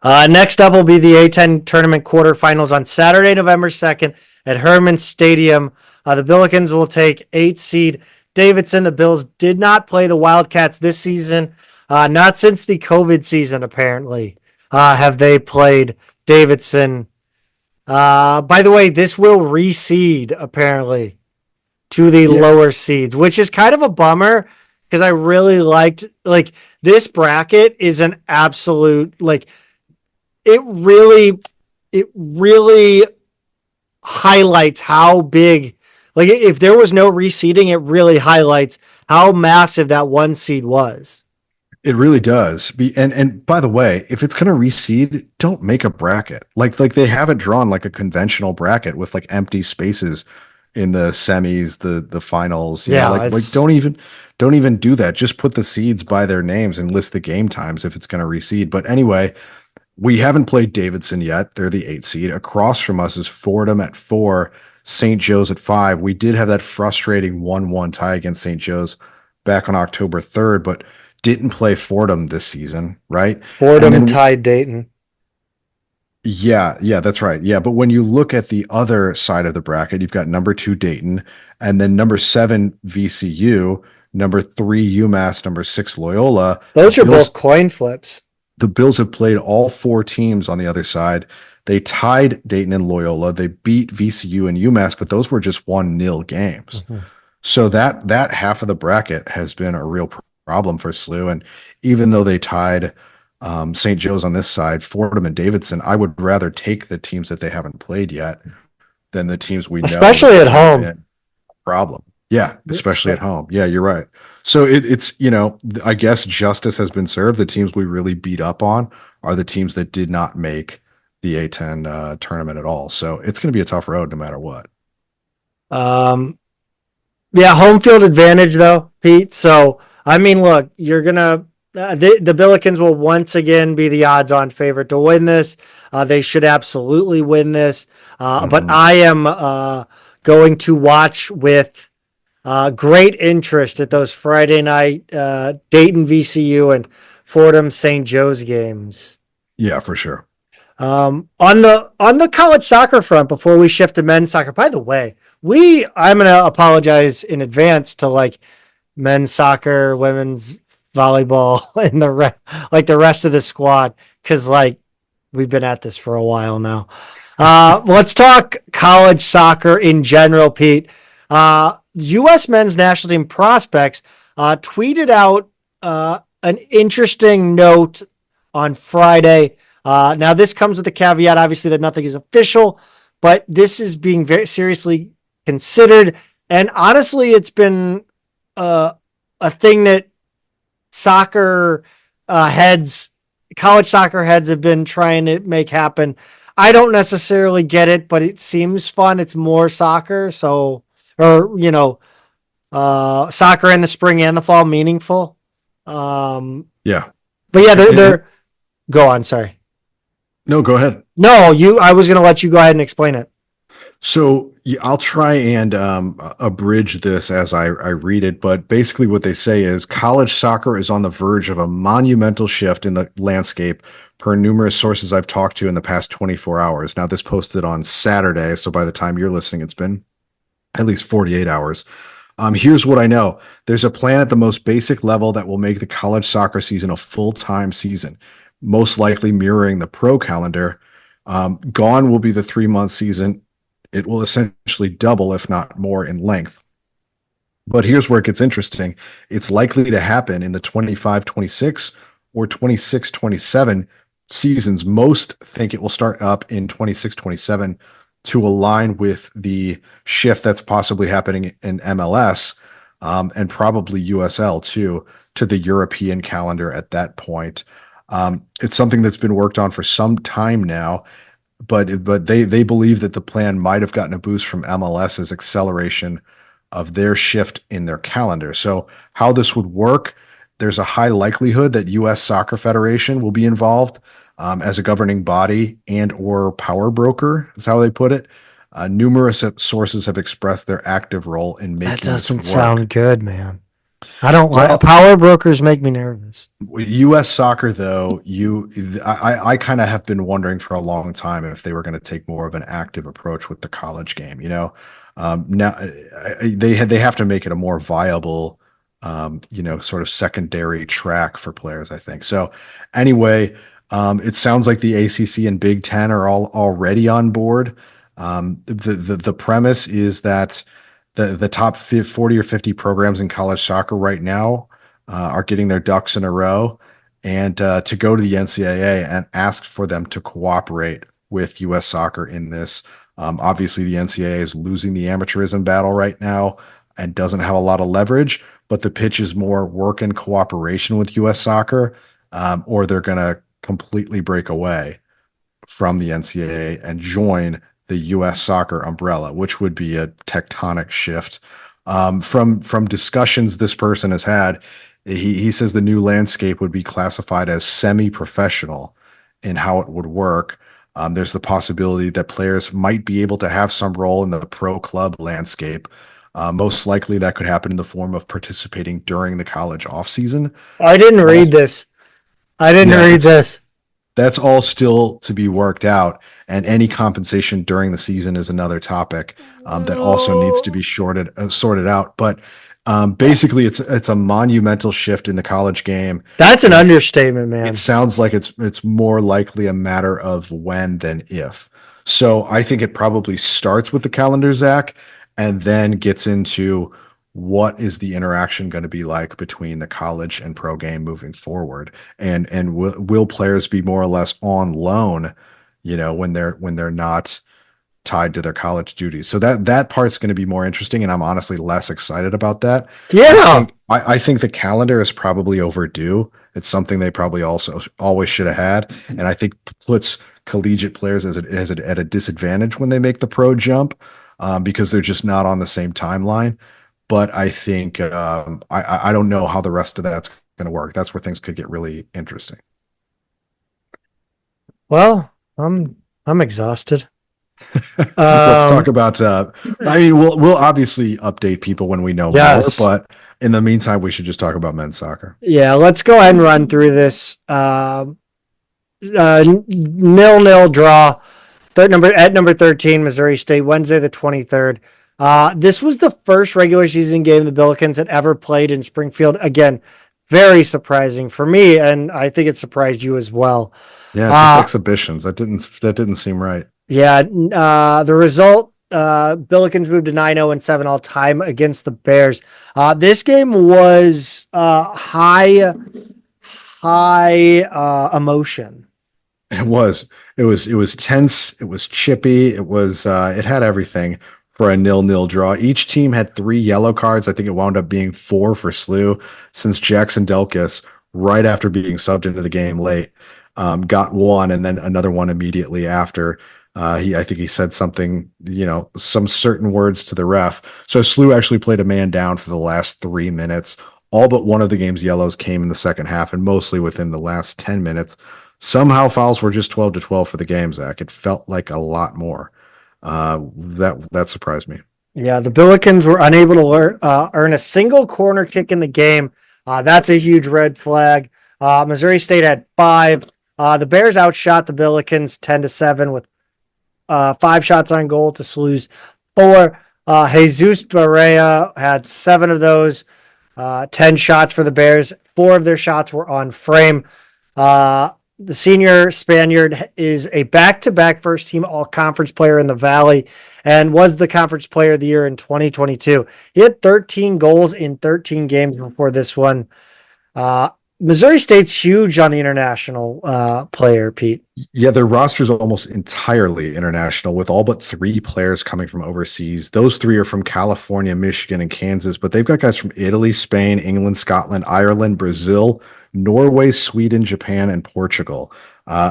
Next up will be the A10 tournament quarterfinals on Saturday, November 2nd at Herman Stadium. The Billikens will take 8 seed Davidson. The Bills did not play the Wildcats this season. Not since the COVID season, apparently, have they played Davidson. By the way, this will reseed, apparently, to the Yeah, lower seeds, which is kind of a bummer because I really liked, like, this bracket is an absolute, like, it really highlights how big, like, if there was no reseeding, it really highlights how massive that one seed was. it really does. And by the way, if it's going to reseed, don't make a bracket. Like they have it drawn like a conventional bracket with like empty spaces in the semis, the finals. Yeah, Like don't even do that. Just put the seeds by their names and list the game times if it's going to reseed. But anyway, we haven't played Davidson yet. They're the 8 seed. Across from us is Fordham at 4, St. Joe's at 5. We did have that frustrating 1-1 tie against St. Joe's back on October 3rd, but didn't play Fordham this season, right? And Fordham then tied Dayton. yeah, that's right. Yeah, but when you look at the other side of the bracket, you've got number 2 Dayton, and then number 7 VCU, number 3 UMass, number 6 Loyola. Those are Bills both coin flips. the Bills have played all 4 teams on the other side. They tied Dayton and Loyola. They beat VCU and UMass, but those were just 1-0 games. Mm-hmm. So that half of the bracket has been a real problem for SLU. And even though they tied St. Joe's on this side, Fordham and Davidson, I would rather take the teams that they haven't played yet than the teams we know. Especially at home. Problem. Yeah, especially at home. Yeah, you're right. So it's, I guess justice has been served. The teams we really beat up on are the teams that did not make the A10 tournament at all. So it's going to be a tough road no matter what. Yeah, home field advantage though, Pete. So I mean, look, you're gonna the Billikens will once again be the odds-on favorite to win this. They should absolutely win this. But I am going to watch with great interest at those Friday night Dayton VCU and Fordham St. Joe's games. Yeah, for sure. On the college soccer front, before we shift to men's soccer, by the way, I'm gonna apologize in advance to like men's soccer, women's volleyball, and the rest of the squad, because like we've been at this for a while now. Let's talk college soccer in general, Pete. U.S. men's national team prospects tweeted out an interesting note on Friday. Now, this comes with the caveat, obviously, that nothing is official, but this is being very seriously considered. And honestly, it's been a thing that college soccer heads have been trying to make happen. I don't necessarily get it, but it seems fun. It's more soccer. Soccer in the spring and the fall, meaningful. Yeah. But yeah, they're go on. Sorry. No, go ahead. No, I was going to let you go ahead and explain it. So yeah, I'll try and abridge this as I read it, but basically what they say is college soccer is on the verge of a monumental shift in the landscape per numerous sources I've talked to in the past 24 hours. Now, this posted on Saturday, so by the time you're listening, it's been at least 48 hours. Here's what I know. There's a plan at the most basic level that will make the college soccer season a full-time season, most likely mirroring the pro calendar. Gone will be the 3-month season. It will essentially double, if not more, in length. But here's where it gets interesting. It's likely to happen in the 25-26 or 26-27 seasons. Most think it will start up in 26-27 to align with the shift that's possibly happening in MLS and probably USL too, to the European calendar at that point. It's something that's been worked on for some time now, but they believe that the plan might have gotten a boost from MLS's acceleration of their shift in their calendar. So how this would work, there's a high likelihood that U.S. Soccer Federation will be involved as a governing body and or power broker, is how they put it. Numerous sources have expressed their active role in making That doesn't this work. sound good, man. I don't like Well, power brokers. Make me nervous. U.S. soccer, though, I kind of have been wondering for a long time if they were going to take more of an active approach with the college game. Now they have to make it a more viable, sort of secondary track for players, I think. So anyway, it sounds like the ACC and Big Ten are all already on board. The premise is that the top 40 or 50 programs in college soccer right now are getting their ducks in a row and to go to the NCAA and ask for them to cooperate with U.S. Soccer in this. Obviously, the NCAA is losing the amateurism battle right now and doesn't have a lot of leverage, but the pitch is more work in cooperation with U.S. Soccer, or they're going to completely break away from the NCAA and join the U.S. Soccer umbrella, which would be a tectonic shift. From discussions this person has had, he says the new landscape would be classified as semi-professional in how it would work. There's the possibility that players might be able to have some role in the pro club landscape. Most likely that could happen in the form of participating during the college offseason. I didn't read this. That's all still to be worked out, and any compensation during the season is another topic that also needs to be sorted out. But basically, it's a monumental shift in the college game. That's an understatement, man. It sounds like it's more likely a matter of when than if. So I think it probably starts with the calendar, Zach, and then gets into what is the interaction going to be like between the college and pro game moving forward, and will players be more or less on loan, when they're not tied to their college duties. So that part's going to be more interesting, and I'm honestly less excited about that. Yeah, I think the calendar is probably overdue. It's something they probably also always should have had, and I think puts collegiate players at a disadvantage when they make the pro jump, because they're just not on the same timeline. But I think I don't know how the rest of that's going to work. That's where things could get really interesting. Well, I'm exhausted. Let's talk about. We'll obviously update people when we know more. But in the meantime, we should just talk about men's soccer. Yeah, let's go ahead and run through this. 0-0 draw. At number 13, Missouri State, Wednesday the 23rd. This was the first regular season game the Billikens had ever played in Springfield. Again, very surprising for me, and I think it surprised you as well. Yeah, just exhibitions. That didn't seem right. Yeah, the result, Billikens moved to 9-0 and 7 all time against the Bears. This game was high emotion. It was tense. It was chippy. It had everything for a 0-0 draw. Each team had 3 yellow cards. I think it wound up being 4 for SIUE, since Jackson Delkus, right after being subbed into the game late, got one, and then another one immediately after. I think he said something, some certain words to the ref. So SIUE actually played a man down for the last 3 minutes. All but one of the game's yellows came in the second half, and mostly within the last 10 minutes. Somehow fouls were just 12-12 for the game, Zach. It felt like a lot more. That surprised me. Yeah, the Billikens were unable to earn a single corner kick in the game. That's a huge red flag. Missouri State had 5. The Bears outshot the Billikens 10-7 with 5 shots on goal to SIUE's 4. Jesus Barea had 7 of those. 10 shots for the Bears. 4 of their shots were on frame. The senior Spaniard is a back-to-back first-team all-conference player in the Valley and was the conference player of the year in 2022. He had 13 goals in 13 games before this one. Missouri State's huge on the international player, Pete. Yeah, their roster is almost entirely international, with all but 3 players coming from overseas. Those 3 are from California, Michigan, and Kansas, but they've got guys from Italy, Spain, England, Scotland, Ireland, Brazil, Norway, Sweden, Japan, and Portugal.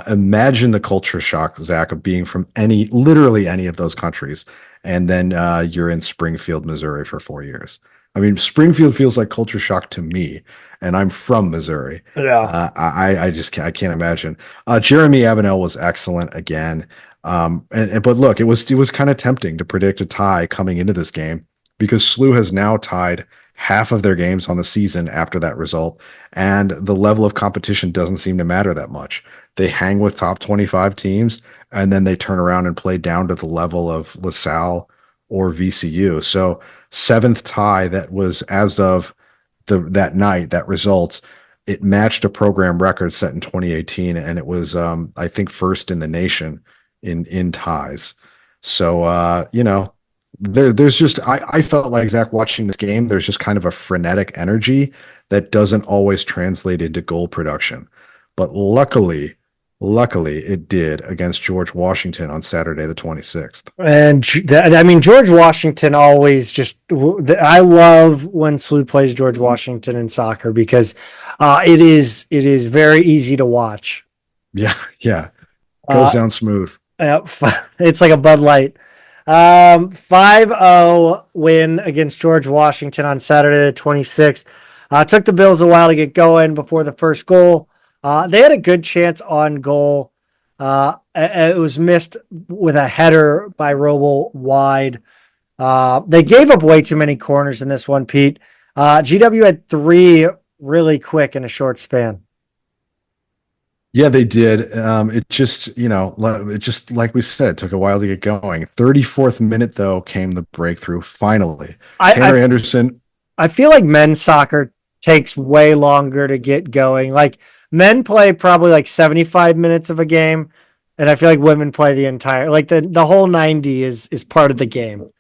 Imagine the culture shock, Zach, of being from literally any of those countries and then you're in Springfield, Missouri for 4 years. I mean, Springfield feels like culture shock to me, and I'm from Missouri. Yeah. I just can't imagine. Jeremy Avenell was excellent again. But look, it was kind of tempting to predict a tie coming into this game because SLU has now tied half of their games on the season after that result, and the level of competition doesn't seem to matter that much. They hang with top 25 teams, and then they turn around and play down to the level of LaSalle or VCU. So seventh tie that was as of that night, that result, it matched a program record set in 2018, and it was I think first in the nation in ties. So there's just I felt like, Zach, watching this game, there's just kind of a frenetic energy that doesn't always translate into goal production. But luckily it did against George Washington on Saturday the 26th. And I mean, George Washington always just, I love when SLU plays George Washington in soccer because it is very easy to watch. Yeah. Goes down smooth. It's like a Bud Light. 5-0 win against George Washington on Saturday the 26th. Took the Bills a while to get going before the first goal. They had a good chance on goal. It was missed with a header by Rhode wide. They gave up way too many corners in this one, Pete. GW had 3 really quick in a short span. Yeah, they did. It just like we said, took a while to get going. 34th minute though came the breakthrough. Finally, Tanner Anderson. I feel like men's soccer takes way longer to get going. Like men play probably like 75 minutes of a game, and I feel like women play the entire, like the whole 90 is part of the game.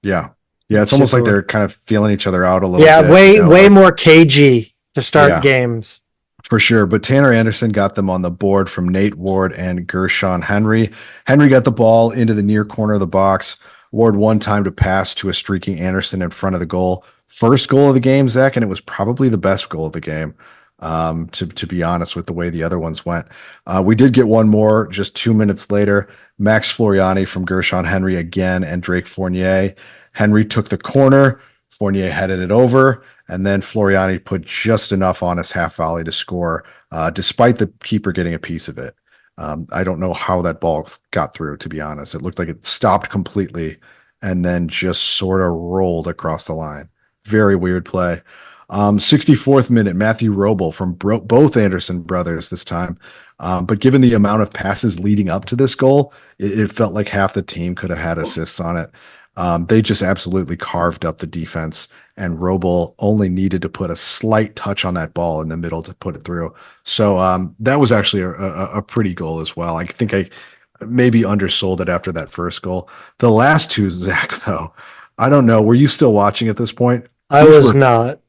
Yeah, it's almost like they're kind of feeling each other out a little bit. Yeah, way more cagey to start games. For sure. But Tanner Anderson got them on the board from Nate Ward and Gershon Henry. Henry got the ball into the near corner of the box. Ward one time to pass to a streaking Anderson in front of the goal. First goal of the game, Zach, and it was probably the best goal of the game, to be honest, with the way the other ones went. We did get one more just 2 minutes later. Max Floriani from Gershon Henry again and Drake Fournier. Henry took the corner. Fournier headed it over, and then Floriani put just enough on his half volley to score, despite the keeper getting a piece of it. I don't know how that ball got through, to be honest. It looked like it stopped completely and then just sort of rolled across the line. Very weird play. 64th minute, Matthew Roble from both Anderson brothers this time. But given the amount of passes leading up to this goal, it felt like half the team could have had assists on it. They just absolutely carved up the defense, and Roble only needed to put a slight touch on that ball in the middle to put it through. So that was actually a pretty goal as well. I think I maybe undersold it after that first goal. The last two, Zach, though, I don't know. Were you still watching at this point? I was not.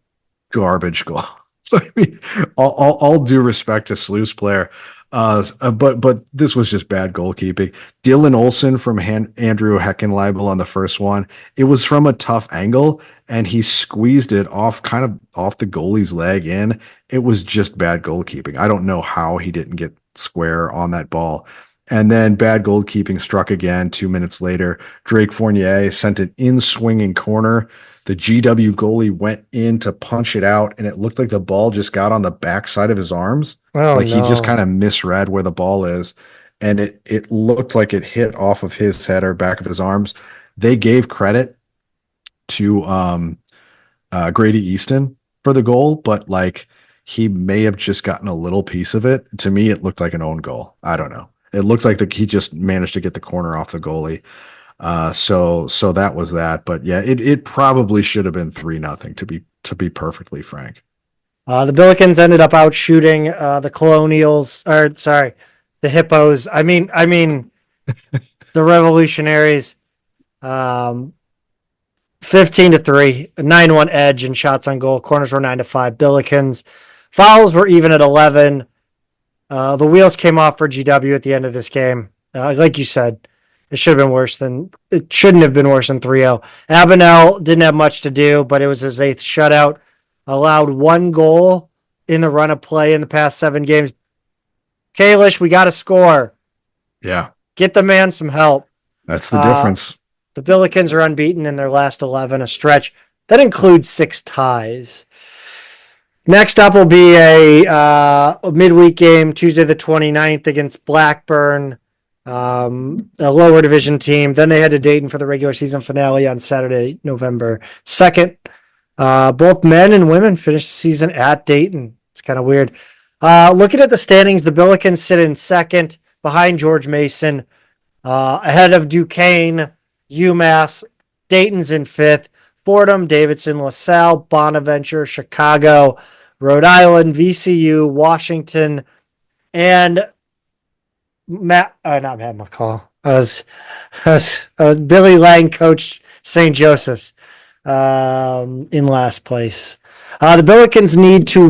Garbage goal. So I mean, all due respect to SLU's player. But this was just bad goalkeeping. Dylan Olson from Andrew Heckenleibel on the first one. It was from a tough angle, and he squeezed it off the goalie's leg in. It was just bad goalkeeping. I don't know how he didn't get square on that ball. And then bad goalkeeping struck again 2 minutes later. Drake Fournier sent an in-swinging corner. The GW goalie went in to punch it out, and it looked like the ball just got on the backside of his arms. He just kind of misread where the ball is, and it looked like it hit off of his head or back of his arms. They gave credit to Grady Easton for the goal, but like he may have just gotten a little piece of it. To me, it looked like an own goal. I don't know. It looked like he just managed to get the corner off the goalie. So that was that. But yeah, it probably should have been 3-0 to be perfectly frank. The Billikens ended up out shooting the Hippos. I mean the Revolutionaries. 15-3, a 9-1 edge in shots on goal. Corners were 9-5. Billikens. Fouls were even at 11. The wheels came off for GW at the end of this game. Like you said, it shouldn't have been worse than 3-0. Avenel didn't have much to do, but it was his 8th shutout. Allowed 1 goal in the run of play in the past 7 games. Kalish, we got to score. Yeah. Get the man some help. That's the difference. The Billikens are unbeaten in their last 11, a stretch that includes 6 ties. Next up will be a midweek game, Tuesday the 29th against Blackburn, a lower division team. Then they head to Dayton for the regular season finale on Saturday, November 2nd. Both men and women finished the season at Dayton. It's kind of weird. Looking at the standings, the Billikens sit in second behind George Mason, ahead of Duquesne, UMass. Dayton's in fifth. Fordham, Davidson, LaSalle, Bonaventure, Chicago, Rhode Island, VCU, Washington, and not Matt McCall. Billy Lang coached St. Joseph's in last place. The Billikens need to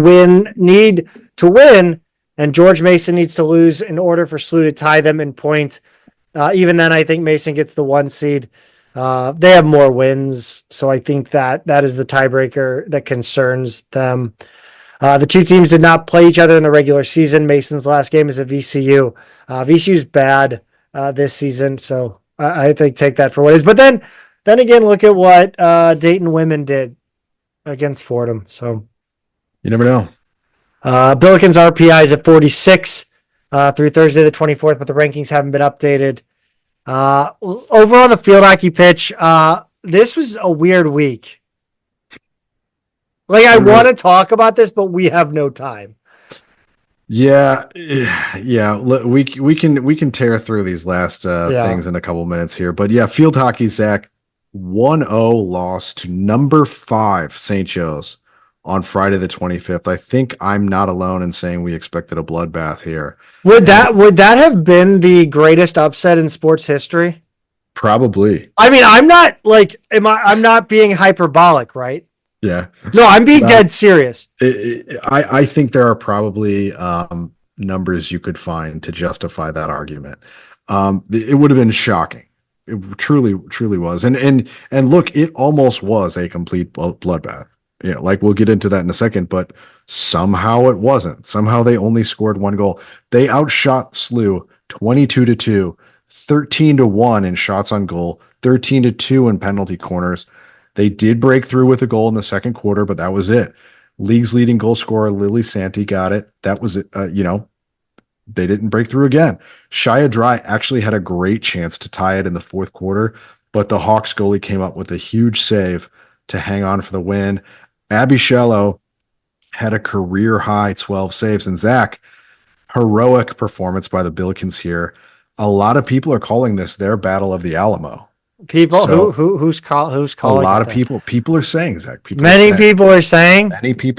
win, and George Mason needs to lose in order for SIUE to tie them in points. Even then, I think Mason gets the 1 seed. They have more wins, so I think that is the tiebreaker that concerns them. The two teams did not play each other in the regular season. Mason's last game is at VCU. VCU's bad this season, so I think take that for what it is. But then again, look at what Dayton women did against Fordham. So you never know. Billikens RPI is at 46 through Thursday the 24th, but the rankings haven't been updated. Over on the field hockey pitch, this was a weird week. Like, I want to talk about this, but we have no time. Yeah. We can tear through these last things in a couple minutes here, but yeah, field hockey, Zach, 1-0 loss to number 5 St. Joe's on Friday the 25th. I think I'm not alone in saying we expected a bloodbath here. Would that have been the greatest upset in sports history? Probably. I mean, I'm not being hyperbolic, right? Yeah. No, I'm being dead serious. I think there are probably numbers you could find to justify that argument. It would have been shocking. It truly was. And look, it almost was a complete bloodbath. Yeah, like we'll get into that in a second, but somehow it wasn't. Somehow they only scored 1 goal. They outshot SIUE 22-2, 13-1 in shots on goal, 13-2 in penalty corners. They did break through with a goal in the second quarter, but that was it. League's leading goal scorer, Lily Santi, got it. That was it. They didn't break through again. Shia Dry actually had a great chance to tie it in the fourth quarter, but the Hawks goalie came up with a huge save to hang on for the win. Abby Shello had a career high 12 saves. And Zach, heroic performance by the Billikens here. A lot of people are calling this their Battle of the Alamo. Who's calling? A lot of people are saying, Zach. Many people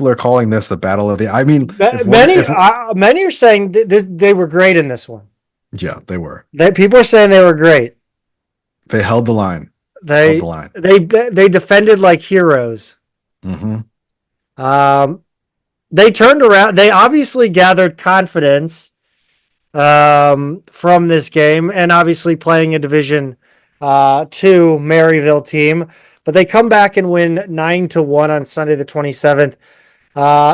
are calling this the Battle of the. I mean, many are saying they were great in this one. Yeah, they were. People are saying they were great. They held the line. They defended like heroes. Mm-hmm. They turned around. They obviously gathered confidence from this game, and obviously playing a Division 2 Maryville team. But they come back and win 9-1 on Sunday the 27th.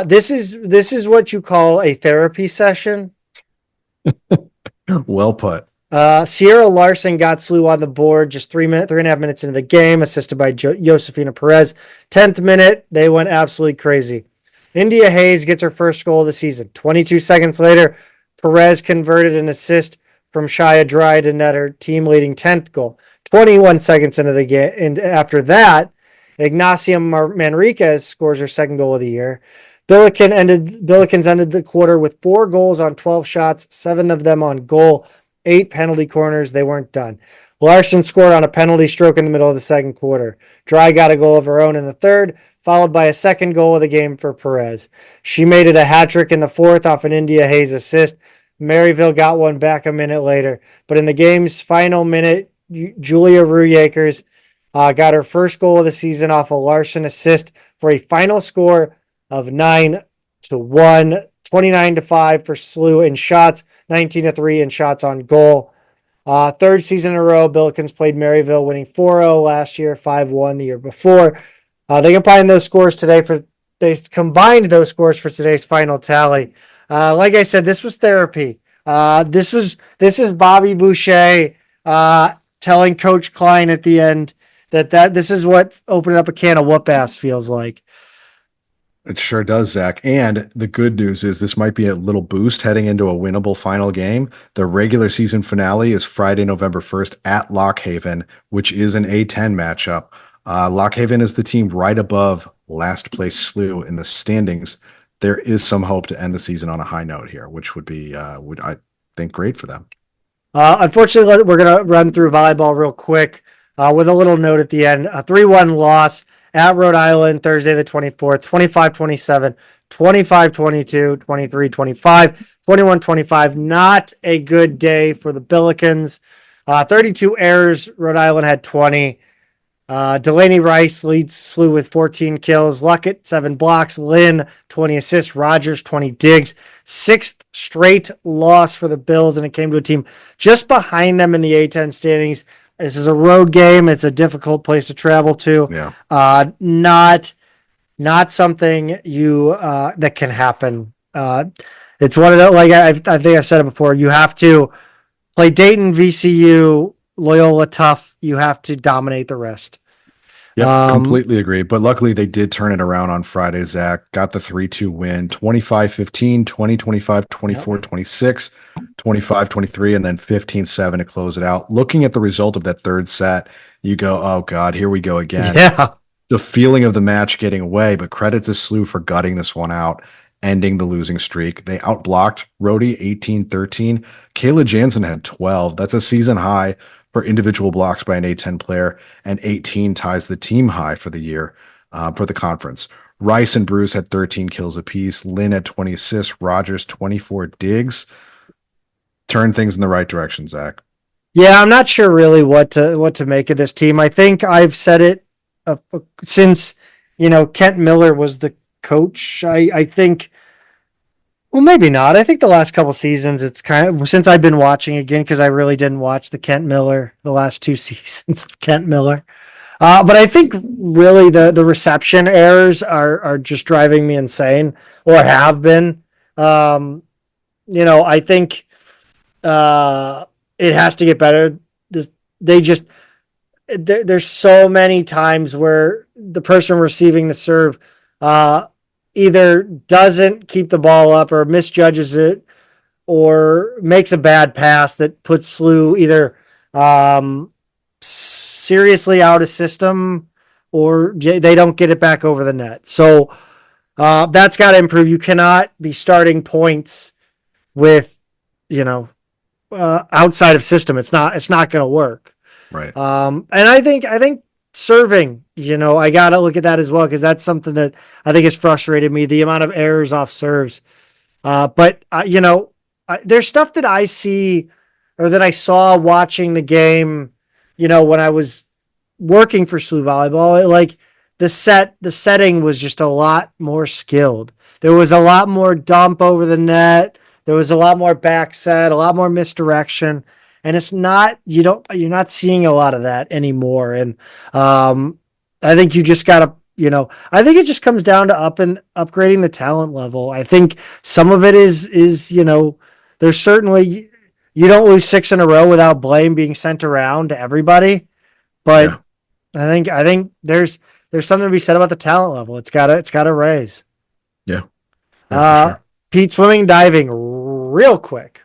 This is what you call a therapy session. Well put. Sierra Larson got SIUE on the board just 3.5 minutes into the game, assisted by Josefina Perez. 10th minute, they went absolutely crazy. India Hayes gets her first goal of the season. 22 seconds later, Perez converted an assist from Shia Dry to net her team-leading 10th goal. 21 seconds into the game, and after that, Ignacia Manriquez scores her second goal of the year. Billikens ended the quarter with 4 goals on 12 shots, 7 of them on goal. 8 penalty corners. They weren't done. Larson scored on a penalty stroke in the middle of the second quarter. Dry got a goal of her own in the third, followed by a second goal of the game for Perez. She made it a hat trick in the fourth off an India Hayes assist. Maryville got one back a minute later. But in the game's final minute, Julia Ruyakers got her first goal of the season off a Larson assist for a final score of 9-1. 29-5 for SIUE in shots, 19-3 in shots on goal. Third season in a row, Billikens played Maryville, winning 4-0 last year, 5-1 the year before. They combined those scores for today's final tally. Like I said, this was therapy. This is Bobby Boucher telling Coach Klein at the end that this is what opening up a can of whoop ass feels like. It sure does, Zach. And the good news is this might be a little boost heading into a winnable final game. The regular season finale is Friday, November 1st at Lock Haven, which is an A10 matchup. Lock Haven is the team right above last place SLU in the standings. There is some hope to end the season on a high note here, which would be, I think, great for them. Unfortunately, we're going to run through volleyball real quick with a little note at the end. A 3-1 loss at Rhode Island, Thursday the 24th, 25-27, 25-22, 23-25, 21-25. Not a good day for the Billikens. 32 errors. Rhode Island had 20. Delaney Rice leads SLU with 14 kills. Luckett, 7 blocks. Lynn, 20 assists. Rogers, 20 digs. 6th straight loss for the Bills, and it came to a team just behind them in the A10 standings. This is a road game. It's a difficult place to travel to. Yeah. Not something you that can happen. It's one of the, like I think I've said it before. You have to play Dayton, VCU, Loyola tough. You have to dominate the rest. Yeah, completely agree. But luckily they did turn it around on Friday, Zach. Got the 3-2 win, 25-15, 20-25, 24-26, 25-23, and then 15-7 to close it out. Looking at the result of that third set, you go, oh God, here we go again. Yeah. The feeling of the match getting away, but credit to SLU for gutting this one out, ending the losing streak. They outblocked Rhode 18-13. Kayla Jansen had 12. That's a season high for individual blocks by an A10 player, and 18 ties the team high for the year for the conference. Rice and Bruce had 13 kills apiece. Lynn had 20 assists. Rogers 24 digs. Turn things in the right direction, Zach. Yeah, I'm not sure really what to make of this team. I think I've said it since Kent Miller was the coach. I think. Well, maybe not. I think the last couple seasons, it's kind of since I've been watching again, because I really didn't watch the last 2 seasons of Kent Miller. But I think really the reception errors are just driving me insane, or have been. I think it has to get better. There's so many times where the person receiving the serve either doesn't keep the ball up or misjudges it or makes a bad pass that puts SLU either seriously out of system or they don't get it back over the net. So that's got to improve. You cannot be starting points with, outside of system. It's not going to work. Right. And I think serving, I got to look at that as well, because that's something that I think has frustrated me, the amount of errors off serves. But there's stuff that I see or that I saw watching the game, when I was working for SLU Volleyball. Like the setting was just a lot more skilled. There was a lot more dump over the net. There was a lot more back set, a lot more misdirection. And it's not, you're not seeing a lot of that anymore. And I think you just got to, I think it just comes down to upgrading the talent level. I think some of it is there's certainly, you don't lose 6 in a row without blame being sent around to everybody. But yeah. I think there's something to be said about the talent level. It's got to raise. Yeah. Sure. Pete, swimming, diving, real quick.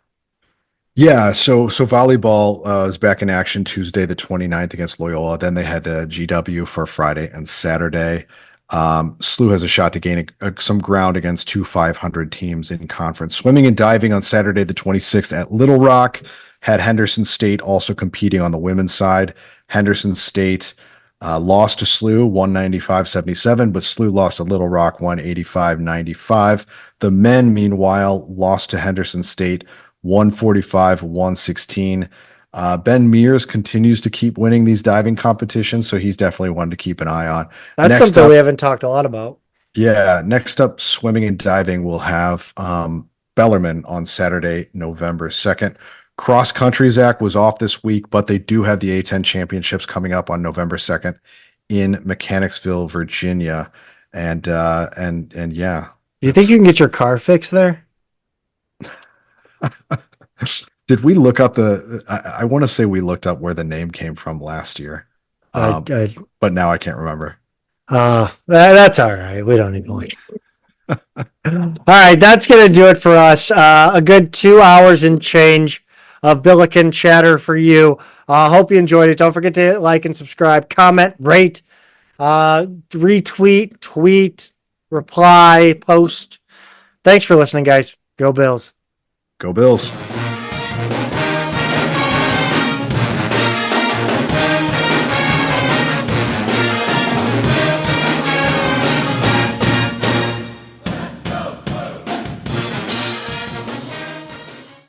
Yeah, so volleyball is back in action Tuesday the 29th against Loyola. Then they had GW for Friday and Saturday. SLU has a shot to gain some ground against 2 500 teams in conference. Swimming and diving on Saturday the 26th at Little Rock. Had Henderson State also competing on the women's side. Henderson State lost to SLU 195-77, but SLU lost to Little Rock 185-95. The men, meanwhile, lost to Henderson State 145-116. Ben Mears continues to keep winning these diving competitions, so he's definitely one to keep an eye on. That's something we haven't talked a lot about. Yeah, next up, swimming and diving, we'll have Bellarmine on Saturday, November 2nd. Cross country, Zach, was off this week, but they do have the A10 championships coming up on November 2nd in Mechanicsville, Virginia. And yeah. Do you think you can get your car fixed there? Did we look up I want to say we looked up where the name came from last year. But now I can't remember. That's all right. We don't need to look. All right, that's going to do it for us. A good 2 hours and change of Billiken chatter for you. Hope you enjoyed it. Don't forget to hit like and subscribe, comment, rate, retweet, tweet, reply, post. Thanks for listening, guys. Go Bills. Go Bills.